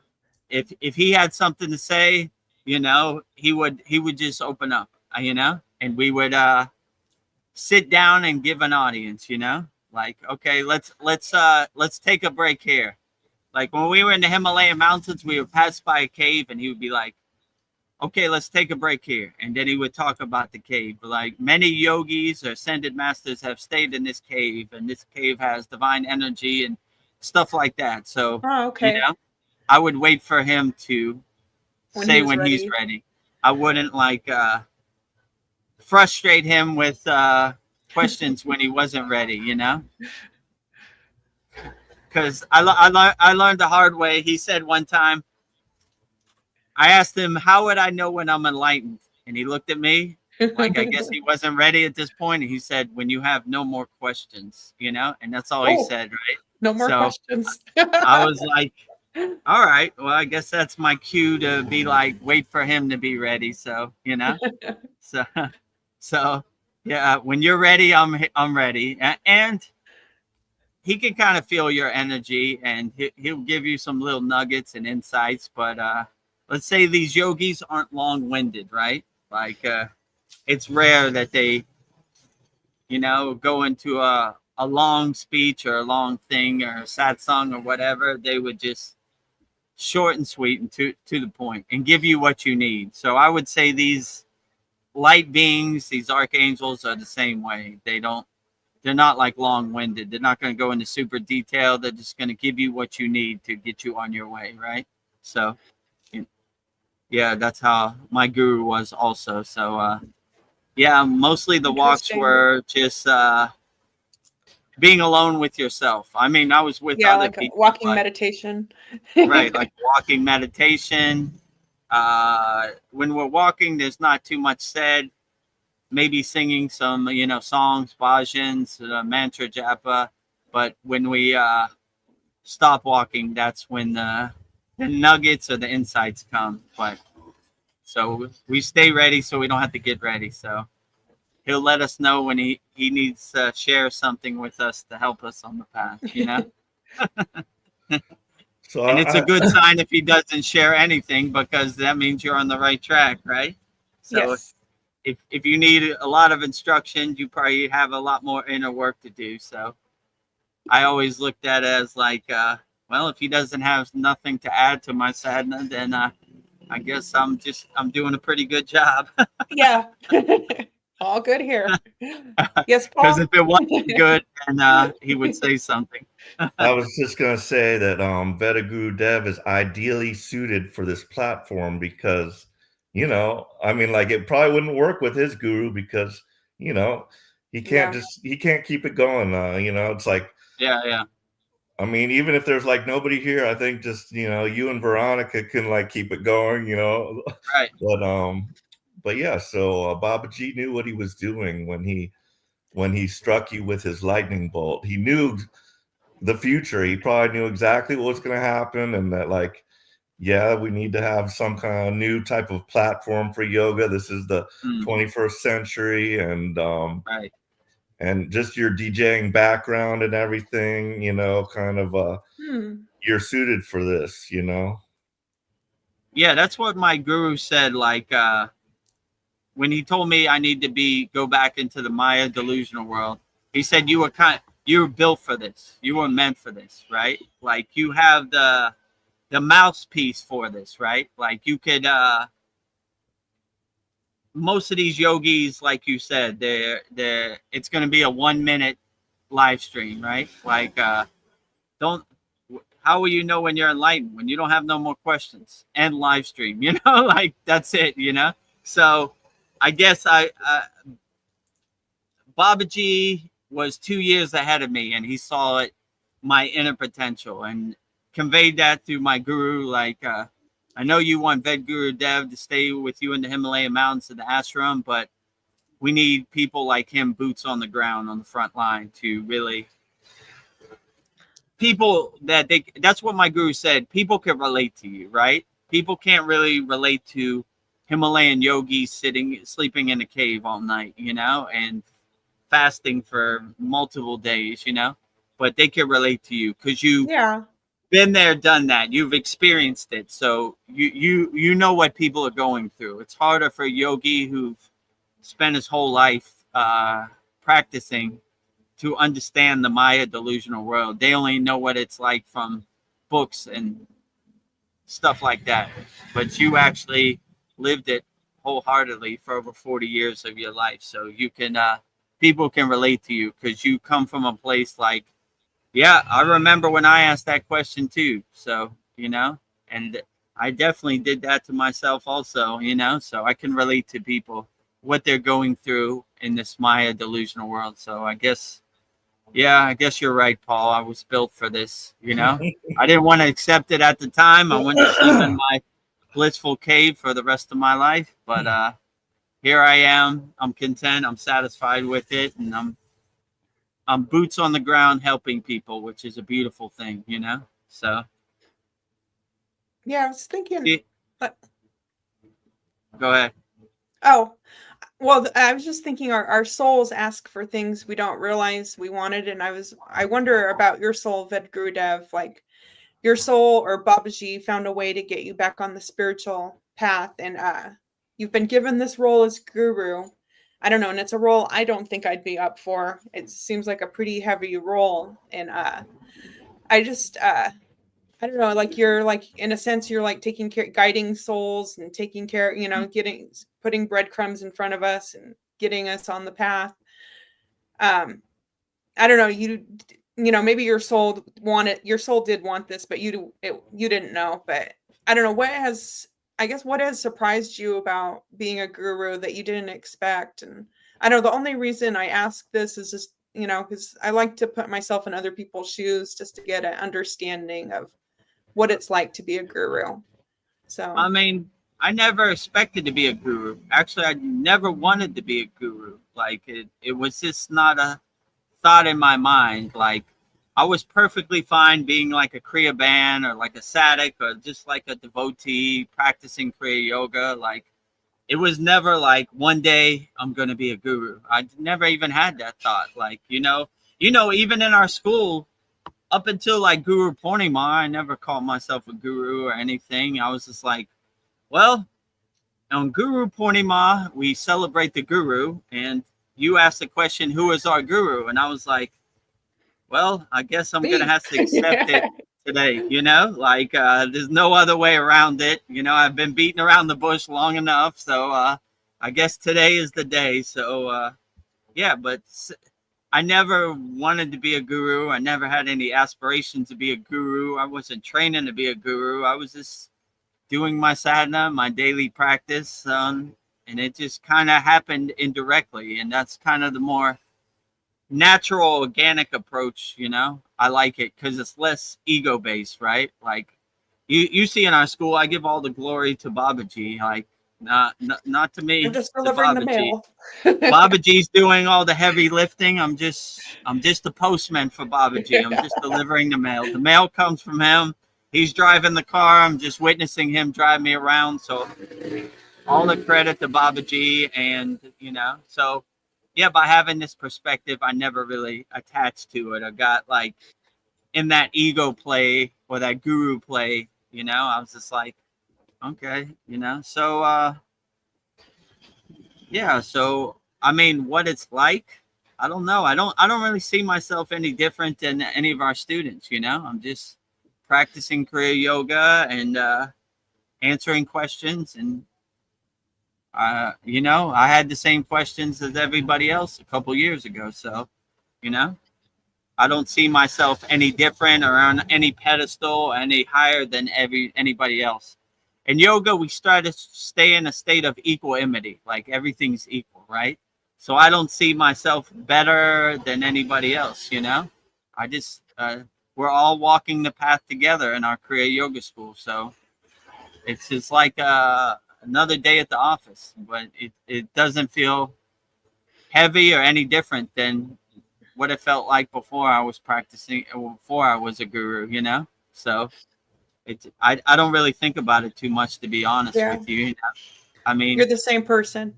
if he had something to say, he would just open up, and we would sit down and give an audience, like, okay, let's take a break here. Like when we were in the Himalayan mountains, we would pass by a cave and he would be like, okay, let's take a break here. And then he would talk about the cave. Like many yogis or ascended masters have stayed in this cave, and this cave has divine energy and stuff like that. So, I would wait for him to say when he's ready. I wouldn't like frustrate him with questions when he wasn't ready, Because I learned the hard way. He said one time, I asked him, how would I know when I'm enlightened? And he looked at me like, I guess he wasn't ready at this point. And he said, when you have no more questions, and that's all he said, right? No more questions. I was like, all right, well, I guess that's my cue to be like, wait for him to be ready. So, so yeah, when you're ready, I'm ready. And he can kind of feel your energy, and he'll give you some little nuggets and insights, but let's say these yogis aren't long-winded, right? Like it's rare that they, go into a long speech or a long thing or a satsang or whatever. They would just short and sweet and to the point and give you what you need. So I would say these light beings, these archangels, are the same way. They don't they're not like long-winded. They're not going to go into super detail. They're just going to give you what you need to get you on your way, right? So, yeah, that's how my guru was also. So, yeah, mostly the walks were just being alone with yourself. I mean, I was with other like people. Walking meditation. Right, like walking meditation. When we're walking, there's not too much said. Maybe singing some, songs, bhajans, mantra japa. But when we stop walking, that's when the nuggets or the insights come. But so we stay ready so we don't have to get ready. So he'll let us know when he needs to share something with us to help us on the path, So and it's a good sign if he doesn't share anything, because that means you're on the right track, right? So Yes. if you need a lot of instruction, you probably have a lot more inner work to do. So I always looked at it as like, well, if he doesn't have nothing to add to my sadhana, then I guess I'm doing a pretty good job. Yeah. All good here. Yes, Paul. Because if it wasn't good, then he would say something. I was just going to say that Vedagurudev is ideally suited for this platform because, I mean, like it probably wouldn't work with his guru because, he can't he can't keep it going. It's like, yeah. I mean, even if there's like nobody here, I think just, you and Veronica can like keep it going, Right. But yeah, so Babaji knew what he was doing when he struck you with his lightning bolt. He knew the future. He probably knew exactly what was going to happen, and that like, yeah, we need to have some kind of new type of platform for yoga. This is the 21st century, and right. And just your DJing background and everything, kind of you're suited for this, Yeah, that's what my guru said. Like when he told me I need to go back into the Maya delusional world, he said you were built for this. You were meant for this, right? Like you have the mouthpiece for this, right? Like you could most of these yogis, like you said, it's going to be a 1 minute live stream, right? Like how will you know when you're enlightened? When you don't have no more questions and live stream, like that's it, So I guess Babaji was 2 years ahead of me, and he saw my inner potential, and conveyed that through my guru. Like, I know you want Vedagurudev to stay with you in the Himalayan mountains in the ashram, but we need people like him, boots on the ground on the front line, to really that's what my guru said. People can relate to you, right? People can't really relate to Himalayan yogis sleeping in a cave all night, and fasting for multiple days, but they can relate to you because you've been there, done that. You've experienced it. So you know what people are going through. It's harder for a yogi who've spent his whole life practicing to understand the Maya delusional world. They only know what it's like from books and stuff like that. But you actually lived it wholeheartedly for over 40 years of your life. So you can, people can relate to you because you come from a place like, yeah, I remember when I asked that question too. So, and I definitely did that to myself also, so I can relate to people, what they're going through in this Maya delusional world. So I guess you're right, Paul. I was built for this, I didn't want to accept it at the time. I went to sleep in my blissful cave for the rest of my life. But here I am. I'm content. I'm satisfied with it. And I'm boots on the ground helping people, which is a beautiful thing, So. Yeah, I was thinking. Go ahead. Oh, well, I was just thinking our souls ask for things we don't realize we wanted. And I wonder about your soul, Vedagurudev, like your soul or Babaji found a way to get you back on the spiritual path. And you've been given this role as guru. I don't know. And it's a role I don't think I'd be up for. It seems like a pretty heavy role. And I just, I don't know, like you're like, in a sense, you're like taking care, guiding souls and taking care, putting breadcrumbs in front of us and getting us on the path. I don't know, you know, maybe your soul did want this, but you didn't know. But I don't know, what has surprised you about being a guru that you didn't expect? And I know the only reason I ask this is just, you know, because I like to put myself in other people's shoes just to get an understanding of what it's like to be a guru. So I mean, I never expected to be a guru. Actually, I never wanted to be a guru. Like it was just not a thought in my mind. Like I was perfectly fine being like a Kriya Ban or like a sadhak or just like a devotee practicing Kriya Yoga. Like it was never like one day I'm going to be a guru. I never even had that thought. Like, you know, even in our school, up until like Guru Purnima, I never called myself a guru or anything. I was just like, well, on Guru Purnima, we celebrate the guru, and you asked the question, who is our guru? And I was like, well, I guess I'm going to have to accept it today, you know, like there's no other way around it. You know, I've been beating around the bush long enough. So I guess today is the day. So yeah, but I never wanted to be a guru. I never had any aspirations to be a guru. I wasn't training to be a guru. I was just doing my sadhana, my daily practice. And it just kind of happened indirectly. And that's kind of the more natural, organic approach, you know. I like it because it's less ego based, right? Like you see in our school, I give all the glory to Babaji. Like not to me. I'm just delivering the mail. Babaji's doing all the heavy lifting. I'm just the postman for Babaji. I'm just delivering the mail. The mail comes from him. He's driving the car. I'm just witnessing him drive me around. So all the credit to Babaji, and you know, so yeah, by having this perspective, I never really attached to it. I got like in that ego play or that guru play, you know, I was just like, okay, you know, so yeah, so I mean, what it's like, I don't know. I don't really see myself any different than any of our students, you know. I'm just practicing Kriya Yoga and answering questions, and you know, I had the same questions as everybody else a couple years ago. So, you know, I don't see myself any different or on any pedestal, any higher than anybody else. In yoga, we try to stay in a state of equanimity, like everything's equal, right? So I don't see myself better than anybody else, you know? I just, we're all walking the path together in our Kriya Yoga school. So it's just like another day at the office, but it doesn't feel heavy or any different than what it felt like before I was practicing, before I was a guru, you know? So I don't really think about it too much, to be honest with you. You know? I mean, you're the same person.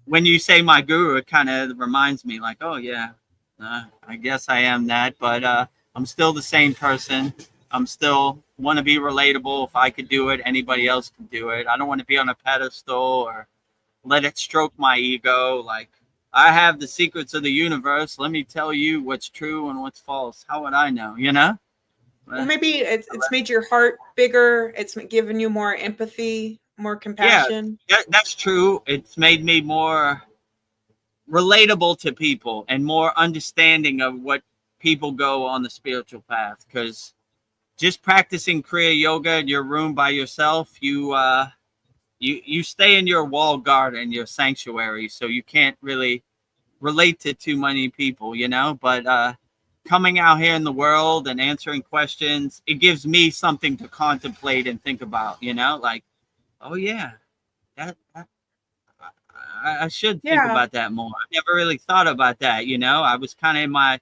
When you say my guru, it kind of reminds me like, oh yeah, I guess I am that, but I'm still the same person. I'm still want to be relatable. If I could do it, anybody else can do it. I don't want to be on a pedestal or let it stroke my ego. Like, I have the secrets of the universe. Let me tell you what's true and what's false. How would I know, you know? Well, maybe it's made your heart bigger. It's given you more empathy, more compassion. Yeah, that's true. It's made me more relatable to people and more understanding of what people go on the spiritual path. Because just practicing Kriya Yoga in your room by yourself, you stay in your walled garden, your sanctuary, so you can't really relate to too many people, you know. But coming out here in the world and answering questions, it gives me something to contemplate and think about, you know, like, oh yeah, I should think about that more. I never really thought about that, you know. I was kind of in my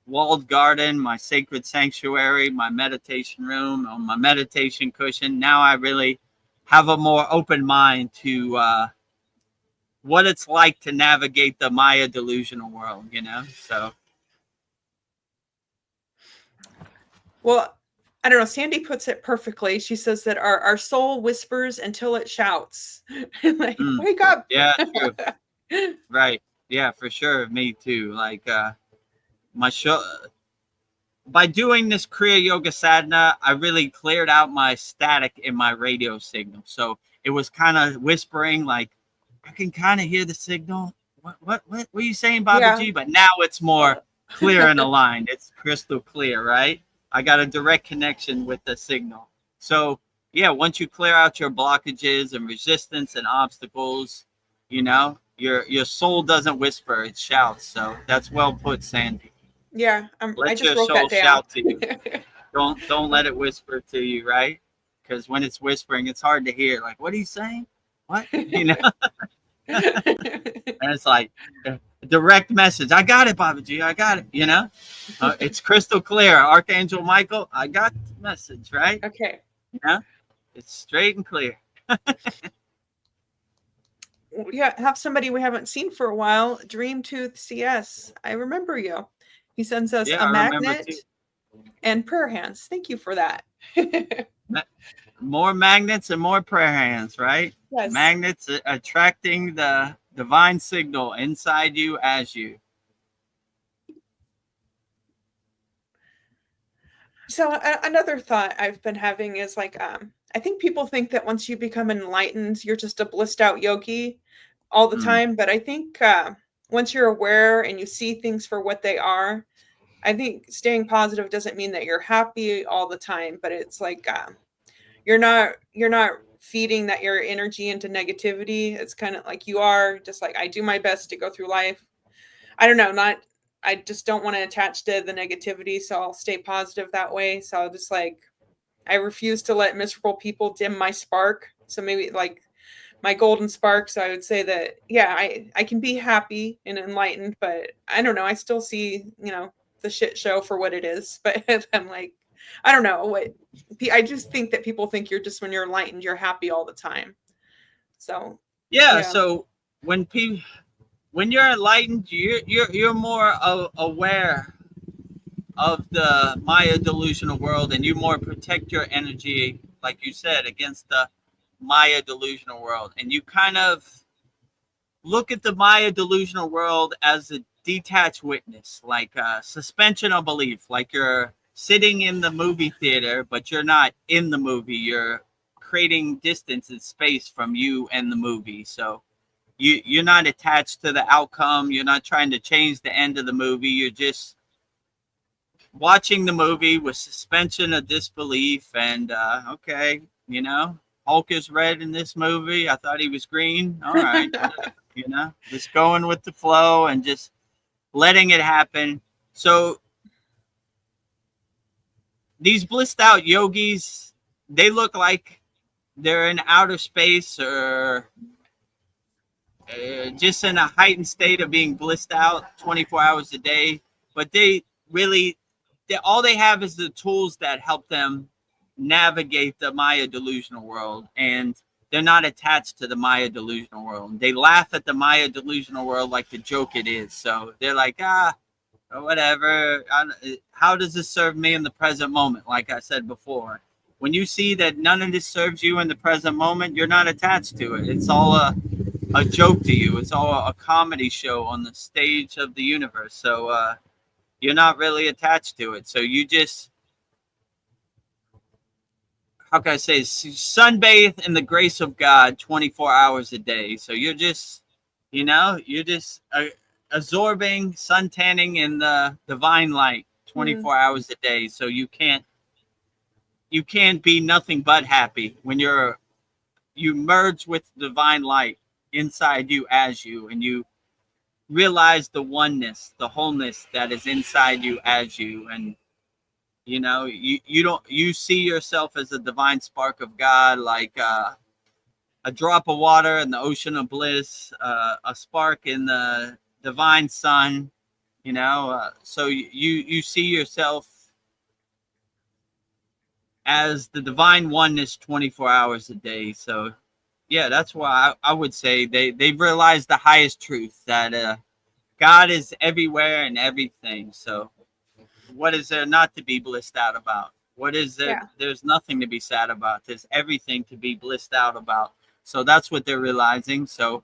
walled garden, my sacred sanctuary, my meditation room, on my meditation cushion. Now I really have a more open mind to what it's like to navigate the Maya delusional world, you know. So, well, I don't know. Sandy puts it perfectly. She says that our soul whispers until it shouts. Like, wake up. Yeah, true. Right. Yeah, for sure. Me too. Like my show, by doing this Kriya Yoga sadhana, I really cleared out my static in my radio signal. So it was kind of whispering, like I can kind of hear the signal. What are you saying, Babaji? Yeah. But now it's more clear and aligned. It's crystal clear, right? I got a direct connection with the signal. So yeah, once you clear out your blockages and resistance and obstacles, you know, your soul doesn't whisper, it shouts. So that's well put, Sandy. Yeah, I Let just your wrote soul that down. shout to you. Don't let it whisper to you, right? Because when it's whispering, it's hard to hear. Like, what are you saying? What? You know? And it's like a direct message. I got it, Baba G. I got it. You know? It's crystal clear. Archangel Michael, I got the message, right? Okay. You know? It's straight and clear. Yeah, have somebody we haven't seen for a while. Dreamtooth CS. I remember you. He sends us a magnet and prayer hands. Thank you for that. More magnets and more prayer hands, right? Yes. Magnets attracting the divine signal inside you as you. So another thought I've been having is like, I think people think that once you become enlightened, you're just a blissed out yogi all the time. But I think once you're aware and you see things for what they are, I think staying positive doesn't mean that you're happy all the time, but it's like you're not feeding that your energy into negativity. It's kind of like you are just like, I do my best to go through life. I don't know, I just don't want to attach to the negativity, so I'll stay positive that way. So I'll just like, I refuse to let miserable people dim my spark. So maybe like my golden spark. So I would say that, yeah, I can be happy and enlightened, but I don't know. I still see, you know, the shit show for what it is. But I'm like, I don't know what, I just think that people think you're just, when you're enlightened, you're happy all the time. So yeah. So when you're enlightened, you're more aware of the Maya delusional world, and you more protect your energy, like you said, against the Maya delusional world. And you kind of look at the Maya delusional world as a detached witness, like a suspension of belief, like you're sitting in the movie theater, but you're not in the movie. You're creating distance and space from you and the movie. So you're not attached to the outcome. You're not trying to change the end of the movie. You're just watching the movie with suspension of disbelief. And okay, you know, Hulk is red in this movie. I thought he was green. All right. You know, just going with the flow and just letting it happen. So these blissed out yogis, they look like they're in outer space or just in a heightened state of being blissed out 24 hours a day. But they really, all they have is the tools that help them navigate the Maya delusional world. And they're not attached to the Maya delusional world. They laugh at the Maya delusional world like the joke it is. So they're like, whatever. How does this serve me in the present moment? Like I said before, when you see that none of this serves you in the present moment, you're not attached to it. It's all a joke to you. It's all a comedy show on the stage of the universe. So you're not really attached to it. So you just, how can I say, sunbathe in the grace of God 24 hours a day. So you're just, you know, you're just absorbing, suntanning in the divine light 24 hours a day. So you can't be nothing but happy when you merge with divine light inside you as you, and you realize the oneness, the wholeness that is inside you as you. And you know, you see yourself as a divine spark of God, like a drop of water in the ocean of bliss, a spark in the divine sun, you know. So you see yourself as the divine oneness 24 hours a day. So yeah, that's why I would say they've realized the highest truth, that God is everywhere and everything. So what is there not to be blissed out about? What is there? Yeah. There's nothing to be sad about. There's everything to be blissed out about. So that's what they're realizing. So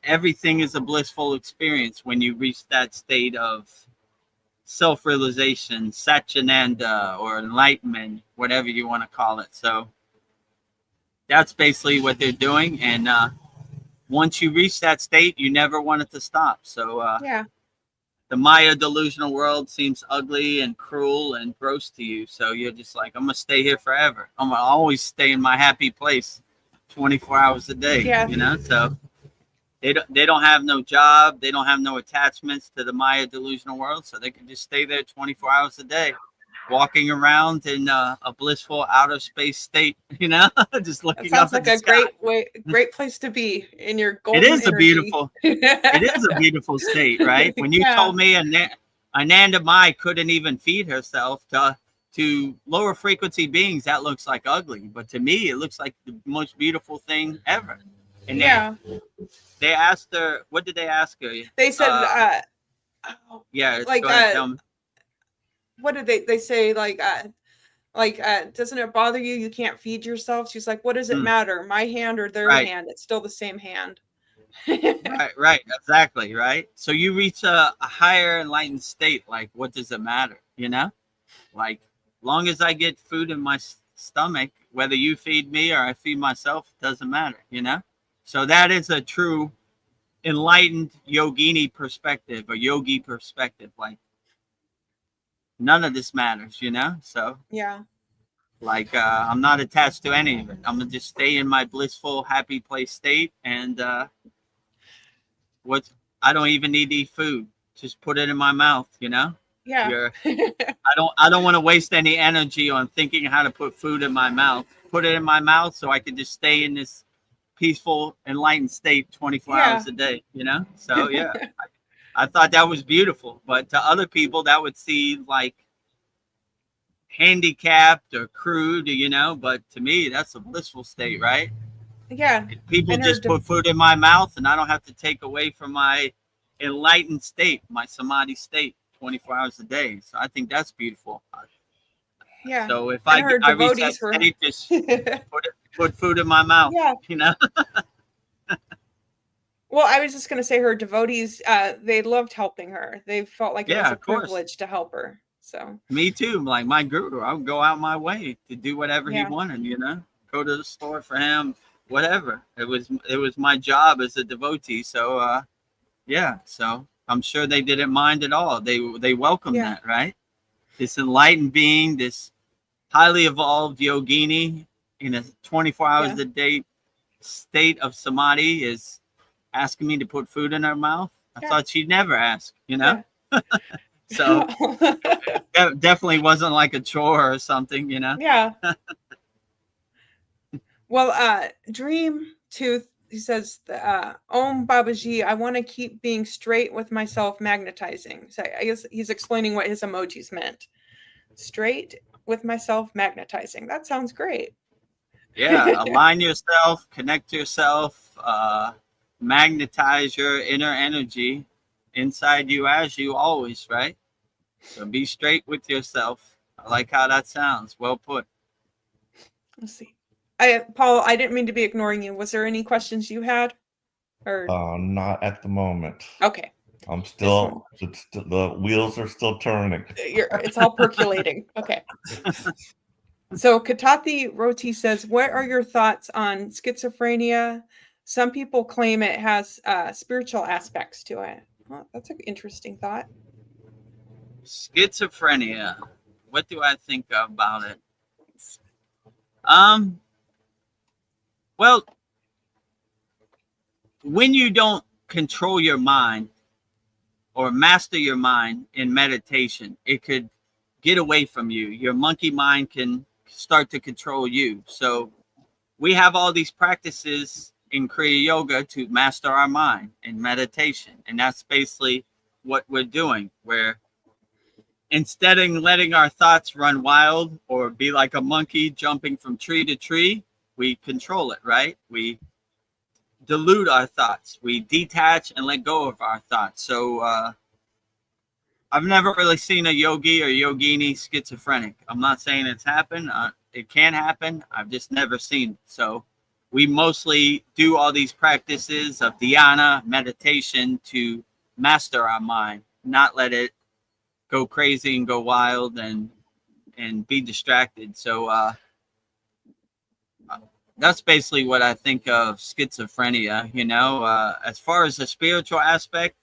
everything is a blissful experience when you reach that state of self-realization, Satchitananda, or enlightenment, whatever you want to call it. So that's basically what they're doing. And once you reach that state, you never want it to stop. So yeah. the Maya delusional world seems ugly and cruel and gross to you. So you're just like, I'm gonna stay here forever. I'm gonna always stay in my happy place 24 hours a day. Yeah. You know, so they don't have no job, they don't have no attachments to the Maya delusional world, so they can just stay there 24 hours a day, walking around in a blissful outer space state, you know, just looking that sounds up like at the a great place to be in your golden It is energy. a beautiful it is a beautiful state, right? When you told me Ananda Mai couldn't even feed herself to lower frequency beings, that looks like ugly, but to me it looks like the most beautiful thing ever. And they asked her, what did they ask her? They said like what did they say, doesn't it bother you? You can't feed yourself. She's like, what does it matter? My hand or their hand? It's still the same hand. right, exactly, right. So you reach a higher enlightened state. Like, what does it matter? You know, like, long as I get food in my stomach, whether you feed me or I feed myself, it doesn't matter. You know, so that is a true enlightened yogini perspective, or yogi perspective. Like, none of this matters, you know? So, like, I'm not attached to any of it. I'm gonna just stay in my blissful, happy place state. And I don't even need to eat food. Just put it in my mouth, you know? I don't want to waste any energy on thinking how to put food in my mouth. Put it in my mouth so I can just stay in this peaceful, enlightened state 24 hours a day, you know? So, yeah. I thought that was beautiful, but to other people that would seem like handicapped or crude, you know, but to me that's a blissful state, right? People just put food in my mouth and I don't have to take away from my enlightened state, my samadhi state 24 hours a day. So I think that's beautiful. So if I reach that state, just put food in my mouth, you know. Well, I was just going to say her devotees, they loved helping her. They felt like it was a privilege to help her. So me too. Like my guru, I would go out my way to do whatever he wanted, you know, go to the store for him, whatever. It was my job as a devotee. So, so I'm sure they didn't mind at all. They welcomed that, right? This enlightened being, this highly evolved yogini in a 24 hours a day state of samadhi is asking me to put food in her mouth. I thought she'd never ask, you know? So that definitely wasn't like a chore or something, you know? Well, Dream Tooth, he says, Om Babaji, I want to keep being straight with myself, magnetizing. So I guess he's explaining what his emojis meant. Straight with myself, magnetizing. That sounds great. Yeah, align yourself, connect yourself, magnetize your inner energy inside you as you always, right? So be straight with yourself. I like how that sounds. Well put. Let's see. Paul, I didn't mean to be ignoring you. Was there any questions you had? Or not at the moment. Okay. I'm still the wheels are still turning. It's all percolating. Okay. So Katati Roti says, what are your thoughts on schizophrenia? Some people claim it has spiritual aspects to it. Well, that's an interesting thought. Schizophrenia. What do I think about it? Well, when you don't control your mind or master your mind in meditation, it could get away from you. Your monkey mind can start to control you. So we have all these practices in Kriya Yoga to master our mind in meditation. And that's basically what we're doing, where instead of letting our thoughts run wild or be like a monkey jumping from tree to tree, we control it, right? We dilute our thoughts. We detach and let go of our thoughts. So I've never really seen a yogi or yogini schizophrenic. I'm not saying it's happened. It can happen. I've just never seen it. So we mostly do all these practices of dhyana, meditation, to master our mind, not let it go crazy and go wild and be distracted. So that's basically what I think of schizophrenia. You know, as far as the spiritual aspect,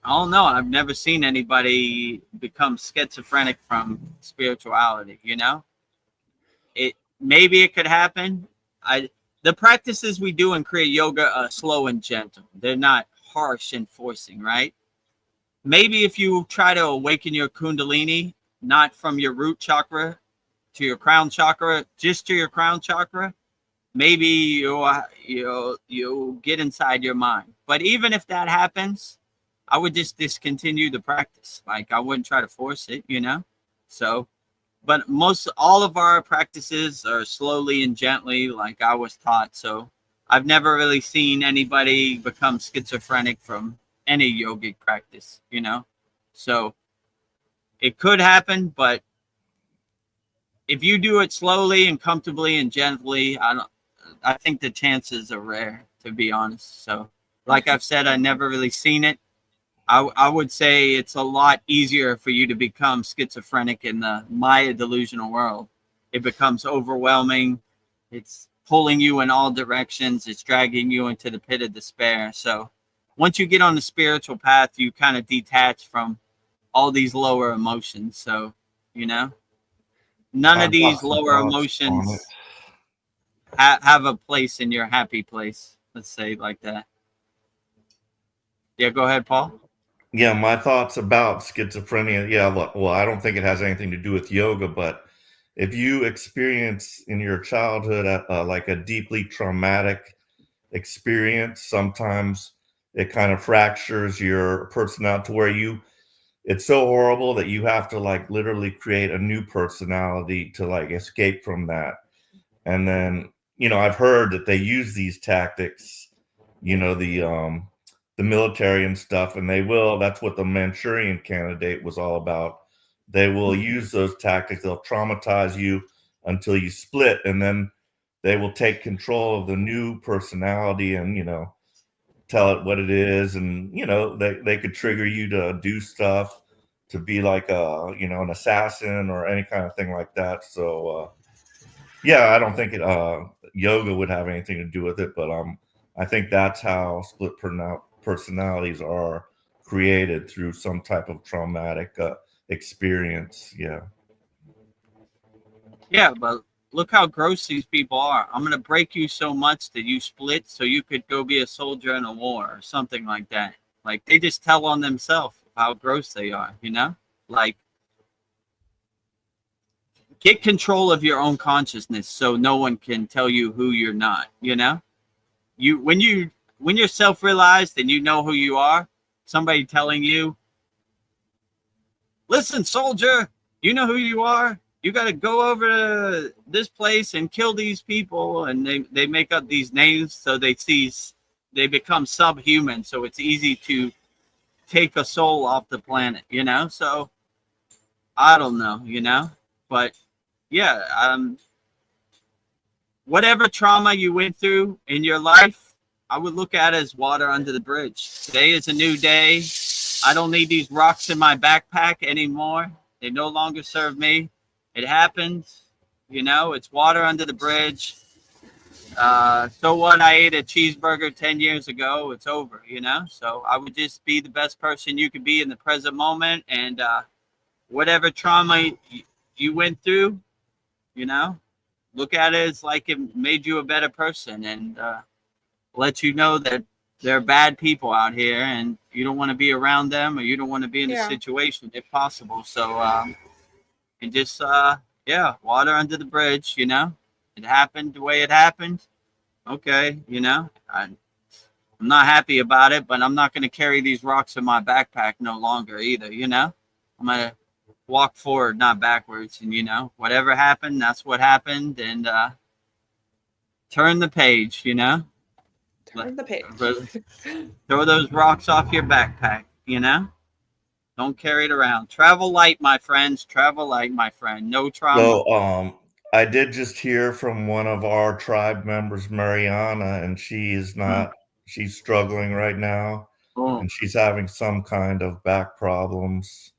don't know. I've never seen anybody become schizophrenic from spirituality, you know? Maybe it could happen. The practices we do in Kriya Yoga are slow and gentle. They're not harsh and forcing, right? Maybe if you try to awaken your Kundalini, not from your root chakra to your crown chakra, just to your crown chakra, maybe you'll get inside your mind. But even if that happens, I would just discontinue the practice. Like, I wouldn't try to force it, you know? So, but all of our practices are slowly and gently, like I was taught. So I've never really seen anybody become schizophrenic from any yogic practice, you know? So it could happen, but if you do it slowly and comfortably and gently, I think the chances are rare, to be honest. So like I've said, I never really seen it. I would say it's a lot easier for you to become schizophrenic in the Maya delusional world. It becomes overwhelming. It's pulling you in all directions. It's dragging you into the pit of despair. So once you get on the spiritual path, you kind of detach from all these lower emotions. So, you know, none of these lower emotions have a place in your happy place. Let's say it like that. Yeah, go ahead, Paul. Yeah, my thoughts about schizophrenia. Yeah, well, I don't think it has anything to do with yoga, but if you experience in your childhood like a deeply traumatic experience, sometimes it kind of fractures your personality to where it's so horrible that you have to like literally create a new personality to like escape from that. And then, I've heard that they use these tactics, the military and stuff, and that's what the Manchurian Candidate was all about. They will use those tactics. They'll traumatize you until you split, and then they will take control of the new personality and, tell it what it is. And, they could trigger you to do stuff, to be like an assassin or any kind of thing like that. So, yeah, I don't think yoga would have anything to do with it, but I think that's how split personalities are created, through some type of traumatic experience. Yeah. Yeah, but look how gross these people are. I'm going to break you so much that you split so you could go be a soldier in a war or something like that. Like, they just tell on themselves how gross they are, you know? Like, get control of your own consciousness so no one can tell you who you're not, you know? When you're self-realized and you know who you are, somebody telling you, listen, soldier, you know who you are? You got to go over to this place and kill these people. And they make up these names so they become subhuman. So it's easy to take a soul off the planet, you know? So I don't know, you know? But yeah, whatever trauma you went through in your life, I would look at it as water under the bridge. Today is a new day. I don't need these rocks in my backpack anymore. They no longer serve me. It happened, you know, it's water under the bridge. So what? I ate a cheeseburger 10 years ago. It's over, you know? So I would just be the best person you could be in the present moment. And whatever trauma you went through, you know, look at it as like it made you a better person, and let you know that there are bad people out here and you don't want to be around them, or you don't want to be in a situation if possible. So, and just, water under the bridge, you know, it happened the way it happened. Okay. You know, I'm not happy about it, but I'm not going to carry these rocks in my backpack no longer either. You know, I'm going to walk forward, not backwards. And, you know, whatever happened, that's what happened. And, turn the page, you know? Turn the page. Throw those rocks off your backpack, you know? Don't carry it around. Travel light, my friends. Travel light, my friend. No trauma. So, I did just hear from one of our tribe members, Mariana, and she's struggling right now. And she's having some kind of back problems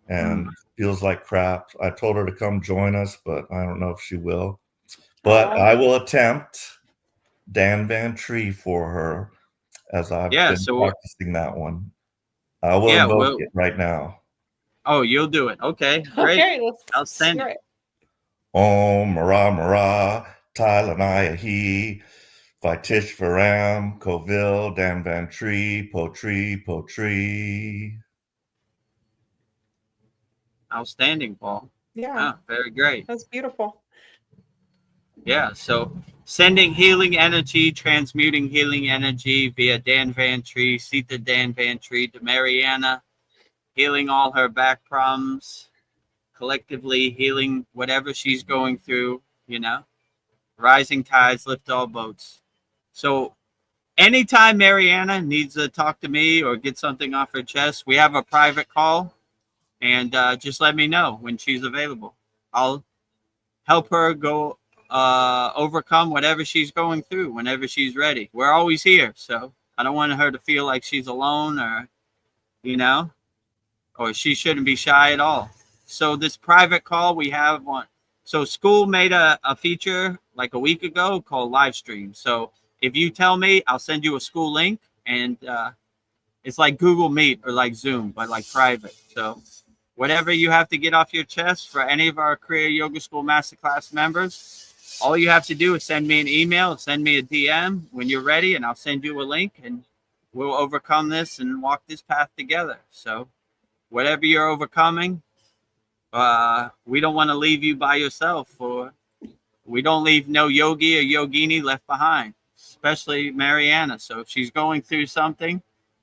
and feels like crap. I told her to come join us, but I don't know if she will. But I will attempt Dan Van Tree for her, as I've been practicing that one. I will invoke it right now. Oh, you'll do it. Okay, great. Okay, let's outstanding. it. Om Mara Mara Thailand He Vaitish Varam Kovil Dan Van Tree Potri. Outstanding, Paul. Yeah. Very great. That's beautiful. Yeah, so sending healing energy, transmuting healing energy via Dan Van Tree, Sita Dan Van Tree to Mariana, healing all her back problems, collectively healing whatever she's going through, rising tides lift all boats. So anytime Mariana needs to talk to me or get something off her chest, we have a private call, and just let me know when she's available. I'll help her go overcome whatever she's going through whenever she's ready. We're always here, so I don't want her to feel like she's alone or she shouldn't be shy at all. So this private call we have on, so school made a feature like a week ago called live stream. So if you tell me, I'll send you a school link, and it's like Google Meet or like Zoom, but like private. So whatever you have to get off your chest for any of our Kriya Yoga School Masterclass members, all you have to do is send me an email, send me a DM when you're ready, and I'll send you a link, and we'll overcome this and walk this path together. So whatever you're overcoming, we don't want to leave you by yourself, or we don't leave no yogi or yogini left behind, especially Mariana. So if she's going through something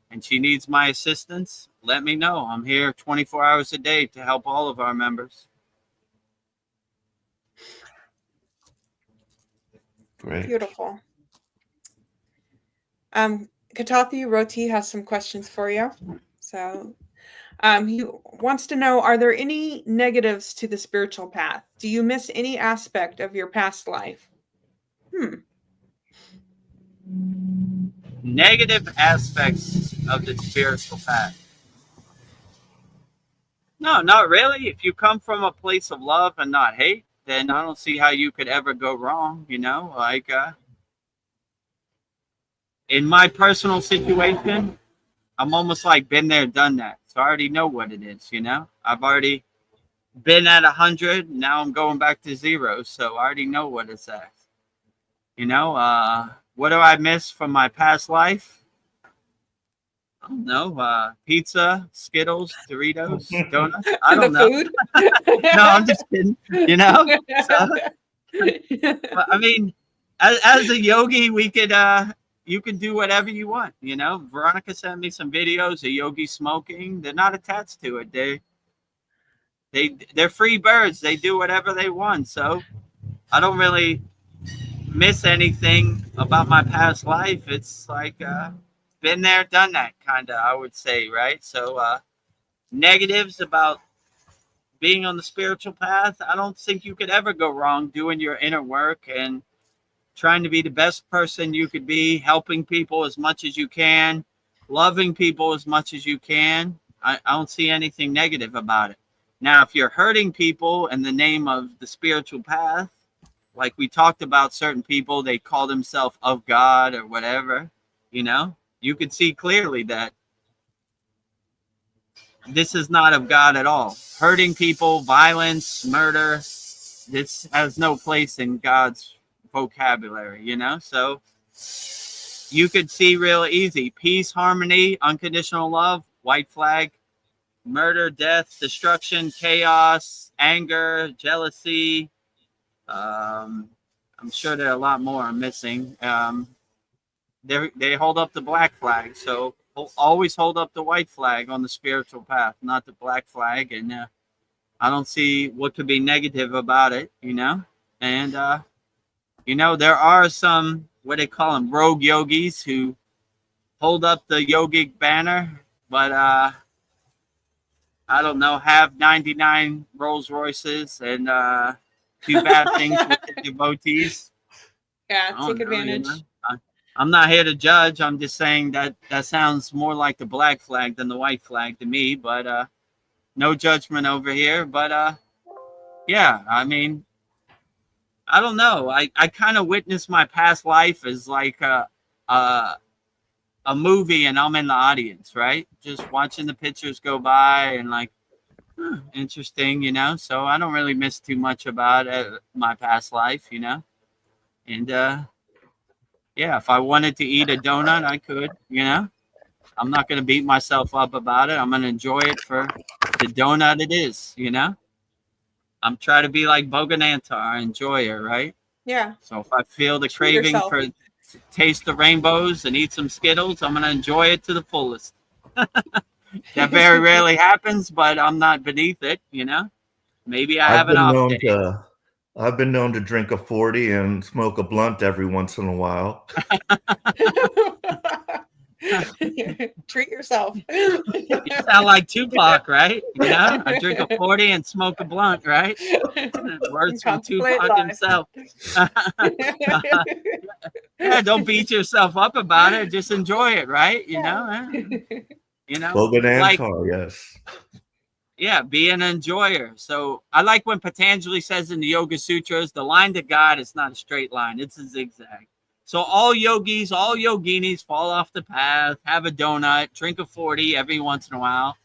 and she needs my assistance, let me know. I'm here 24 hours a day to help all of our members. Great. Beautiful. Katathi Roti has some questions for you. So he wants to know, are there any negatives to the spiritual path? Do you miss any aspect of your past life? Negative aspects of the spiritual path. No, not really. If you come from a place of love and not hate, then I don't see how you could ever go wrong, like in my personal situation, I'm almost like been there, done that. So I already know what it is, I've already been at 100. Now I'm going back to 0. So I already know what it's at. What do I miss from my past life? I don't know. Pizza, Skittles, Doritos, donuts. I don't know. Food? No, I'm just kidding. So, I mean, as a yogi, we could you can do whatever you want. Veronica sent me some videos of yogis smoking. They're not attached to it. They're free birds. They do whatever they want. So I don't really miss anything about my past life. It's like been there, done that, kind of, I would say, right? So negatives about being on the spiritual path, I don't think you could ever go wrong doing your inner work and trying to be the best person you could be, helping people as much as you can, loving people as much as you can. I don't see anything negative about it. Now, if you're hurting people in the name of the spiritual path, like we talked about, certain people, they call themselves of God or whatever, you could see clearly that this is not of God at all. Hurting people, violence, murder, this has no place in God's vocabulary, So you could see real easy. Peace, harmony, unconditional love, white flag. Murder, death, destruction, chaos, anger, jealousy. I'm sure there are a lot more I'm missing. They hold up the black flag, so always hold up the white flag on the spiritual path, not the black flag. And I don't see what could be negative about it, And there are some, what they call them, rogue yogis who hold up the yogic banner, but I don't know, have 99 Rolls Royces and do bad things with the devotees. Yeah, take advantage. I'm not here to judge. I'm just saying that sounds more like the black flag than the white flag to me, but no judgment over here. But yeah, I mean, I don't know. I kind of witnessed my past life as like a movie and I'm in the audience, right? Just watching the pictures go by and like, interesting, you know? So I don't really miss too much about my past life, you know? And yeah, if I wanted to eat a donut, I could, you know? I'm not going to beat myself up about it. I'm going to enjoy it for the donut it is, you know? I'm trying to be like Boganantar, enjoyer, right? Yeah. So if I feel the Treat craving yourself. for taste the rainbows and eat some Skittles, I'm going to enjoy it to the fullest. That very rarely happens, but I'm not beneath it, you know? Maybe I have an off day. I've been known to drink a 40 and smoke a blunt every once in a while. Treat yourself. You sound like Tupac, right? You know, I drink a 40 and smoke a blunt, right? Words from Tupac himself. Yeah, don't beat yourself up about it. Just enjoy it, right? You know, you know, like, yes. Yeah, be an enjoyer. So I like when Patanjali says in the Yoga Sutras, the line to God is not a straight line, it's a zigzag. So all yogis, all yoginis fall off the path, have a donut, drink a 40 every once in a while.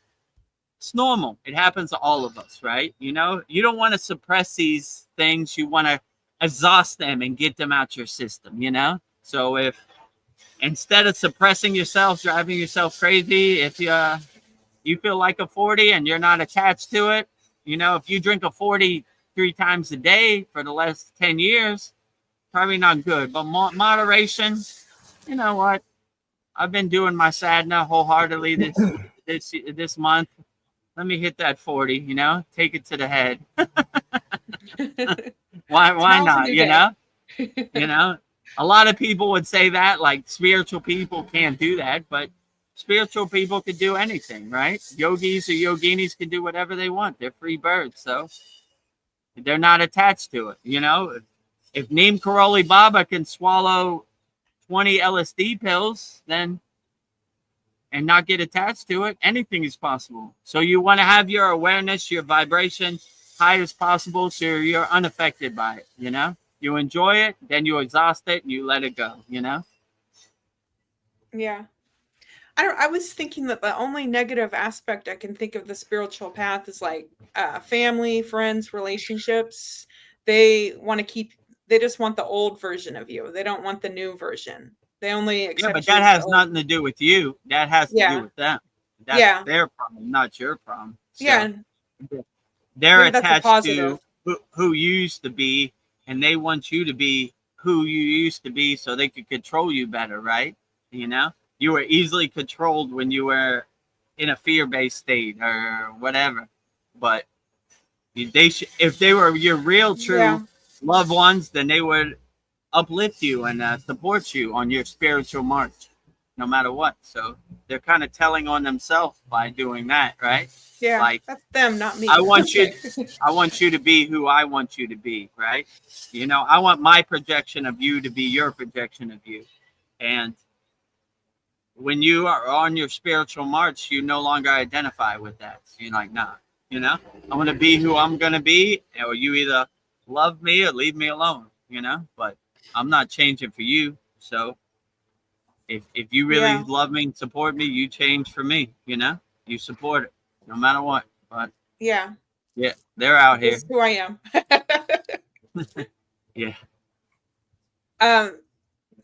It's normal. It happens to all of us, right? You know, you don't want to suppress these things. You want to exhaust them and get them out your system, you know? So if instead of suppressing yourself, driving yourself crazy, if you feel like a 40 and you're not attached to it, you know, if you drink a 40 3 times a day for the last 10 years, probably not good. But moderation, you know what? I've been doing my sadhana wholeheartedly this month. Let me hit that 40, you know, take it to the head. why not, you know? You know, a lot of people would say that, like spiritual people can't do that, but spiritual people could do anything, right? Yogis or yoginis can do whatever they want. They're free birds, so they're not attached to it, you know? If Neem Karoli Baba can swallow 20 LSD pills, then and not get attached to it, anything is possible. So you want to have your awareness, your vibration high as possible so you're unaffected by it, you know? You enjoy it, then you exhaust it, and you let it go, you know? Yeah. I was thinking that the only negative aspect I can think of the spiritual path is like family, friends, relationships. They just want the old version of you. They don't want the new version. They only accept. Yeah, but that has nothing to do with you. That has to do with them. That's their problem, not your problem. So yeah. They're attached to who you used to be, and they want you to be who you used to be so they could control you better, right? You know? You were easily controlled when you were in a fear-based state or whatever. But if they were your real, true loved ones, then they would uplift you and support you on your spiritual march, no matter what. So they're kind of telling on themselves by doing that, right? Yeah, like, that's them, not me. I want you to be who I want you to be, right? You know, I want my projection of you to be your projection of you. And when you are on your spiritual march, you no longer identify with that. So you're like, nah, you know, I'm going to be who I'm going to be, or you either love me or leave me alone, you know, but I'm not changing for you. So if you really love me and support me, you change for me, you know, you support it no matter what. But yeah, they're out here. This is who I am. Yeah.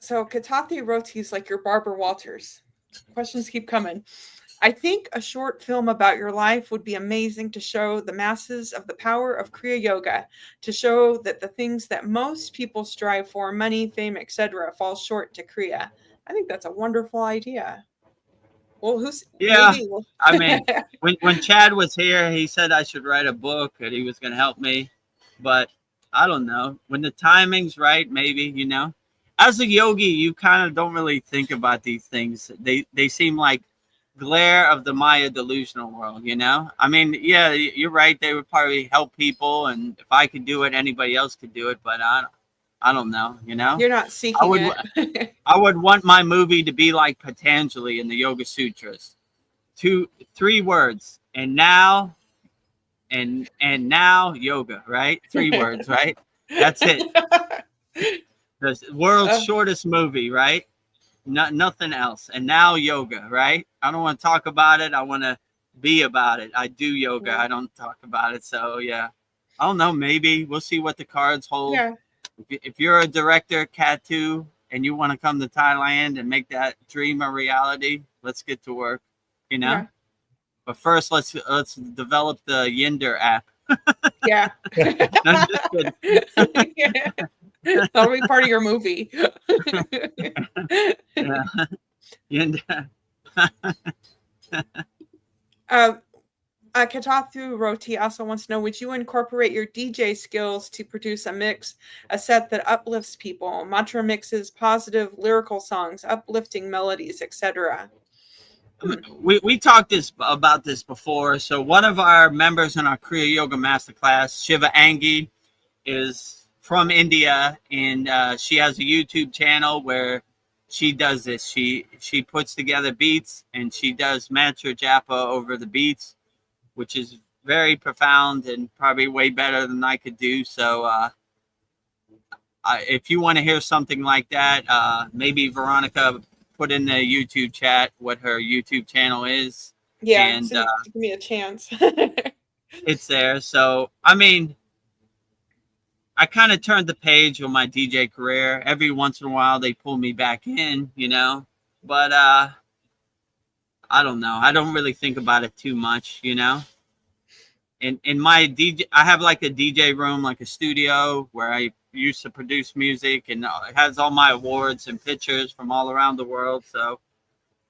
So Katati Roti's like your Barbara Walters. Questions keep coming. I think a short film about your life would be amazing to show the masses of the power of Kriya Yoga, to show that the things that most people strive for, money, fame, etc., fall short to Kriya. I think that's a wonderful idea. Well, I mean, when Chad was here, he said I should write a book and he was going to help me. But I don't know. When the timing's right, maybe, you know. As a yogi, you kind of don't really think about these things. They seem like glare of the Maya delusional world, you know? I mean, yeah, you're right. They would probably help people. And if I could do it, anybody else could do it. But I don't know, you know? You're not seeking it. I would want my movie to be like Patanjali in the Yoga Sutras. 3 words. And now yoga, right? 3 words, right? That's it. The world's shortest movie, right? nothing else. And now yoga, right? I don't want to talk about it. I want to be about it. I do yoga. Yeah. I don't talk about it. So yeah, I don't know. Maybe we'll see what the cards hold. Yeah. If you're a director, Katu, and you want to come to Thailand and make that dream a reality, let's get to work. You know. Yeah. But first, let's develop the Yinder app. Yeah. No, I'm just kidding. Yeah. That'll be part of your movie. Yeah. Yinder. Katathu Roti also wants to know, would you incorporate your DJ skills to produce a set that uplifts people, mantra mixes, positive lyrical songs, uplifting melodies, etc.? We talked about this before. So one of our members in our Kriya Yoga Masterclass, Shiva Angi, is from India, and she has a YouTube channel where she does this. She puts together beats and she does mantra japa over the beats, which is very profound and probably way better than I could do. So if you want to hear something like that, maybe Veronica put in the YouTube chat what her YouTube channel is. Yeah, and give me a chance. It's there. So I mean, I kind of turned the page on my DJ career. Every once in a while they pull me back in, you know, but I don't know. I don't really think about it too much, you know. In my DJ, I have like a DJ room, like a studio where I used to produce music, and it has all my awards and pictures from all around the world. So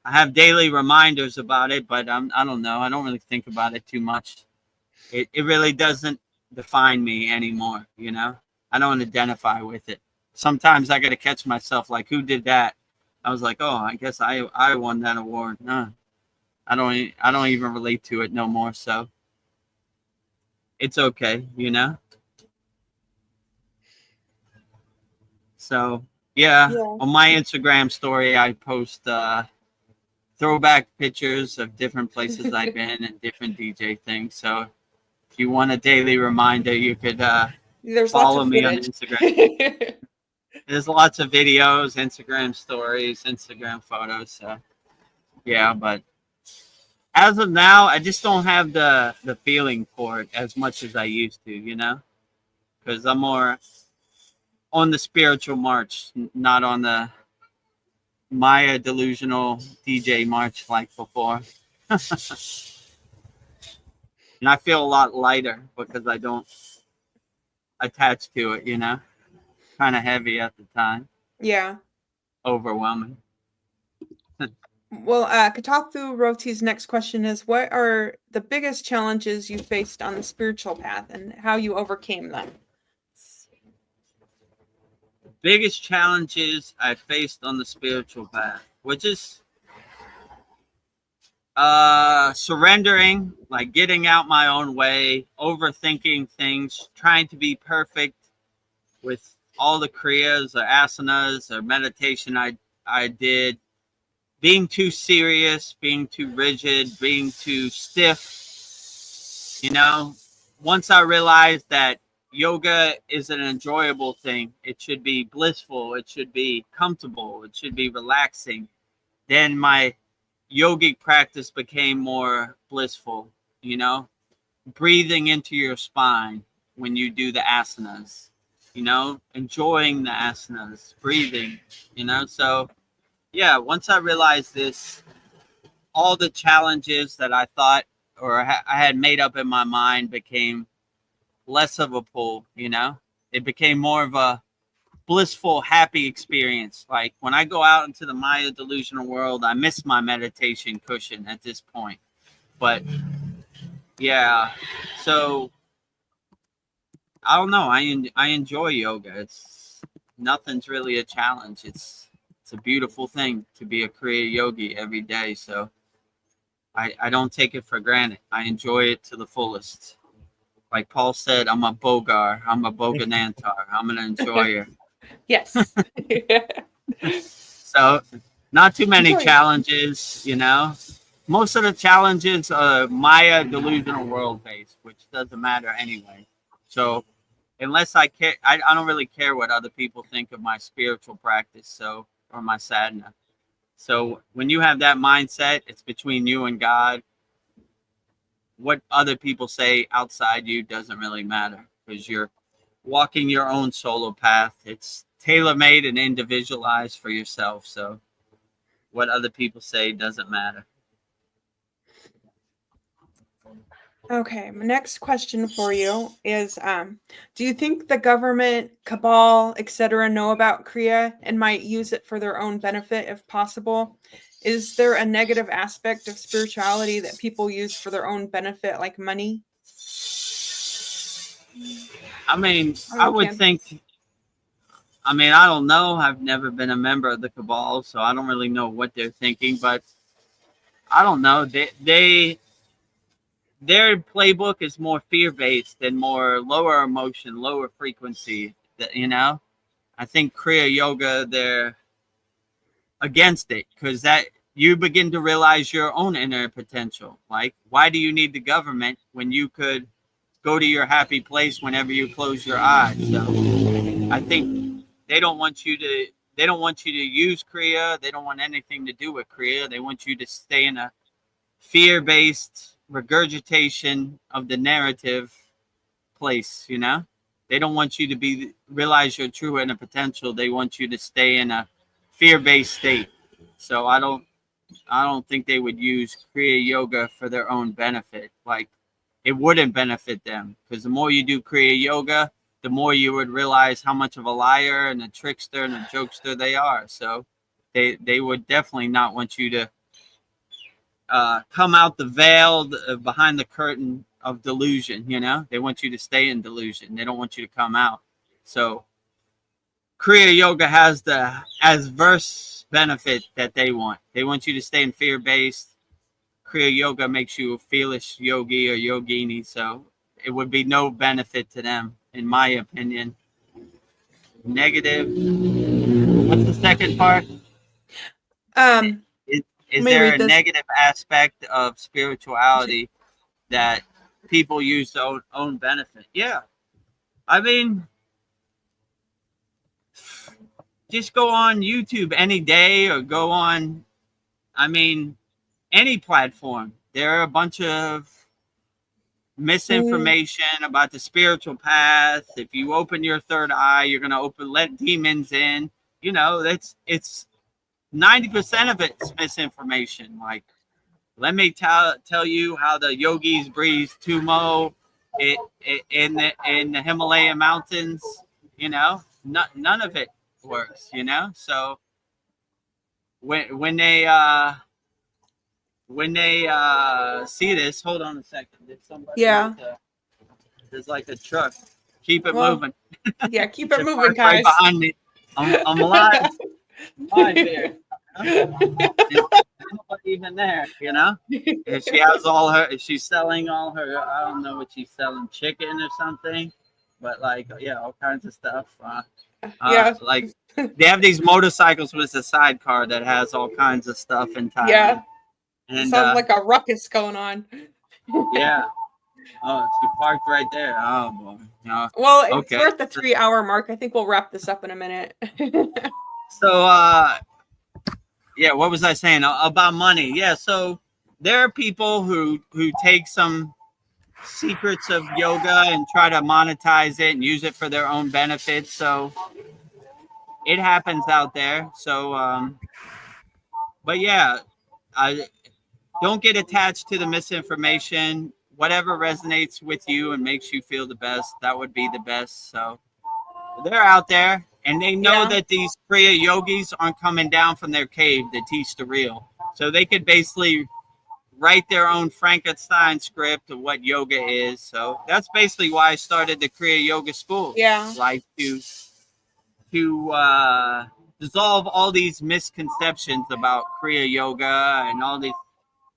I have daily reminders about it, but I don't know. I don't really think about it too much. It really doesn't define me anymore, you know. I don't identify with it. Sometimes I got to catch myself, like, who did that? I was like, oh, I guess I won that award. No, I don't even relate to it no more. So it's okay, you know. So yeah, on my Instagram story, I post throwback pictures of different places I've been and different DJ things. So if you want a daily reminder, you could follow me on Instagram. There's lots of videos, Instagram stories, Instagram photos. So yeah, but as of now, I just don't have the feeling for it as much as I used to, you know, because I'm more on the spiritual march, not on the Maya delusional DJ march like before. And I feel a lot lighter because I don't attach to it, you know, kind of heavy at the time. Yeah. Overwhelming. Well, Katathu Roti's next question is, what are the biggest challenges you faced on the spiritual path and how you overcame them? The biggest challenges I faced on the spiritual path, which is surrendering, like getting out my own way, overthinking things, trying to be perfect with all the kriyas or asanas or meditation I did, being too serious, being too rigid, being too stiff. You know, once I realized that yoga is an enjoyable thing, it should be blissful, it should be comfortable, it should be relaxing, then my yogic practice became more blissful, you know, breathing into your spine when you do the asanas, you know, enjoying the asanas, breathing, you know. So yeah, once I realized this, all the challenges that I thought or I had made up in my mind became less of a pull, you know. It became more of a blissful, happy experience. Like when I go out into the Maya delusional world, I miss my meditation cushion at this point. But yeah, so I don't know. I enjoy yoga. Nothing's really a challenge. It's a beautiful thing to be a Kriya yogi every day. So I don't take it for granted. I enjoy it to the fullest. Like Paul said, I'm a bogar. I'm a boganantar. I'm an enjoyer. Yes. So not too many challenges, you know. Most of the challenges are Maya delusional world based, which doesn't matter anyway. So unless I care, I don't really care what other people think of my spiritual practice, so or my sadhana. So when you have that mindset, it's between you and God. What other people say outside you doesn't really matter, because you're walking your own solo path. It's tailor-made and individualized for yourself. So what other people say doesn't matter. Okay, my next question for you is, do you think the government, cabal, etc., know about Kriya and might use it for their own benefit if possible? Is there a negative aspect of spirituality that people use for their own benefit, like money? I mean, I would think, I mean, I don't know. I've never been a member of the cabal, so I don't really know what they're thinking, but I don't know. Their playbook is more fear-based and more lower emotion, lower frequency. You know, I think Kriya Yoga, they're against it, because that you begin to realize your own inner potential. Like, why do you need the government when you could go to your happy place whenever you close your eyes? So I think they don't want you to use Kriya. They don't want anything to do with Kriya. They want you to stay in a fear-based regurgitation of the narrative place. You know, they don't want you to realize your true inner potential. They want you to stay in a fear-based state. So I don't think they would use Kriya Yoga for their own benefit. Like, it wouldn't benefit them, because the more you do Kriya Yoga, the more you would realize how much of a liar and a trickster and a jokester they are. So they would definitely not want you to come out the veil behind the curtain of delusion. You know, they want you to stay in delusion. They don't want you to come out. So Kriya Yoga has the adverse benefit that they want. They want you to stay in fear-based. Kriya Yoga makes you a fearless yogi or yogini, so it would be no benefit to them, in my opinion. Negative. What's the second part? Is there a negative aspect of spirituality that people use to own benefit? Yeah. I mean, just go on YouTube any day, or go on, I mean, any platform. There are a bunch of misinformation about the spiritual path. If you open your third eye, you're going to let demons in. You know, it's 90% of it's misinformation. Like, let me tell you how the yogis breathe tumo in the Himalaya mountains. You know, none of it works. You know, so when they see this, hold on a second. There's somebody. Yeah. There's like a truck. Keep it moving. Yeah, keep it moving, guys. Right behind me. I'm alive. Live here. Nobody even there, you know. And she has she's selling all her, I don't know what she's selling, chicken or something, but like, yeah, all kinds of stuff. Yeah, like they have these motorcycles with a sidecar that has all kinds of stuff in Thailand. Yeah, and sounds like a ruckus going on. Yeah. Oh, she parked right there. Oh boy. No. Well, it's worth the 3-hour mark. I think we'll wrap this up in a minute. So yeah, what was I saying about money? Yeah, so there are people who take some secrets of yoga and try to monetize it and use it for their own benefit. So it happens out there. So but yeah, I don't get attached to the misinformation. Whatever resonates with you and makes you feel the best, that would be the best. So they're out there, and they know that these Kriya yogis aren't coming down from their cave to teach the real. So they could basically write their own Frankenstein script of what yoga is. So that's basically why I started the Kriya Yoga School. Yeah. Like to dissolve all these misconceptions about Kriya Yoga and all these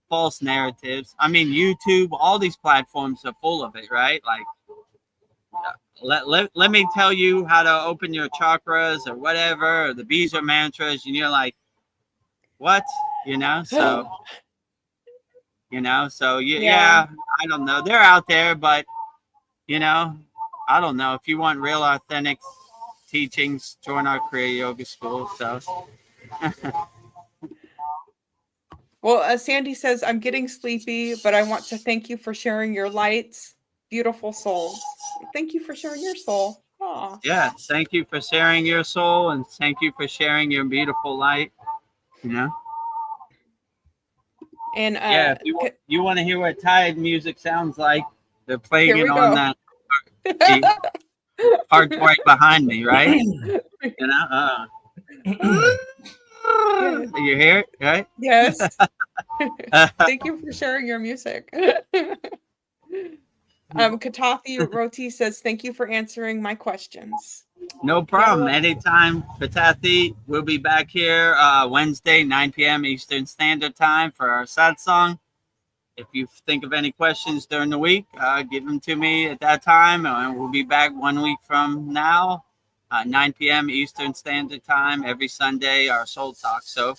false narratives. I mean, YouTube, all these platforms are full of it, right? Like, let me tell you how to open your chakras or whatever, or the Bija mantras, and you're like, what? You know? So, yeah, I don't know. They're out there, but, you know, I don't know. If you want real authentic teachings, join our Kriya Yoga School. So, Well, Sandy says, I'm getting sleepy, but I want to thank you for sharing your lights. Beautiful souls. Thank you for sharing your soul. Aww. Yeah, thank you for sharing your soul, and thank you for sharing your beautiful light. You know. And yeah, if you want to hear what Thai music sounds like, they're playing it on that hard right behind me, right? You know. You hear it, right? Yes. Thank you for sharing your music. Katathi Roti says, thank you for answering my questions. No problem. Anytime, Katathi. We'll be back here Wednesday, 9 p.m. Eastern Standard Time for our satsang. If you think of any questions during the week, give them to me at that time. And we'll be back 1 week from now, 9 p.m. Eastern Standard Time, every Sunday, our Soul Talk. So,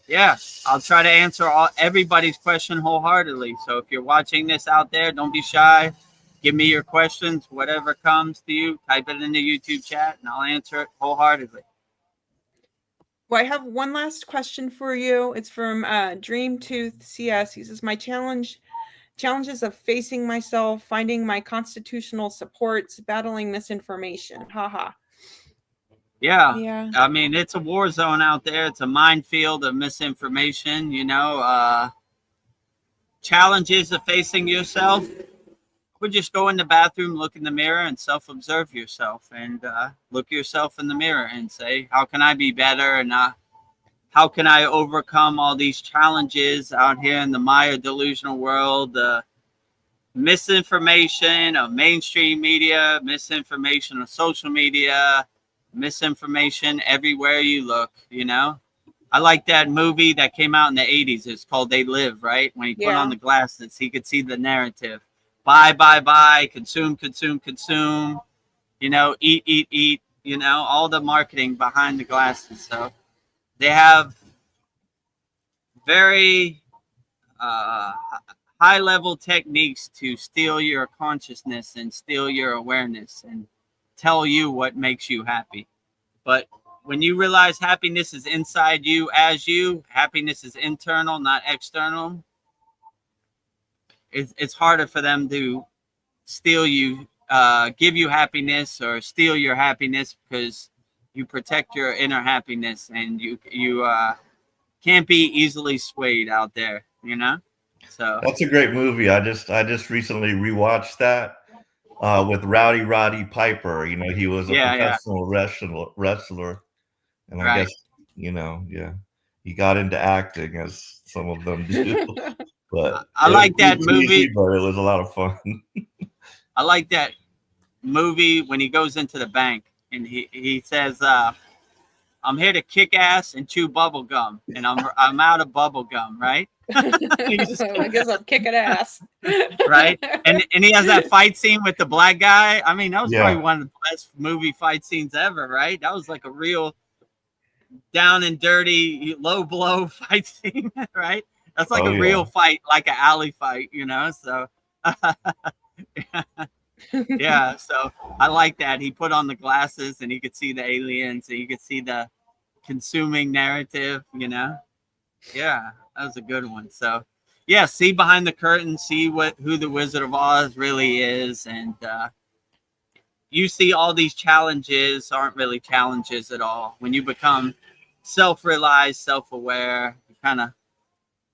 yeah, I'll try to answer everybody's question wholeheartedly. So if you're watching this out there, don't be shy. Give me your questions, whatever comes to you. Type it in the YouTube chat, and I'll answer it wholeheartedly. Well, I have one last question for you. It's from Dreamtooth CS. He says, my challenges of facing myself, finding my constitutional supports, battling misinformation. Haha. Yeah. I mean, it's a war zone out there. It's a minefield of misinformation, you know. Challenges of facing yourself. Would just go in the bathroom, look in the mirror, and self-observe yourself, and look yourself in the mirror and say, how can I be better, and how can I overcome all these challenges out here in the Maya delusional world, misinformation of mainstream media, misinformation of social media, misinformation everywhere you look, you know. I like that movie that came out in the 80s. It's called They Live, right? When he put on the glasses, he could see the narrative. Buy, consume, you know, eat, you know, all the marketing behind the glasses. So they have very high level techniques to steal your consciousness and steal your awareness and tell you what makes you happy. But when you realize happiness is inside you, as you, happiness is internal, not external, it's harder for them to steal you, give you happiness or steal your happiness, because you protect your inner happiness, and you can't be easily swayed out there, you know. So that's a great movie. I just recently rewatched that with Roddy Piper. You know, he was a professional wrestler, and I guess, you know, he got into acting, as some of them do. But I like that movie. But it was a lot of fun. I like that movie when he goes into the bank and he says, I'm here to kick ass and chew bubble gum, and I'm out of bubble gum, right? I guess I'm kicking ass. Right? And he has that fight scene with the black guy. I mean, that was probably one of the best movie fight scenes ever, right? That was like a real down and dirty, low blow fight scene, right? That's like a real fight, like an alley fight, you know? So, yeah, so I like that. He put on the glasses and he could see the aliens, and you could see the consuming narrative, you know? Yeah, that was a good one. So, yeah, see behind the curtain, see who the Wizard of Oz really is, and you see all these challenges aren't really challenges at all. When you become self-realized, self-aware, you kind of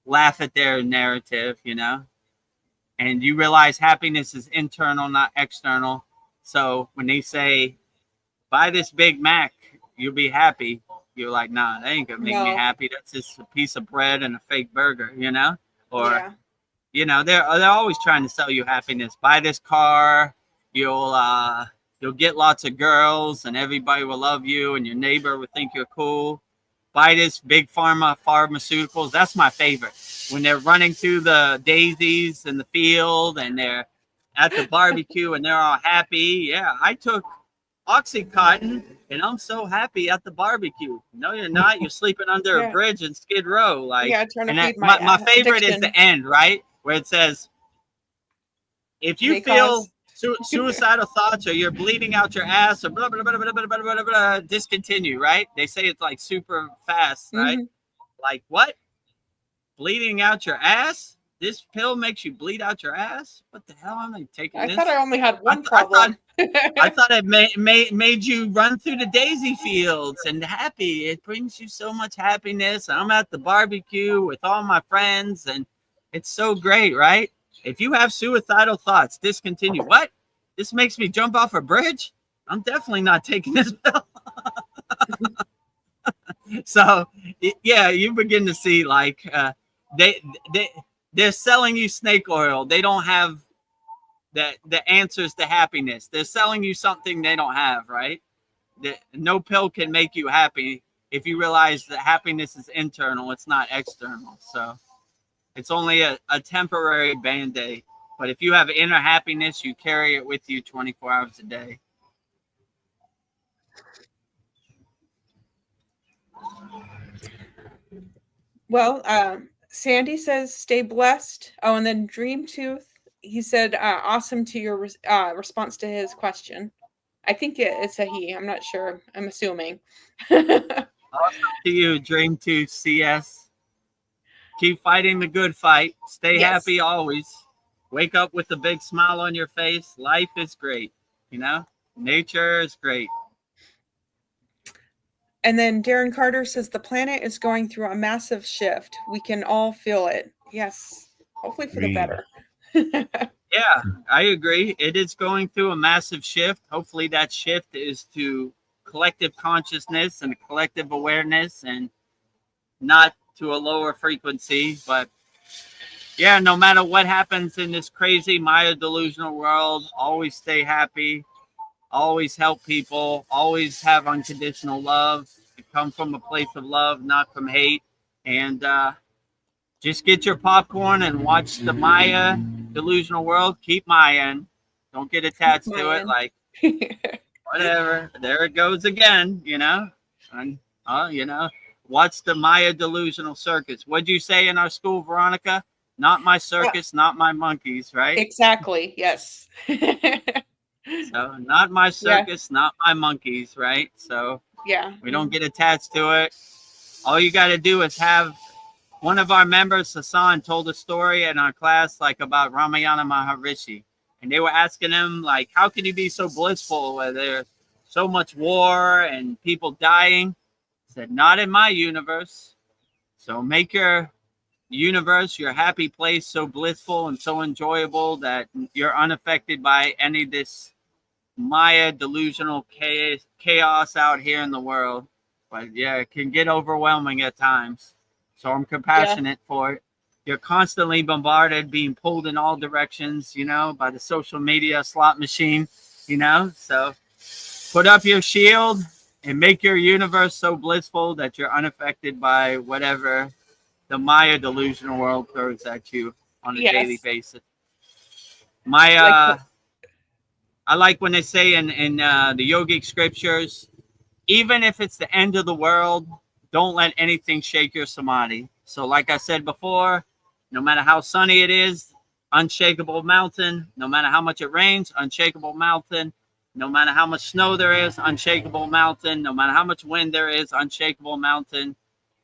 laugh at their narrative, you know, and you realize happiness is internal, not external. So when they say, buy this Big Mac, you'll be happy, you're like, nah, that ain't gonna make me happy. That's just a piece of bread and a fake burger, you know? Or, you know, they're always trying to sell you happiness. Buy this car, you'll get lots of girls, and everybody will love you, and your neighbor will think you're cool. Buy this big pharmaceuticals. That's my favorite. When they're running through the daisies in the field, and they're at the barbecue, and they're all happy. Yeah, I took Oxycontin, and I'm so happy at the barbecue. No, you're not. You're sleeping under a bridge in Skid Row. Like, trying to feed my favorite is the end, right? Where it says, if you feel suicidal thoughts, or you're bleeding out your ass, or blah, blah, blah, blah, blah, blah, blah, blah, discontinue, right? They say it's like super fast, right? Like, what? bleeding out your ass? This pill makes you bleed out your ass? What the hell am I taking I this? thought I only had one problem. I thought it made you run through the daisy fields and happy. It brings you so much happiness. I'm at the barbecue with all my friends, and it's so great, right? If you have suicidal thoughts, discontinue. What? This makes me jump off a bridge? I'm definitely not taking this pill. So, yeah, you begin to see like they're selling you snake oil. They don't have the answers to happiness. They're selling you something they don't have, right? No pill can make you happy if you realize that happiness is internal. It's not external. So it's only a temporary band-aid. But if you have inner happiness, you carry it with you 24 hours a day. Well, Sandy says, stay blessed. Oh, and then Dreamtooth, he said, awesome to your response to his question. I think it's a he. I'm not sure. I'm assuming. Awesome to you, Dreamtooth CS. Keep fighting the good fight. Stay happy always. Wake up with a big smile on your face. Life is great. You know, nature is great. And then Darren Carter says the planet is going through a massive shift. We can all feel it. Yes. Hopefully for the better. Yeah, I agree. It is going through a massive shift. Hopefully that shift is to collective consciousness and collective awareness and not to a lower frequency. But yeah, no matter what happens in this crazy Maya delusional world, always stay happy. Always help people, always have unconditional love. Come from a place of love, not from hate. And just get your popcorn and watch the Maya delusional world. Keep Mayan. Don't get attached to it. Like, whatever. There it goes again, you know. And, watch the Maya delusional circus. What'd you say in our school, Veronica? Not my circus, not my monkeys, right? Exactly. Yes. So not my circus, not my monkeys, right? So we don't get attached to it. All you got to do is have one of our members, Hassan, told a story in our class like about Ramayana Maharishi. And they were asking him, like, how can you be so blissful where there's so much war and people dying? He said, not in my universe. So make your universe, your happy place, so blissful and so enjoyable that you're unaffected by any of this Maya delusional chaos out here in the world. But yeah, it can get overwhelming at times. So I'm compassionate for it. You're constantly bombarded, being pulled in all directions, you know, by the social media slot machine, you know. So put up your shield and make your universe so blissful that you're unaffected by whatever the Maya delusional world throws at you on a daily basis. I like when they say in the yogic scriptures, even if it's the end of the world, don't let anything shake your samadhi. So like I said before, no matter how sunny it is, unshakable mountain. No matter how much it rains, unshakable mountain. No matter how much snow there is, unshakable mountain. No matter how much wind there is, unshakable mountain.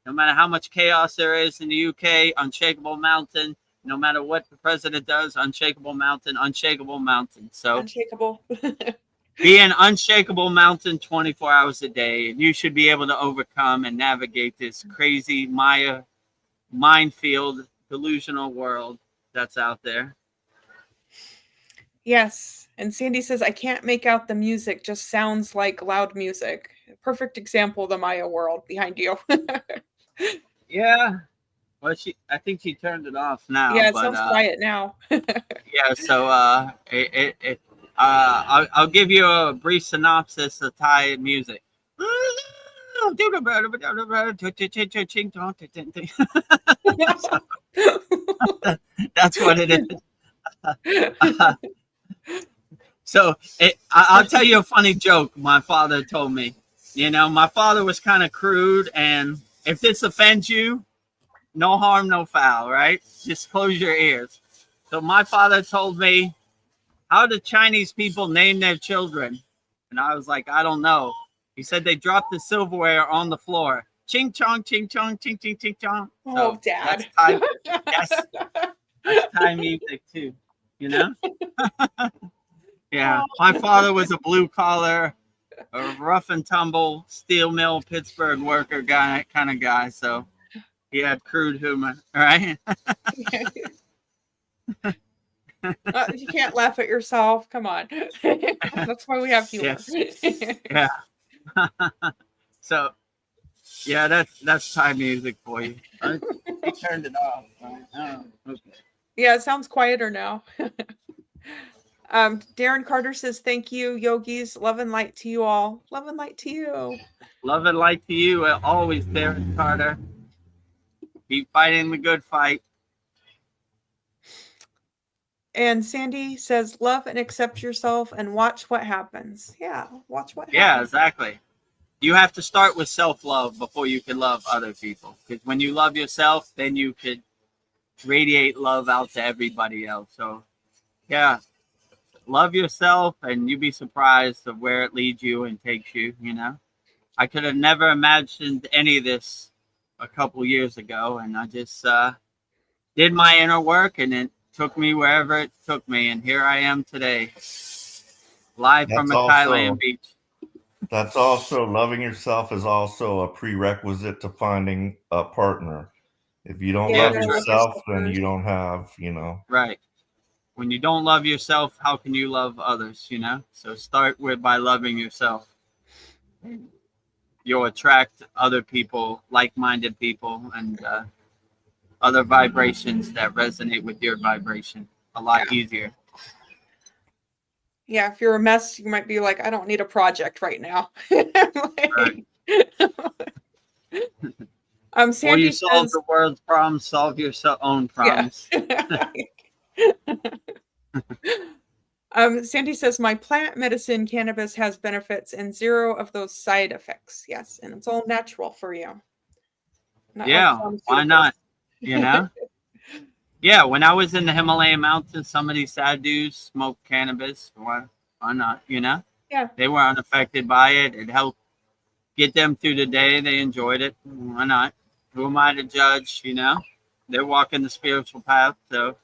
No matter how much chaos there is in the UK, unshakable mountain. No matter what the president does, unshakable mountain, unshakable mountain. So unshakable. Be an unshakable mountain 24 hours a day, and you should be able to overcome and navigate this crazy Maya minefield delusional world that's out there. Yes. And Sandy says, I can't make out the music, just sounds like loud music. Perfect example of the Maya world behind you. Yeah. Well, I think she turned it off now. Yeah, it sounds quiet now. Yeah, so I'll give you a brief synopsis of Thai music. That's what it is. So I'll tell you a funny joke my father told me. You know, my father was kind of crude, and if this offends you, no harm, no foul, right? Just close your ears. So my father told me, how do Chinese people name their children? And I was like, I don't know. He said they dropped the silverware on the floor. ching chong, ching chong, ching ching ching chong. Oh, Dad. That's Thai music too, you know? Yeah. My father was a blue collar, a rough and tumble steel mill Pittsburgh worker guy, kind of guy. So he had crude humor, right? You can't laugh at yourself. Come on. That's why we have humor. Yeah. So, yeah, that's Thai music for you. He turned it off. Right? Oh, okay. Yeah, it sounds quieter now. Darren Carter says, thank you, yogis. Love and light to you all. Love and light to you. Love and light to you. Always, Darren Carter. Keep fighting the good fight. And Sandy says, love and accept yourself and watch what happens. Yeah, watch what happens. Yeah, exactly. You have to start with self-love before you can love other people. Because when you love yourself, then you could radiate love out to everybody else. So, yeah, love yourself and you'd be surprised of where it leads you and takes you, you know. I could have never imagined any of this a couple years ago. And I just did my inner work and it took me wherever it took me. And here I am today, live from a Thailand beach. That's also, loving yourself is also a prerequisite to finding a partner. If you don't love yourself, then you don't have, you know. Right. When you don't love yourself, how can you love others, you know? So start by loving yourself. You'll attract other people, like-minded people, and other vibrations that resonate with your vibration a lot easier. Yeah, if you're a mess, you might be like, I don't need a project right now. Right. Sandy or you solve the world's problems, solve your own problems. Sandy says, my plant medicine cannabis has benefits and 0 of those side effects. Yes, and it's all natural for you. Yeah, why not? You know? Yeah, when I was in the Himalayan mountains, some of these sadhus smoked cannabis. Why not? You know? Yeah. They were unaffected by it. It helped get them through the day. They enjoyed it. Why not? Who am I to judge? You know? They're walking the spiritual path. So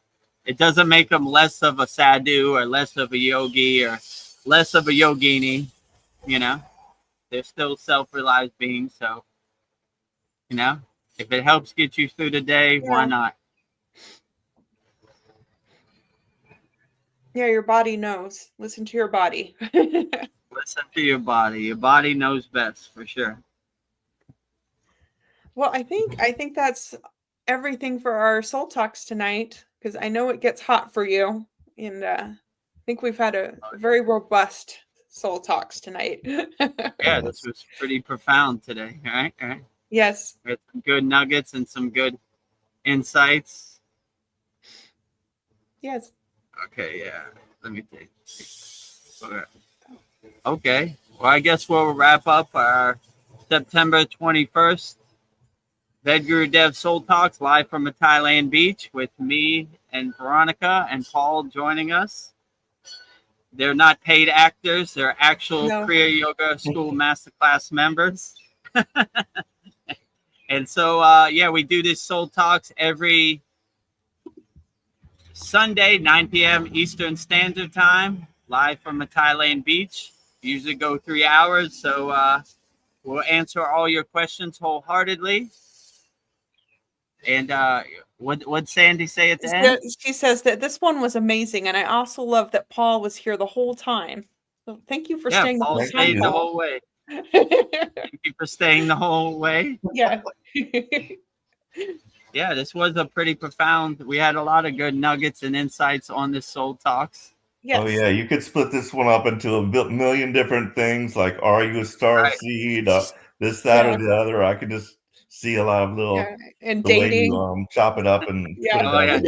it doesn't make them less of a sadhu or less of a yogi or less of a yogini. You know? They're still self-realized beings. So, you know? If it helps get you through the day, why not? Yeah, your body knows. Listen to your body. Listen to your body. Your body knows best, for sure. Well, I think that's everything for our soul talks tonight, because I know it gets hot for you, and I think we've had a very robust soul talks tonight. Yeah, this was pretty profound today. All right. Yes. We had some good nuggets and some good insights. Yes. Okay, yeah. Let me take. Okay. Well, I guess we'll wrap up our September 21st Vedagurudev Soul Talks live from a Thailand beach with me and Veronica and Paul joining us. They're not paid actors. They're actual Kriya Yoga School Masterclass members. And so, yeah, we do this Soul Talks every Sunday, 9 p.m. Eastern Standard Time, live from a Thailand beach. Usually go 3 hours, so we'll answer all your questions wholeheartedly. And what'd Sandy say at the end? She says that this one was amazing, and I also love that Paul was here the whole time. So thank you for staying Paul stayed the whole way. Thank you for staying the whole way. Yeah. Yeah, this was a pretty profound. We had a lot of good nuggets and insights on this Soul Talks. Yes. Oh yeah, you could split this one up into a million different things, like are you a star seed, this, that, or the other. I could just see a lot of little and the dating. way you chop it up and put it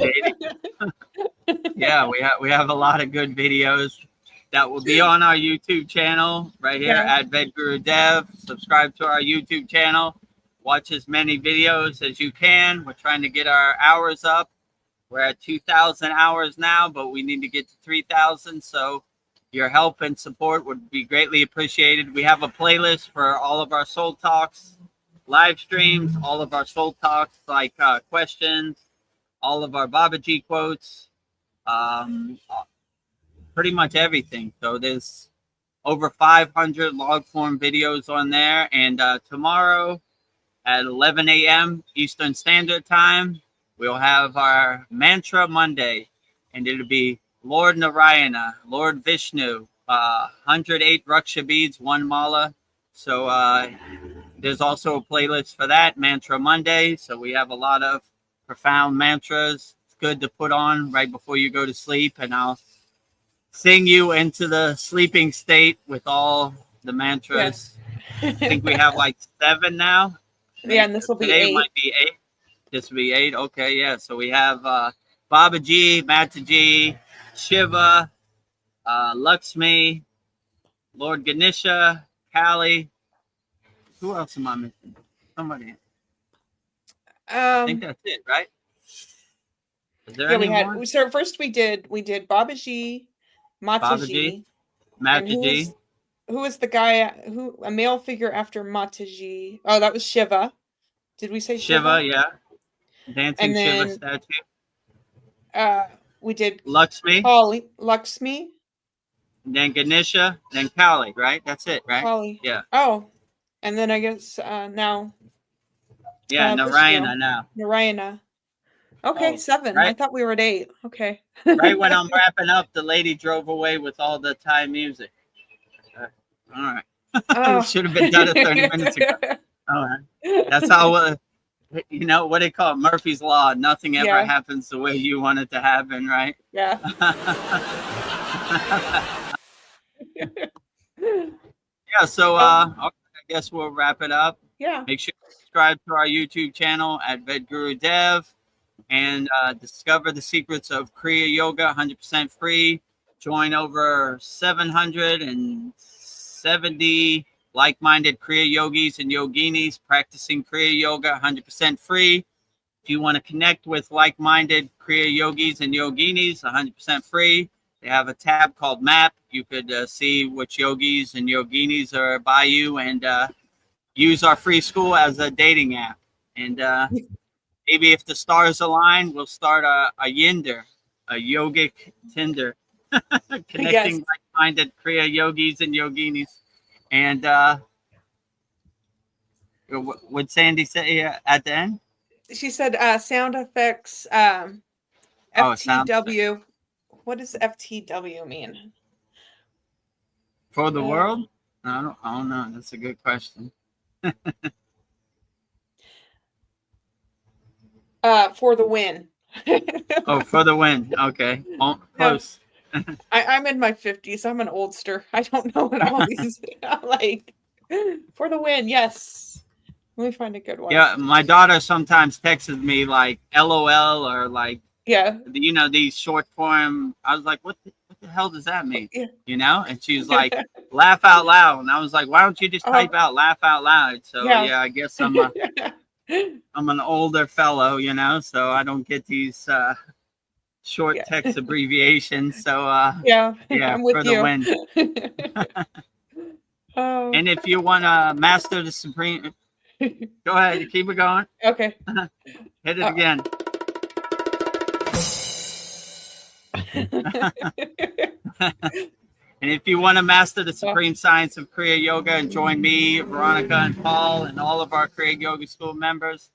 dating. Yeah, we have a lot of good videos that will be on our YouTube channel right here at Vedagurudev. Subscribe to our YouTube channel. Watch as many videos as you can. We're trying to get our hours up. We're at 2,000 hours now, but we need to get to 3,000. So your help and support would be greatly appreciated. We have a playlist for all of our Soul Talks live streams, all of our soul talks, like questions, all of our Babaji quotes, pretty much everything. So there's over 500 log form videos on there. And tomorrow at 11 a.m. Eastern Standard Time, we'll have our Mantra Monday. And it'll be Lord Narayana, Lord Vishnu, 108 Raksha beads, 1 mala. So there's also a playlist for that, Mantra Monday. So we have a lot of profound mantras. It's good to put on right before you go to sleep. And I'll sing you into the sleeping state with all the mantras. Yes. I think we have like 7 now. Yeah, and this will be Today 8. Might be 8. This will be 8. Okay, yeah. So we have Babaji, Mataji, Shiva, Lakshmi, Lord Ganesha, Kali. Who else am I missing? Somebody. I think that's it, right? Is there any more? So first we did Babaji, Mataji, Mataji. Who was the guy a male figure after Mataji? Oh, that was Shiva. Did we say Shiva? Yeah. Dancing Shiva statue. We did Lakshmi. Kali, Lakshmi. Then Ganesha, then Kali, right? That's it, right? Kali. Yeah. Oh, and then I guess now. Yeah, Narayana now. Narayana. Okay, 7. Right? I thought we were at 8. Okay. Right when I'm wrapping up, the lady drove away with all the Thai music. All right. Oh. Should have been done it 30 minutes ago. All right. That's how, you know, what they call it, Murphy's Law. Nothing ever happens the way you want it to happen, right? Yeah. Yeah, so I guess we'll wrap it up. Yeah. Make sure you subscribe to our YouTube channel at Vedagurudev and discover the secrets of Kriya Yoga 100% free. Join over 770 like-minded Kriya Yogis and Yoginis practicing Kriya Yoga 100% free. If you want to connect with like-minded Kriya Yogis and Yoginis 100% free, they have a tab called Map. You could see which yogis and yoginis are by you and use our free school as a dating app. And maybe if the stars align, we'll start a Yinder, a yogic Tinder, connecting like-minded Kriya Yogis and yoginis. And what would Sandy say at the end? She said sound effects, FTW. What does FTW mean? For the world? I don't know. That's a good question. For the win. Oh, for the win. Okay. Close. I'm in my 50s. I'm an oldster. I don't know what all these like. For the win, yes. Let me find a good one. Yeah, my daughter sometimes texts me like LOL or like, you know, these short form. I was like, what the hell does that mean? Yeah. You know? And she's like, laugh out loud. And I was like, why don't you just type out laugh out loud? So yeah, I guess I'm an older fellow, you know, so I don't get these short text abbreviations. So yeah, I'm with for the win. And if you want to master the supreme, go ahead, keep it going. Okay. Hit it again. And if you want to master the supreme science of Kriya Yoga and join me, Veronica, and Paul, and all of our Kriya Yoga School members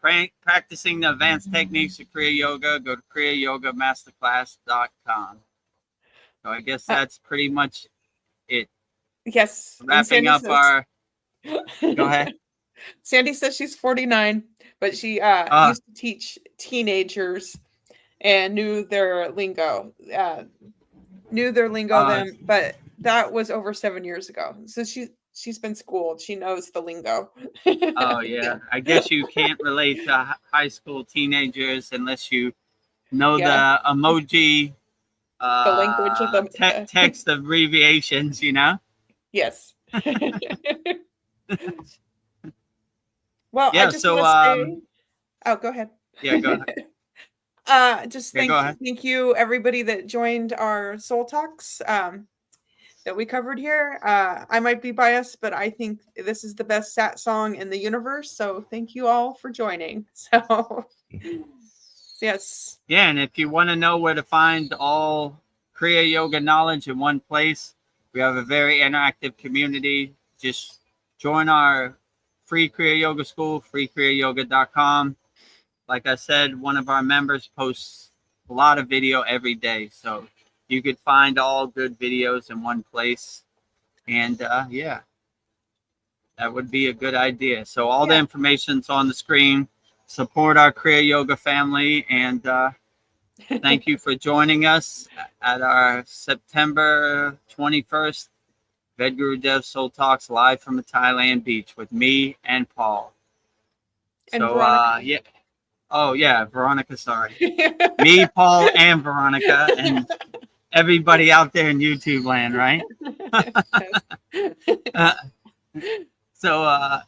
practicing the advanced techniques of Kriya Yoga, go to KriyaYogaMasterclass.com. So I guess that's pretty much it. Yes. Wrapping up our... Go ahead. Sandy says she's 49, but she used to teach teenagers and knew their lingo. Then, but that was over 7 years ago. So she's been schooled. She knows the lingo. Oh yeah, I guess you can't relate to high school teenagers unless you know the emoji, the language of the text abbreviations. You know. Yes. Well, yeah. I just want to say. Oh, go ahead. Yeah, go ahead. Thank you everybody that joined our Soul Talks. that we covered here. I might be biased, but I think this is the best sat song in the universe. So thank you all for joining. So yes. Yeah, and if you want to know where to find all Kriya Yoga knowledge in one place, we have a very interactive community. Just join our free Kriya Yoga school, freekriyayoga.com. Like I said, one of our members posts a lot of video every day. So you could find all good videos in one place. And yeah, that would be a good idea. So all the information's on the screen. Support our Kriya Yoga family. And thank you for joining us at our September 21st Vedagurudev Soul Talks live from a Thailand beach with me and Paul. And so Veronica. Yeah. Oh yeah, Veronica, sorry. Me, Paul, and Veronica, and everybody out there in YouTube land, right? So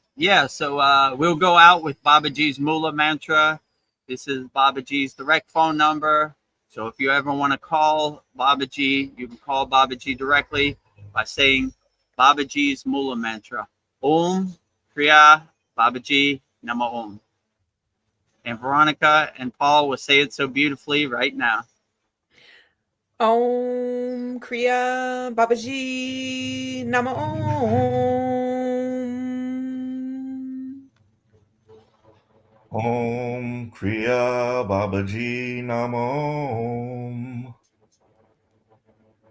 we'll go out with Babaji's Mula mantra. This is Babaji's direct phone number. So if you ever want to call Babaji, you can call Babaji directly by saying Babaji's Mula mantra. Om Kriya Babaji Nama Om. And Veronica and Paul will say it so beautifully right now. Om Kriya Babaji Nama Om. Om Kriya Babaji Nama Om.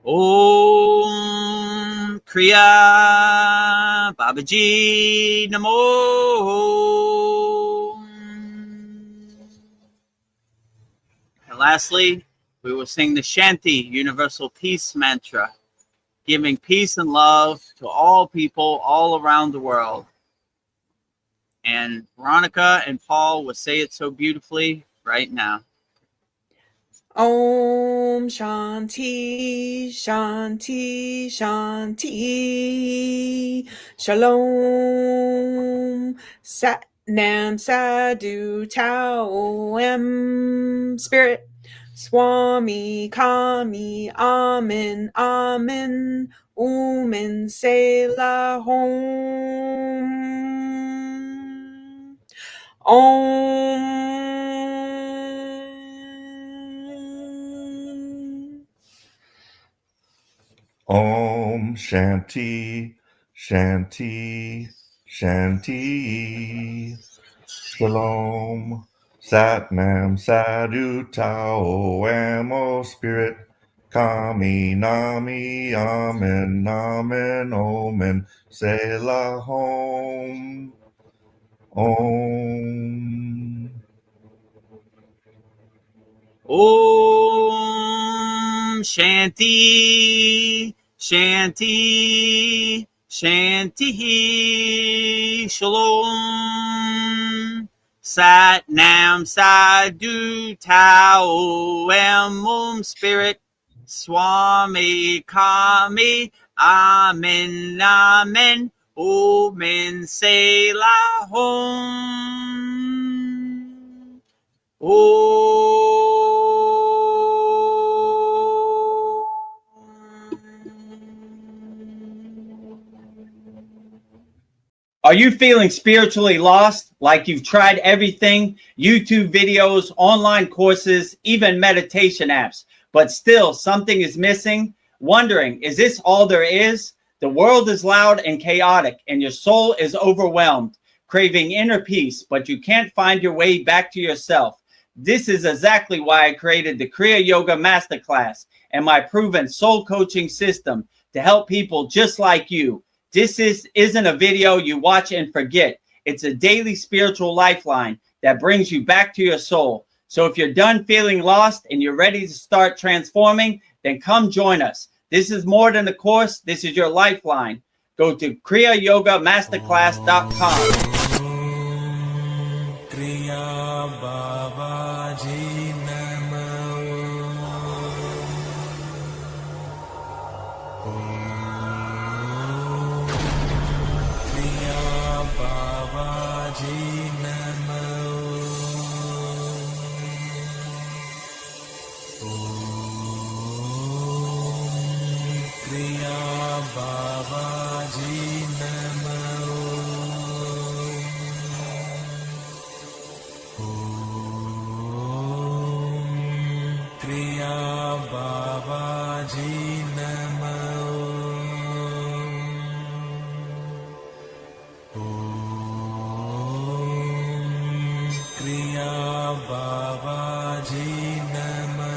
Om Kriya Babaji Nama Om. And lastly, we will sing the Shanti Universal Peace Mantra, giving peace and love to all people all around the world. And Veronica and Paul will say it so beautifully right now. Om Shanti, Shanti, Shanti. Shalom. Sat Nam Sadhu Tao Em. Spirit. Swami Kami Amen Amen. Umen Selah Hom. Om. Om Shanti, Shanti, Shanti. Shalom. Satnam Sadhu Tao Amo Spirit. Kami Nami Amen Amen Omen Selah Hom. Om. Om Shanti, Shanti, Shanti. Shalom. Sat Nam Sadhu Tao Em Spirit. Swami Kami Amen Amen. Omen Selah Hom. Are you feeling spiritually lost? Like you've tried everything, YouTube videos, online courses, even meditation apps, but still something is missing? Wondering, is this all there is? The world is loud and chaotic, and your soul is overwhelmed, craving inner peace, but you can't find your way back to yourself. This is exactly why I created the Kriya Yoga Masterclass and my proven soul coaching system to help people just like you. This isn't a video you watch and forget. It's a daily spiritual lifeline that brings you back to your soul. So if you're done feeling lost and you're ready to start transforming, then come join us. This is more than a course. This is your lifeline. Go to KriyaYogaMasterclass.com. Kriya Babaji Nama Kriya Babaji Nama Kriya Babaji Namo. Om Kriya Babaji Namo. Om Kriya Babaji Namo.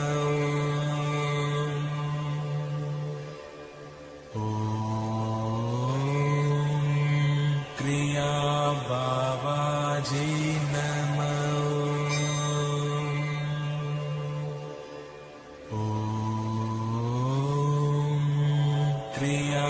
Om Kriya Babaji Namo. Om Kriya